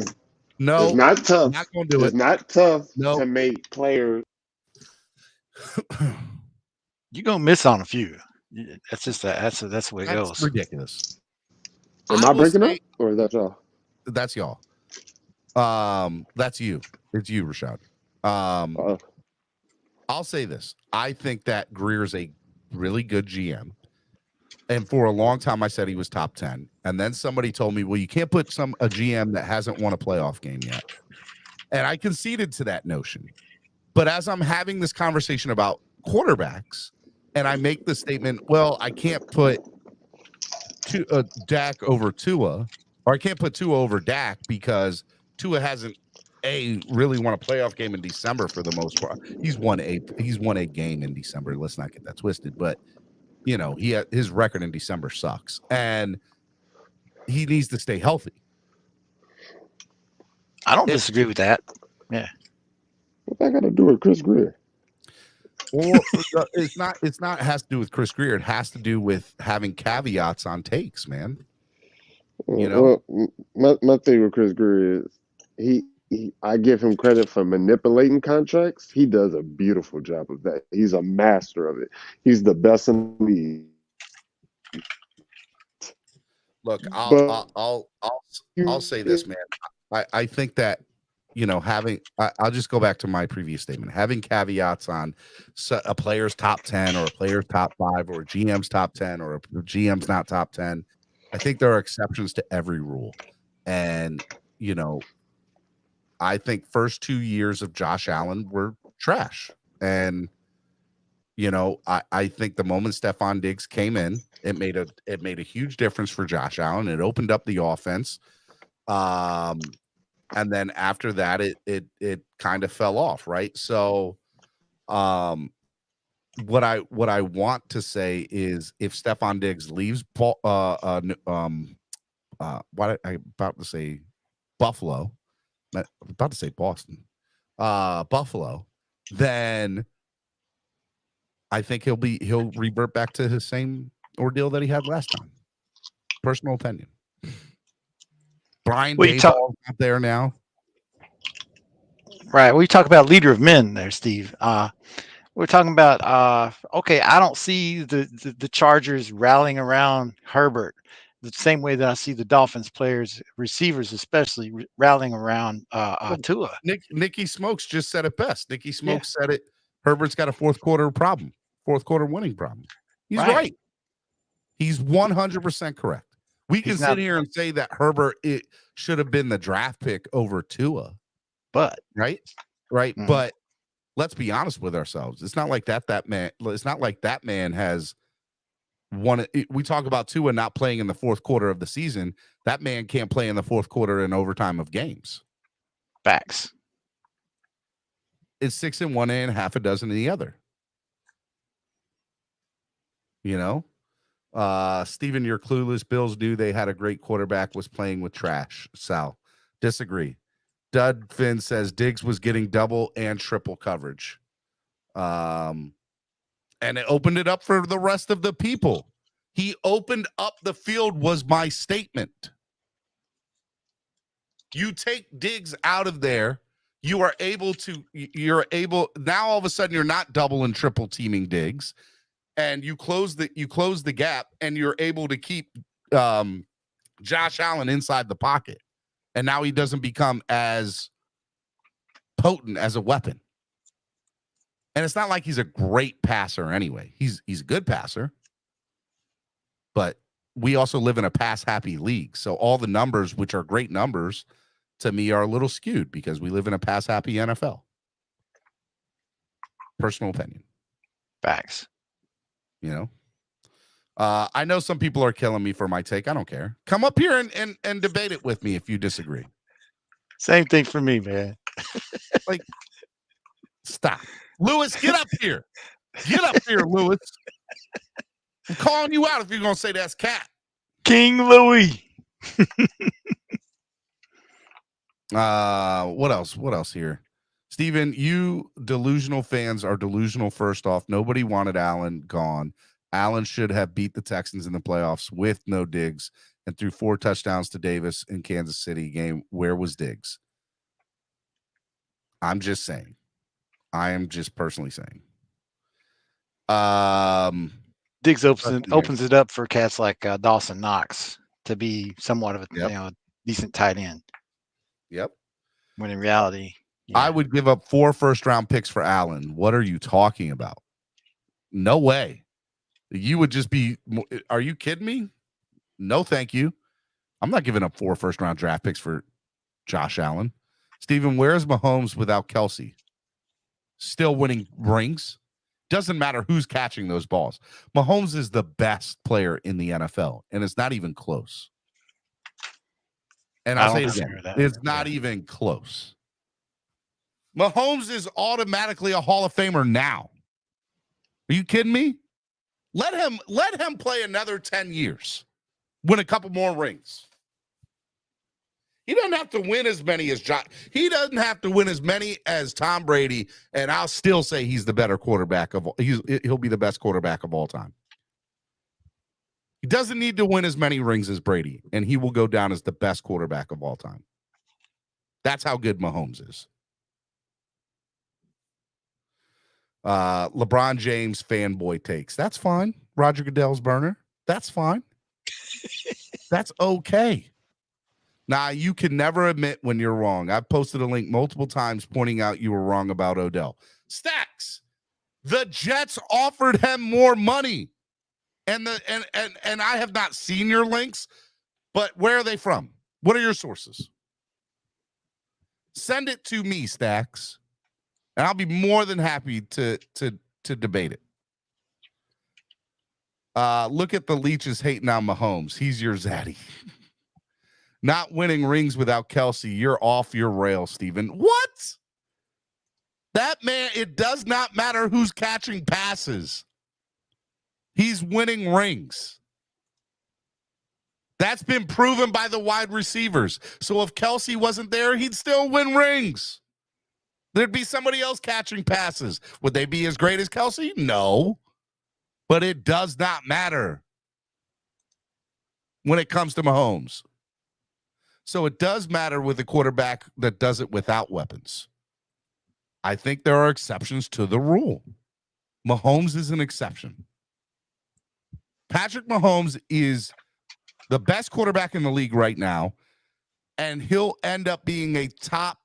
[SPEAKER 6] It's not tough.
[SPEAKER 1] Not gonna do
[SPEAKER 6] it's not tough
[SPEAKER 1] to
[SPEAKER 6] make players.
[SPEAKER 5] You're gonna miss on a few. That's just that's the way it
[SPEAKER 1] That's
[SPEAKER 5] goes.
[SPEAKER 1] ridiculous.
[SPEAKER 6] Am I breaking up, or is that y'all?
[SPEAKER 1] That's y'all. That's you. It's you, Rashad. I'll say this. I think that Greer's a really good GM. And for a long time, I said he was top 10. And then somebody told me, well, you can't put a GM that hasn't won a playoff game yet. And I conceded to that notion. But as I'm having this conversation about quarterbacks, and I make the statement, well, I can't put Dak over Tua, or I can't put Tua over Dak because Tua hasn't really won a playoff game in December for the most part. He's won a game in December. Let's not get that twisted. But his record in December sucks, and he needs to stay healthy.
[SPEAKER 5] I don't disagree with that. Yeah.
[SPEAKER 6] What that got to do with Chris Greer?
[SPEAKER 1] Or it's not has to do with Chris Greer. It has to do with having caveats on takes, man.
[SPEAKER 6] Well, my thing with Chris Greer is I give him credit for manipulating contracts. He does a beautiful job of that. He's a master of it. He's the best in the league.
[SPEAKER 1] Look, I'll say this, man. I think that I'll just go back to my previous statement. Having caveats on a player's top 10 or a player's top 5 or a GM's top 10 or a GM's not top 10. I think there are exceptions to every rule. And, I think first 2 years of Josh Allen were trash. And, I think the moment Stephon Diggs came in, it made a huge difference for Josh Allen. It opened up the offense. And then after that, it kind of fell off, right? So, what I want to say is, if Stephon Diggs leaves, what I about to say Buffalo, about to say Boston, Buffalo, then I think he'll revert back to his same ordeal that he had last time. Personal opinion. Brian Daboll out there now.
[SPEAKER 5] Right. We talk about leader of men there, Steve. We're talking about okay, I don't see the Chargers rallying around Herbert the same way that I see the Dolphins players, receivers especially, rallying around Tua.
[SPEAKER 1] Nicky Smokes just said it best. Nicky Smokes said it. Herbert's got a fourth quarter winning problem. He's right. He's 100% correct. We can sit here and say that Herbert should have been the draft pick over Tua,
[SPEAKER 5] but
[SPEAKER 1] right. Mm-hmm. But let's be honest with ourselves. It's not like that man. It's not like that man has won. We talk about Tua not playing in the fourth quarter of the season. That man can't play in the fourth quarter and overtime of games.
[SPEAKER 5] Facts.
[SPEAKER 1] It's 6 in one and half a dozen in the other. Steven, you're clueless. Bills knew they had a great quarterback, was playing with trash. Sal, disagree. Dud Finn says Diggs was getting double and triple coverage. And it opened it up for the rest of the people. He opened up the field, was my statement. You take Diggs out of there, you're able now all of a sudden you're not double and triple teaming Diggs. And you close the gap, and you're able to keep Josh Allen inside the pocket. And now he doesn't become as potent as a weapon. And it's not like he's a great passer anyway. He's a good passer. But we also live in a pass-happy league. So all the numbers, which are great numbers, to me are a little skewed because we live in a pass-happy NFL. Personal opinion.
[SPEAKER 5] Facts.
[SPEAKER 1] I know some people are killing me for my take. I don't care. Come up here and debate it with me if you disagree.
[SPEAKER 5] Same thing for me, man.
[SPEAKER 1] Like, stop. Lewis, get up here. Get up here, Lewis. I'm calling you out if you're going to say that's cat.
[SPEAKER 5] King Louis.
[SPEAKER 1] What else here? Steven, you delusional fans are delusional. First off, nobody wanted Allen gone. Allen should have beat the Texans in the playoffs with no Diggs and threw 4 touchdowns to Davis in Kansas City game. Where was Diggs? I'm just saying. I am just personally saying.
[SPEAKER 5] Diggs opens it up for cats like Dawson Knox to be somewhat of a decent tight end.
[SPEAKER 1] Yep.
[SPEAKER 5] When in reality,
[SPEAKER 1] I would give up 4 first-round picks for Allen. What are you talking about? No way. You would just be. Are you kidding me? No, thank you. I'm not giving up 4 first-round draft picks for Josh Allen. Steven, where's Mahomes without Kelsey? Still winning rings. Doesn't matter who's catching those balls. Mahomes is the best player in the NFL, and it's not even close. And I'll say it again, it's not even close. Mahomes is automatically a Hall of Famer now. Are you kidding me? Let him play another 10 years. Win a couple more rings. He doesn't have to win as many as he doesn't have to win as many as Tom Brady, and I'll still say he's the better quarterback of all. He'll be the best quarterback of all time. He doesn't need to win as many rings as Brady, and he will go down as the best quarterback of all time. That's how good Mahomes is. LeBron James fanboy takes. That's fine. Roger Goodell's burner. That's fine. That's okay. Now, you can never admit when you're wrong. I've posted a link multiple times pointing out you were wrong about Odell. Stacks. The Jets offered him more money. And I have not seen your links, but where are they from? What are your sources? Send it to me, Stacks. And I'll be more than happy to debate it. Look at the leeches hating on Mahomes. He's your zaddy. Not winning rings without Kelsey. You're off your rail, Steven. What? That man, it does not matter who's catching passes. He's winning rings. That's been proven by the wide receivers. So if Kelsey wasn't there, he'd still win rings. There'd be somebody else catching passes. Would they be as great as Kelsey? No. But it does not matter when it comes to Mahomes. So it does matter with a quarterback that does it without weapons. I think there are exceptions to the rule. Mahomes is an exception. Patrick Mahomes is the best quarterback in the league right now, and he'll end up being a top,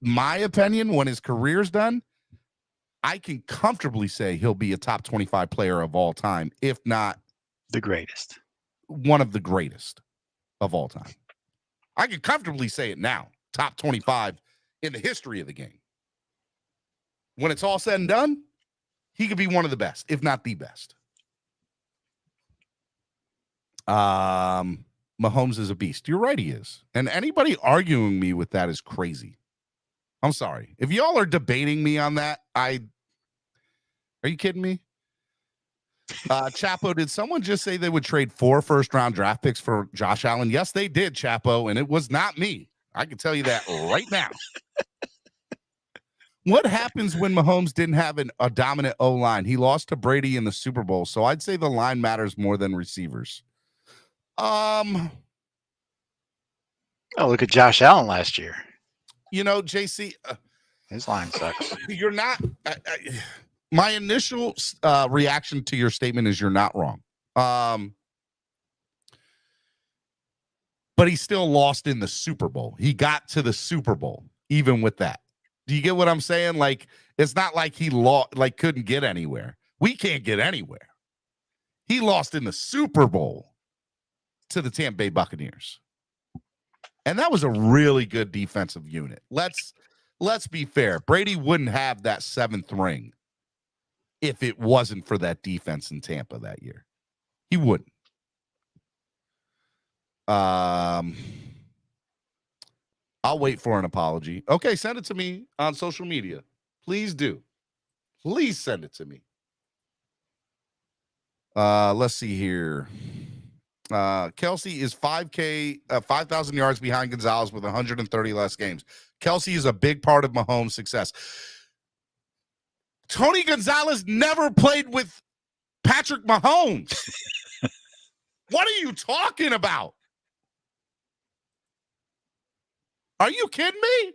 [SPEAKER 1] my opinion, when his career's done, I can comfortably say he'll be a top 25 player of all time, if not
[SPEAKER 5] the greatest.
[SPEAKER 1] One of the greatest of all time. I can comfortably say it now, top 25 in the history of the game. When it's all said and done, he could be one of the best, if not the best. Mahomes is a beast. You're right, he is. And anybody arguing me with that is crazy. I'm sorry. If y'all are debating me on that, are you kidding me? Chapo, did someone just say they would trade 4 first-round draft picks for Josh Allen? Yes, they did, Chapo, and it was not me. I can tell you that right now. What happens when Mahomes didn't have a dominant O-line? He lost to Brady in the Super Bowl, so I'd say the line matters more than receivers.
[SPEAKER 5] Oh, look at Josh Allen last year.
[SPEAKER 1] You know, JC,
[SPEAKER 5] his line sucks.
[SPEAKER 1] You're not. My initial reaction to your statement is you're not wrong. But he still lost in the Super Bowl. He got to the Super Bowl, even with that. Do you get what I'm saying? Like, it's not like he couldn't get anywhere. We can't get anywhere. He lost in the Super Bowl to the Tampa Bay Buccaneers. And that was a really good defensive unit. Let's be fair. Brady wouldn't have that 7th ring if it wasn't for that defense in Tampa that year. He wouldn't. I'll wait for an apology. Okay, send it to me on social media. Please do. Please send it to me. Let's see here. Kelsey is 5,000 yards behind Gonzalez with 130 less games. Kelsey is a big part of Mahomes' success. Tony Gonzalez never played with Patrick Mahomes. What are you talking about? Are you kidding me?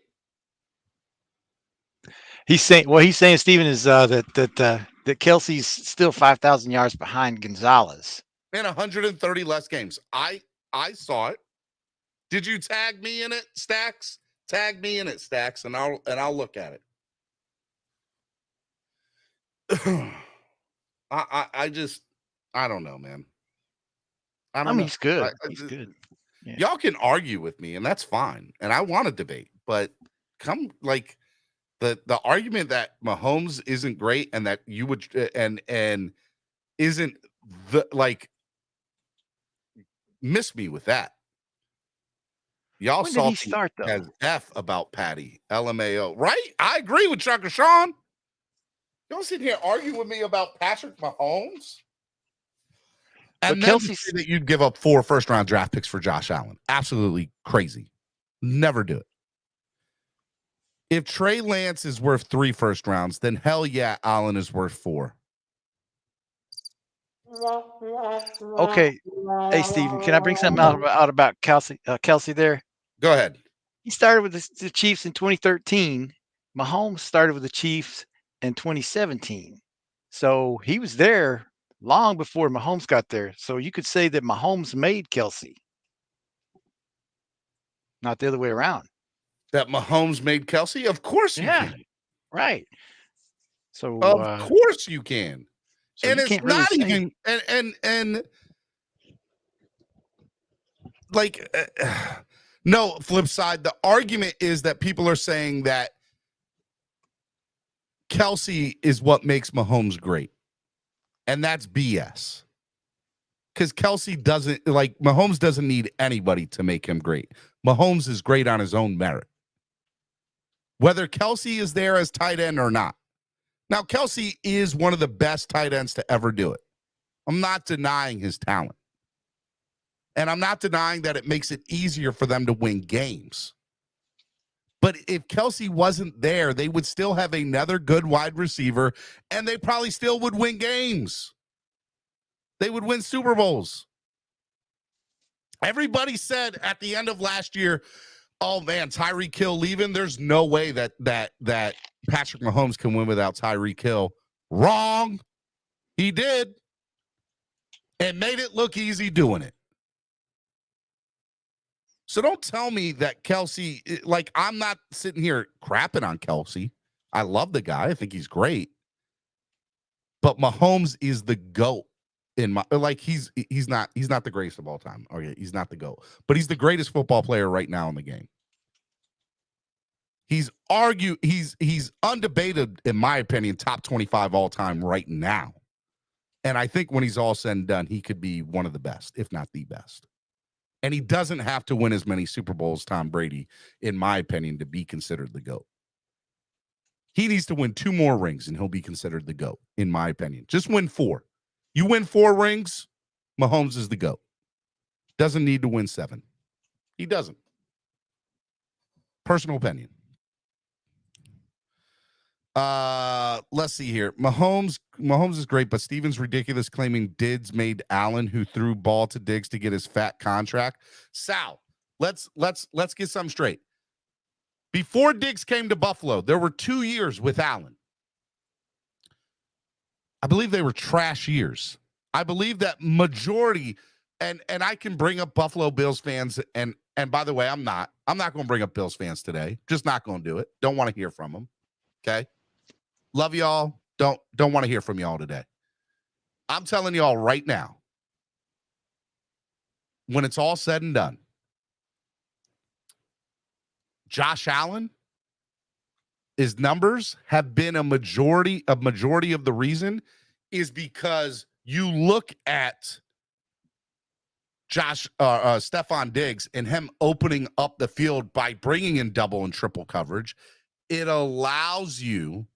[SPEAKER 5] He's saying Steven, is that that Kelsey's still 5,000 yards behind Gonzalez.
[SPEAKER 1] And 130 less games. I saw it. Did you tag me in it, Stacks? Tag me in it, Stacks, and I'll look at it. I don't know, man. I
[SPEAKER 5] mean,
[SPEAKER 1] know.
[SPEAKER 5] he's good. He's good. Yeah.
[SPEAKER 1] Y'all can argue with me, and that's fine. And I want to debate, but come like the argument that Mahomes isn't great and that you would and isn't the like miss me with that. Y'all
[SPEAKER 5] When did
[SPEAKER 1] saw
[SPEAKER 5] he start though?
[SPEAKER 1] as F about Patty LMAO, right? I agree with Chuck and Sean. Y'all sitting here arguing with me about Patrick Mahomes. And then
[SPEAKER 5] Kelsey
[SPEAKER 1] say that you'd give up 4 first-round draft picks for Josh Allen. Absolutely crazy. Never do it. If Trey Lance is worth 3 first rounds, then hell yeah, Allen is worth 4.
[SPEAKER 5] Okay. Hey, Steven, can I bring something out about Kelsey there?
[SPEAKER 1] Go ahead.
[SPEAKER 5] He started with the Chiefs in 2013. Mahomes started with the Chiefs in 2017. So he was there long before Mahomes got there. So you could say that Mahomes made Kelsey, not the other way around.
[SPEAKER 1] That Mahomes made Kelsey? Of course you can.
[SPEAKER 5] Right. So
[SPEAKER 1] of course you can.
[SPEAKER 5] So
[SPEAKER 1] and
[SPEAKER 5] you
[SPEAKER 1] it's
[SPEAKER 5] can't really
[SPEAKER 1] not
[SPEAKER 5] say.
[SPEAKER 1] even and like no, flip side, the argument is that people are saying that Kelsey is what makes Mahomes great. And that's BS. Because Kelsey doesn't, like, Mahomes doesn't need anybody to make him great. Mahomes is great on his own merit. Whether Kelsey is there as tight end or not. Now, Kelsey is one of the best tight ends to ever do it. I'm not denying his talent. And I'm not denying that it makes it easier for them to win games. But if Kelsey wasn't there, they would still have another good wide receiver, and they probably still would win games. They would win Super Bowls. Everybody said at the end of last year, oh, man, Tyreek Hill leaving. There's no way that Patrick Mahomes can win without Tyreek Hill. Wrong. He did. And made it look easy doing it. So don't tell me that Kelsey, like, I'm not sitting here crapping on Kelsey. I love the guy. I think he's great. But Mahomes is the GOAT in my, like, he's not the greatest of all time. Okay, he's not the GOAT. But he's the greatest football player right now in the game. He's undebated, in my opinion, top 25 all time right now. And I think when he's all said and done, he could be one of the best, if not the best. And he doesn't have to win as many Super Bowls as Tom Brady, in my opinion, to be considered the GOAT. He needs to win 2 more rings, and he'll be considered the GOAT, in my opinion. Just win 4. You win 4 rings, Mahomes is the GOAT. Doesn't need to win 7. He doesn't. Personal opinion. Let's see here. Mahomes is great, but Steven's ridiculous claiming Diggs made Allen, who threw ball to Diggs to get his fat contract. Sal, let's get something straight. Before Diggs came to Buffalo, there were 2 years with Allen. I believe they were trash years. I believe that majority, and I can bring up Buffalo Bills fans, and by the way, I'm not going to bring up Bills fans today. Just not going to do it. Don't want to hear from them. Okay. Love y'all. Don't want to hear from y'all today. I'm telling y'all right now, when it's all said and done, Josh Allen, his numbers have been a majority of the reason is because you look at Stephon Diggs and him opening up the field by bringing in double and triple coverage. It allows you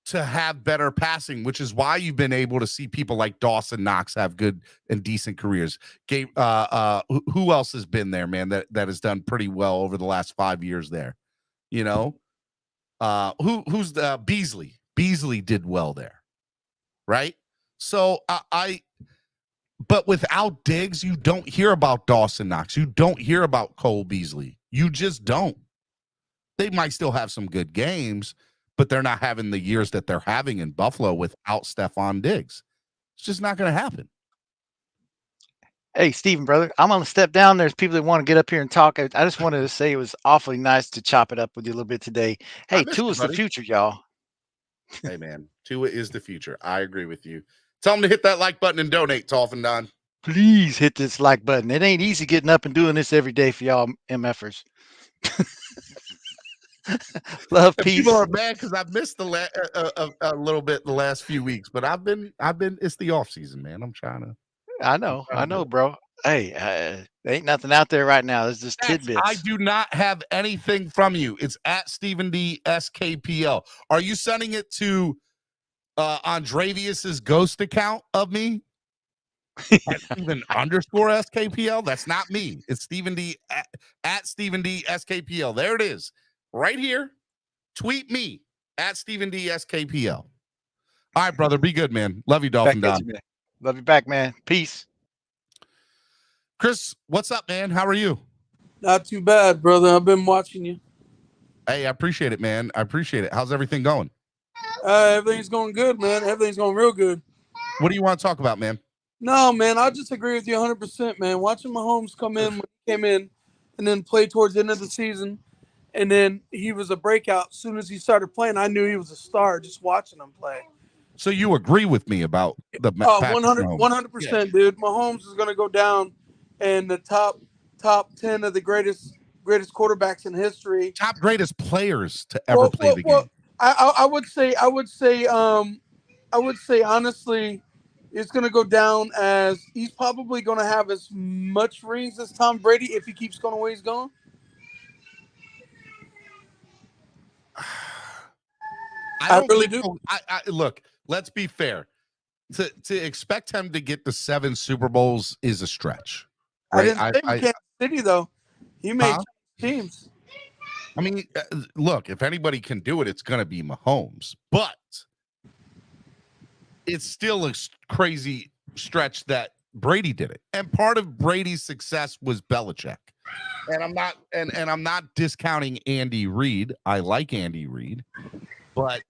[SPEAKER 1] to have better passing, which is why you've been able to see people like Dawson Knox have good and decent careers. Who else has been there, man, that has done pretty well over the last 5 years there? You know, who's the Beasley? Beasley did well there, right? So but without Diggs, you don't hear about Dawson Knox. You don't hear about Cole Beasley. You just don't. They might still have some good games, but they're not having the years that they're having in Buffalo without Stephon Diggs. It's just not going to happen.
[SPEAKER 5] Hey, Steven, brother, I'm going to step down. There's people that want to get up here and talk. I just wanted to say it was awfully nice to chop it up with you a little bit today. Hey, Tua's the future, y'all.
[SPEAKER 1] Hey, man, Tua is the future. I agree with you. Tell them to hit that like button and donate, Dolphin Don.
[SPEAKER 5] Please hit this like button. It ain't easy getting up and doing this every day for y'all MFers. Love, peace.
[SPEAKER 1] People are mad because I've missed a little bit the last few weeks, but I've been. It's the off season, man. I'm trying to.
[SPEAKER 5] I know, bro. Hey, there ain't nothing out there right now. There's just tidbits.
[SPEAKER 1] I do not have anything from you. It's at Stephen D SKPL. Are you sending it to Andrevius's ghost account of me? Stephen underscore SKPL. That's not me. It's Stephen D at Stephen D SKPL. There it is. Right here. Tweet me at Stephen D SKPL. All right, brother. Be good, man. Love you, Dolphin Don.
[SPEAKER 5] Love you back, man. Peace.
[SPEAKER 1] Chris, what's up, man? How are you?
[SPEAKER 7] Not too bad, brother. I've been watching you.
[SPEAKER 1] Hey, I appreciate it, man. I appreciate it. How's everything going?
[SPEAKER 7] Everything's going good, man. Everything's going real good.
[SPEAKER 1] What do you want to talk about, man?
[SPEAKER 7] No, man, I just agree with you 100%, man. Watching Mahomes come in when he came in and then play towards the end of the season, and then he was a breakout. As soon as he started playing, I knew he was a star just watching him play.
[SPEAKER 1] So you agree with me about the
[SPEAKER 7] 100%, dude. Mahomes is going to go down in the top 10 of the greatest quarterbacks in history.
[SPEAKER 1] Top greatest players to ever play the game.
[SPEAKER 7] I would say honestly, it's going to go down as he's probably going to have as much rings as Tom Brady if he keeps going the way he's going. I really do.
[SPEAKER 1] Look, let's be fair. To expect him to get the 7 Super Bowls is a stretch. Right?
[SPEAKER 7] I didn't say Kansas City, though. He made teams.
[SPEAKER 1] I mean, look, if anybody can do it, it's going to be Mahomes. But it's still a crazy stretch that Brady did it. And part of Brady's success was Belichick. And I'm not discounting Andy Reid. I like Andy Reid. But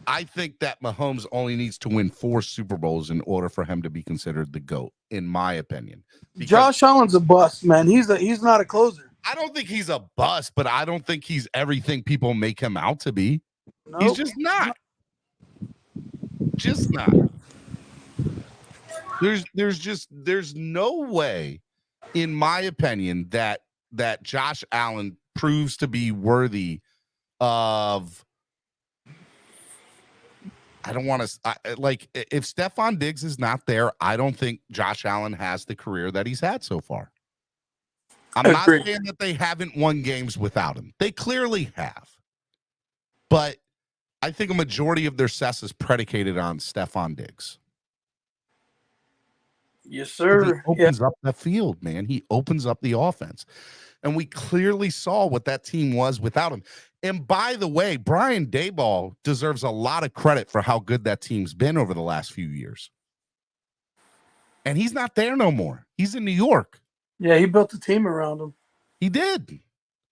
[SPEAKER 1] I think that Mahomes only needs to win 4 Super Bowls in order for him to be considered the GOAT, in my opinion. Because
[SPEAKER 7] Josh Allen's a bust, man. He's not a closer.
[SPEAKER 1] I don't think he's a bust, but I don't think he's everything people make him out to be.
[SPEAKER 7] Nope.
[SPEAKER 1] He's just not. Just not. There's no way, in my opinion, that Josh Allen proves to be worthy of. I don't want to if Stephon Diggs is not there, I don't think Josh Allen has the career that he's had so far. I'm not saying that they haven't won games without him. They clearly have. But I think a majority of their success is predicated on Stephon Diggs.
[SPEAKER 7] Yes, sir.
[SPEAKER 1] He opens up the field, man. He opens up the offense. And we clearly saw what that team was without him. And by the way, Brian Daboll deserves a lot of credit for how good that team's been over the last few years. And he's not there no more. He's in New York.
[SPEAKER 7] Yeah, he built a team around him.
[SPEAKER 1] He did.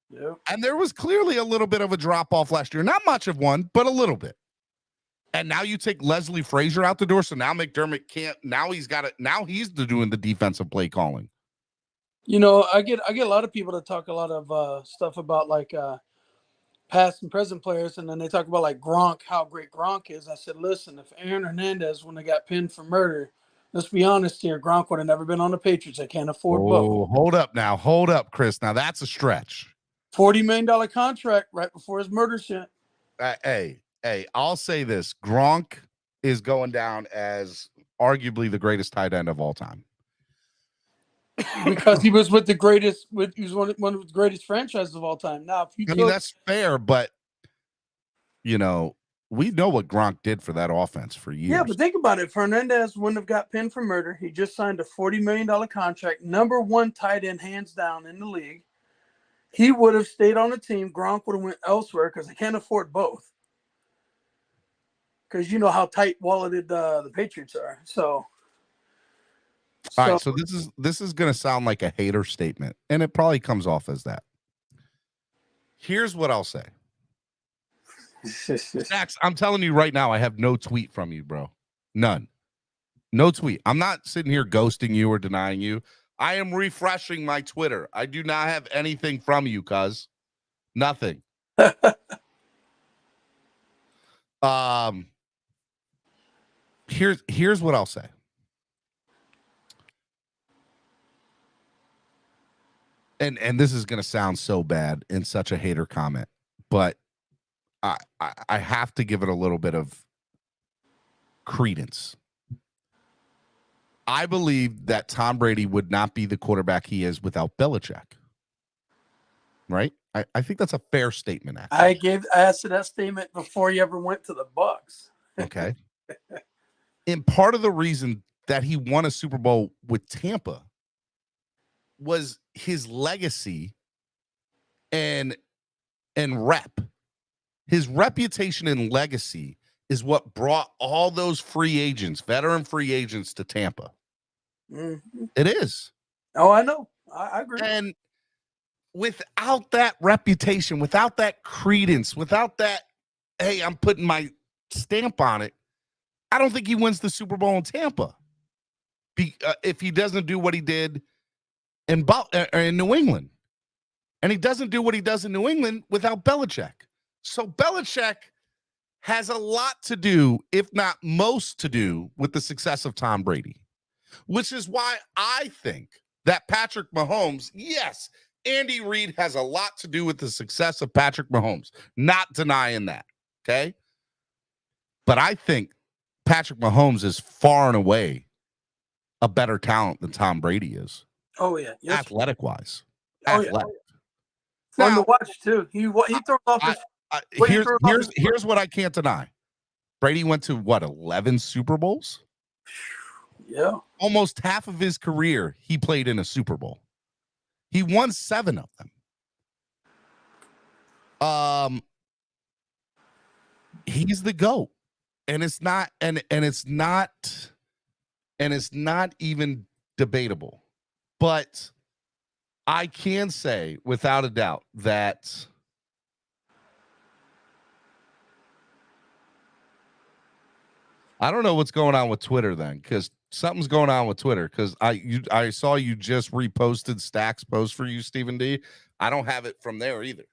[SPEAKER 7] Yeah.
[SPEAKER 1] And there was clearly a little bit of a drop-off last year. Not much of one, but a little bit. And now you take Leslie Frazier out the door, so now McDermott can't. Now he's doing the defensive play calling.
[SPEAKER 7] You know, I get a lot of people that talk a lot of stuff about like past and present players, and then they talk about like Gronk, how great Gronk is. I said, listen, if Aaron Hernandez, when they got pinned for murder, let's be honest here, Gronk would have never been on the Patriots. They can't afford both.
[SPEAKER 1] Hold up, Chris. Now that's a stretch.
[SPEAKER 7] $40 million contract right before his murder shit.
[SPEAKER 1] Hey, I'll say this: Gronk is going down as arguably the greatest tight end of all time.
[SPEAKER 7] Because he was with the greatest, he was one of the greatest franchises of all time. Now, if you
[SPEAKER 1] that's fair, but we know what Gronk did for that offense for years.
[SPEAKER 7] Yeah, but think about it. If Hernandez wouldn't have got pinned for murder, he just signed a $40 million contract, number 1 tight end hands down in the league. He would have stayed on the team. Gronk would have went elsewhere because they can't afford both. Because you know how tight-walleted the Patriots are.
[SPEAKER 1] All right, so this is going to sound like a hater statement, and it probably comes off as that. Here's what I'll say. Stacks, I'm telling you right now, I have no tweet from you, bro. None. No tweet. I'm not sitting here ghosting you or denying you. I am refreshing my Twitter. I do not have anything from you, cuz. Nothing. Here's what I'll say. And this is gonna sound so bad in such a hater comment, but I have to give it a little bit of credence. I believe that Tom Brady would not be the quarterback he is without Belichick. Right? I think that's a fair statement, actually.
[SPEAKER 7] I asked that statement before you ever went to the Bucks.
[SPEAKER 1] Okay. And part of the reason that he won a Super Bowl with Tampa was his legacy and rep. His reputation and legacy is what brought all those free agents, veteran free agents, to Tampa.
[SPEAKER 7] Mm-hmm.
[SPEAKER 1] It is.
[SPEAKER 7] Oh, I know. I agree.
[SPEAKER 1] And without that reputation, without that credence, without that, hey, I'm putting my stamp on it, I don't think he wins the Super Bowl in Tampa. If he doesn't do what he did in New England. And he doesn't do what he does in New England without Belichick. So Belichick has a lot to do, if not most to do, with the success of Tom Brady, which is why I think that Patrick Mahomes, yes, Andy Reid has a lot to do with the success of Patrick Mahomes. Not denying that, okay? But I think Patrick Mahomes is far and away a better talent than Tom Brady is.
[SPEAKER 7] Oh, yeah. Yes.
[SPEAKER 1] Athletic-wise.
[SPEAKER 7] Oh,
[SPEAKER 1] Athletic.
[SPEAKER 7] Yeah. Fun
[SPEAKER 1] Now,
[SPEAKER 7] to watch, too. He throws off his...
[SPEAKER 1] Here's what I can't deny. Brady went to, 11 Super Bowls?
[SPEAKER 7] Yeah.
[SPEAKER 1] Almost half of his career, he played in a Super Bowl. He won 7 of them. He's the GOAT. And it's not, and it's not even debatable. But I can say without a doubt that I don't know what's going on with Twitter then, because something's going on with Twitter. Because I saw you just reposted Stack's post for you, Stephen D. I don't have it from there either.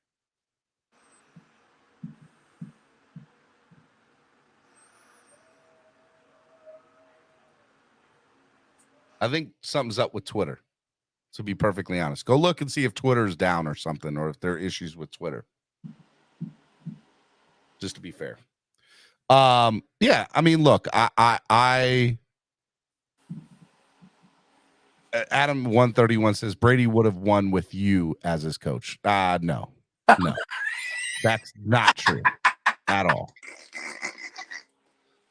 [SPEAKER 1] I think something's up with Twitter, to be perfectly honest. Go look and see if Twitter's down or something, or if there are issues with Twitter. Just to be fair. Yeah, I mean, look, I Adam 131 says Brady would have won with you as his coach. No, that's not true at all.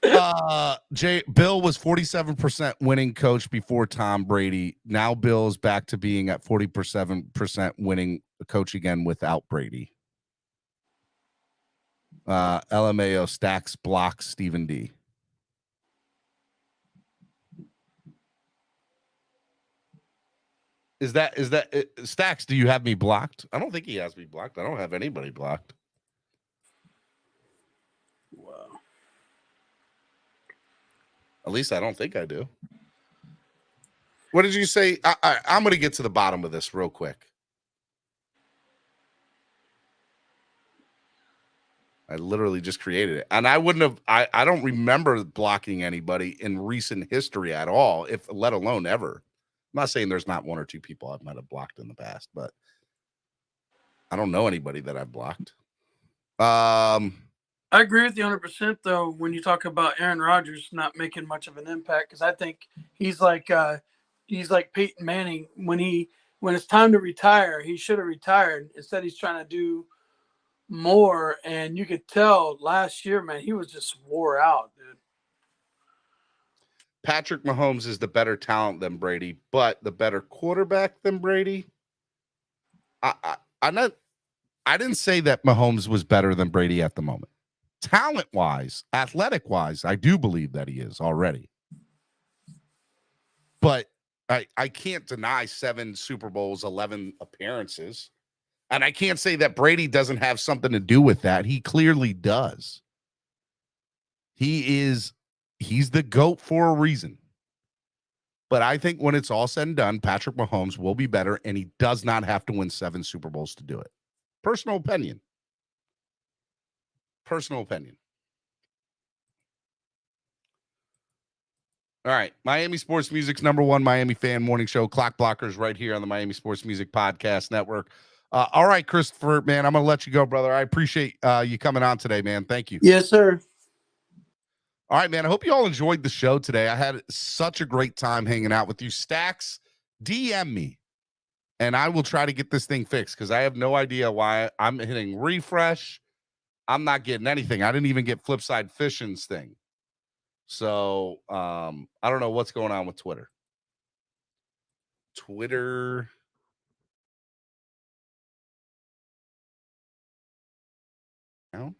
[SPEAKER 1] Bill was 47% winning coach before Tom Brady. Now Bill is back to being at 47% winning coach again without Brady. LMAO stacks blocks Stephen D. Is that Stacks? Do you have me blocked? I don't think he has me blocked. I don't have anybody blocked.
[SPEAKER 7] Wow.
[SPEAKER 1] At least I don't think I do. What did you say? I'm going to get to the bottom of this real quick. I literally just created it. And I wouldn't have, I don't remember blocking anybody in recent history at all, if let alone ever. I'm not saying there's not 1 or 2 people I might have blocked in the past, but I don't know anybody that I've blocked.
[SPEAKER 7] I agree with you 100%, though, when you talk about Aaron Rodgers not making much of an impact, because I think he's like Peyton Manning. When it's time to retire, he should have retired. Instead, he's trying to do more, and you could tell last year, man, he was just wore out, dude.
[SPEAKER 1] Patrick Mahomes is the better talent than Brady, but the better quarterback than Brady. I didn't say that Mahomes was better than Brady at the moment. Talent-wise, athletic-wise, I do believe that he is already. But I can't deny 7 Super Bowls, 11 appearances. And I can't say that Brady doesn't have something to do with that. He clearly does. He's the GOAT for a reason. But I think when it's all said and done, Patrick Mahomes will be better, and he does not have to win 7 Super Bowls to do it. Personal opinion. Personal opinion. All right. Miami Sports Music's #1 Miami fan morning show, Clock Blockers, right here on the Miami Sports Music Podcast Network. All right, Christopher, man, I'm going to let you go, brother. I appreciate you coming on today, man. Thank you.
[SPEAKER 7] Yes, sir.
[SPEAKER 1] All right, man. I hope you all enjoyed the show today. I had such a great time hanging out with you. Stacks, DM me, and I will try to get this thing fixed because I have no idea why I'm hitting refresh. I'm not getting anything. I didn't even get Flipside Fishing's thing. So I don't know what's going on with Twitter. No?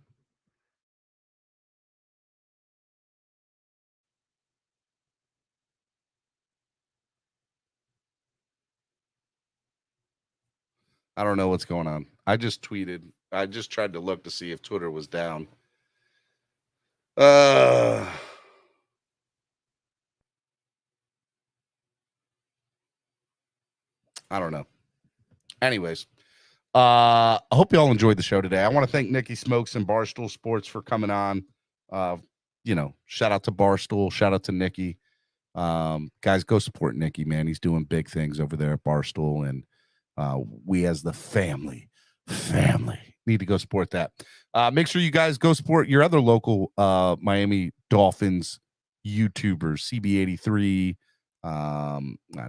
[SPEAKER 1] I don't know what's going on. I just tweeted. I just tried to look to see if Twitter was down. I don't know. Anyways, I hope you all enjoyed the show today. I want to thank Nicky Smokes and Barstool Sports for coming on. Shout out to Barstool. Shout out to Nicky. Guys, go support Nicky, man. He's doing big things over there at Barstool, and we as the family need to go support that. Make sure you guys go support your other local Miami Dolphins YouTubers, CB83,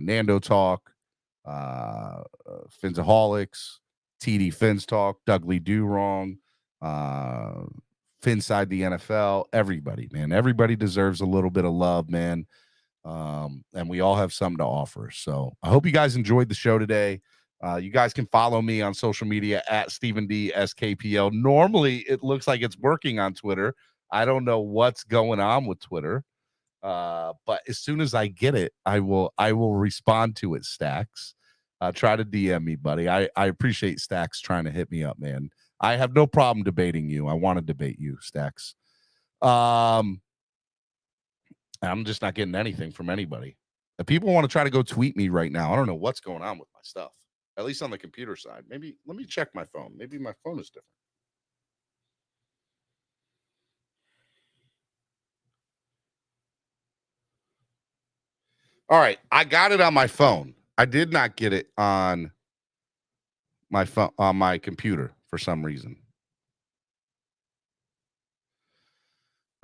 [SPEAKER 1] Nando Talk, Finsaholics, TD Fins Talk, Dougly Do Wrong, Finside the NFL. Everybody, man. Everybody deserves a little bit of love, man. And we all have something to offer. So I hope you guys enjoyed the show today. You guys can follow me on social media at Stephen D SKPL. Normally, it looks like it's working on Twitter. I don't know what's going on with Twitter. But as soon as I get it, I will respond to it, Stacks. Try to DM me, buddy. I appreciate Stacks trying to hit me up, man. I have no problem debating you. I want to debate you, Stacks. I'm just not getting anything from anybody. The people want to try to go tweet me right now. I don't know what's going on with my stuff, at least on the computer side. Maybe let me check my phone. Maybe my phone is different. All right. I got it on my phone. I did not get it on my phone, on my computer for some reason.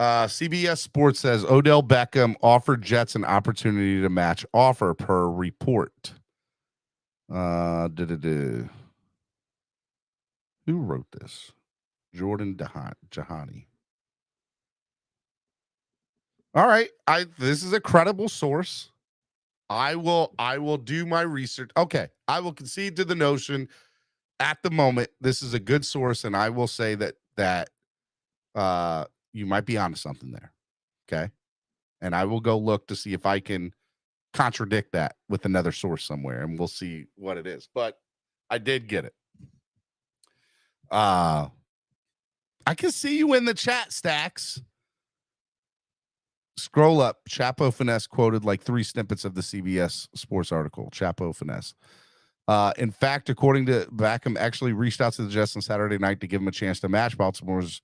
[SPEAKER 1] CBS Sports says Odell Beckham offered Jets an opportunity to match offer per report. Who wrote this? Jordan Jahani. All right. This is a credible source. I will do my research. Okay. I will concede to the notion at the moment. This is a good source, and I will say that you might be onto something there. Okay. And I will go look to see if I can contradict that with another source somewhere, and we'll see what it is. But I did get it. I can see you in the chat, Stacks. Scroll up. Chapo Finesse quoted like 3 snippets of the CBS Sports article. Chapo Finesse. In fact, according to Beckham, actually reached out to the Jets on Saturday night to give him a chance to match Baltimore's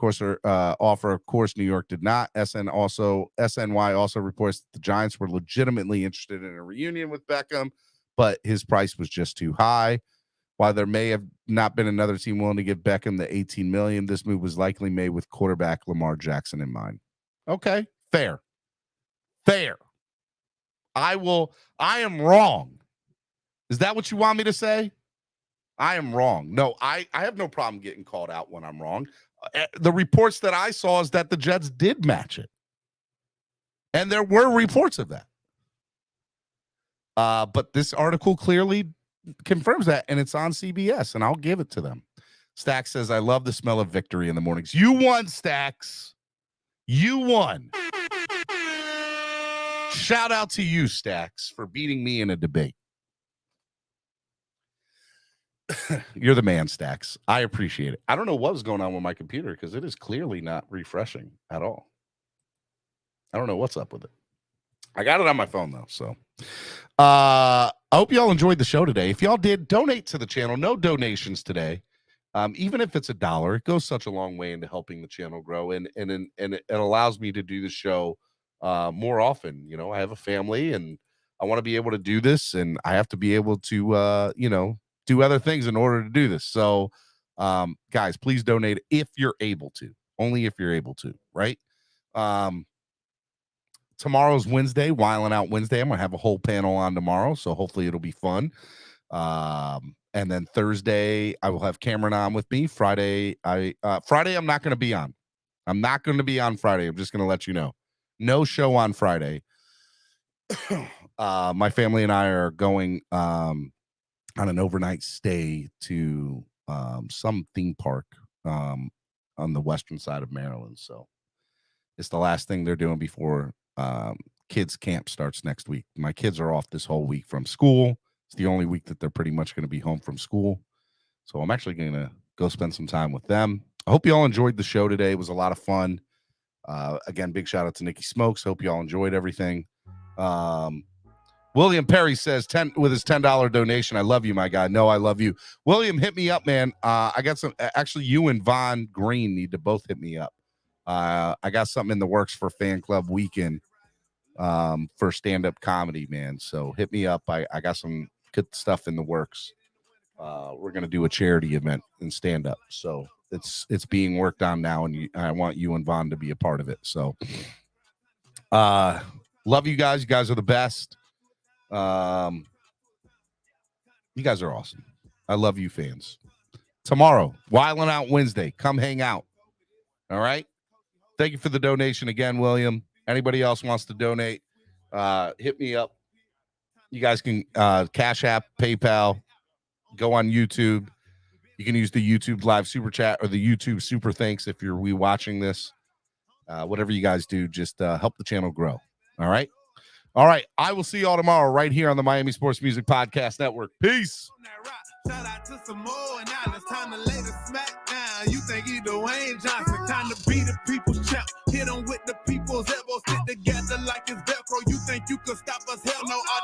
[SPEAKER 1] offer. Of course, New York did not. SNY also reports that the Giants were legitimately interested in a reunion with Beckham, but his price was just too high. While there may have not been another team willing to give Beckham the $18 million, this move was likely made with quarterback Lamar Jackson in mind. Okay, fair. I am wrong. Is that what you want me to say? I am wrong. No, I have no problem getting called out when I'm wrong. The reports that I saw is that the Jets did match it. And there were reports of that. But this article clearly confirms that, and it's on CBS, and I'll give it to them. Stacks says, I love the smell of victory in the mornings. You won, Stacks. You won. Shout out to you, Stacks, for beating me in a debate. You're the man, Stacks. I appreciate it. I don't know what was going on with my computer because it is clearly not refreshing at all. I don't know what's up with it. I got it on my phone though. So I hope y'all enjoyed the show today. If y'all did, donate to the channel. No donations today. Even if it's $1, it goes such a long way into helping the channel grow, and it allows me to do the show more often. You know, I have a family, and I want to be able to do this, and I have to be able to do other things in order to do this. So, guys, please donate if you're able to. Only if you're able to, right? Tomorrow's Wednesday, Wiling Out Wednesday. I'm gonna have a whole panel on tomorrow, so hopefully it'll be fun. And then Thursday, I will have Cameron on with me. Friday, I'm not going to be on. I'm not going to be on Friday. I'm just going to let you know. No show on Friday. My family and I are going on an overnight stay to some theme park on the western side of Maryland. So it's the last thing they're doing before kids camp starts next week. My kids are off this whole week from school. It's the only week that they're pretty much going to be home from school. So I'm actually going to go spend some time with them. I hope you all enjoyed the show today. It was a lot of fun. Again, big shout out to Nicky Smokes. Hope you all enjoyed everything. William Perry says with his $10 donation. I love you, my guy. No, I love you. William, hit me up, man. I got some, actually you and Von Green need to both hit me up. I got something in the works for Fan Club Weekend for stand-up comedy, man. So hit me up. I got some good stuff in the works. We're going to do a charity event and stand up. So it's being worked on now, and I want you and Vaughn to be a part of it. So love you guys. You guys are the best. You guys are awesome. I love you, fans. Tomorrow, Wiling Out Wednesday. Come hang out. All right. Thank you for the donation again, William. Anybody else wants to donate, hit me up. You guys can Cash App, PayPal, go on YouTube. You can use the YouTube live super chat or the YouTube super thanks if you're re-watching this. Whatever you guys do, just help the channel grow. All right. All right. I will see you all tomorrow right here on the Miami Sports Music Podcast Network. Peace.
[SPEAKER 2] Shout out to some more, and now it's time to lay the smack down. You think you Dwayne Johnson, time to be the people's champ. Hit them with the people's elbows, stick together like it's Velcro. You think you could stop us? Hell no.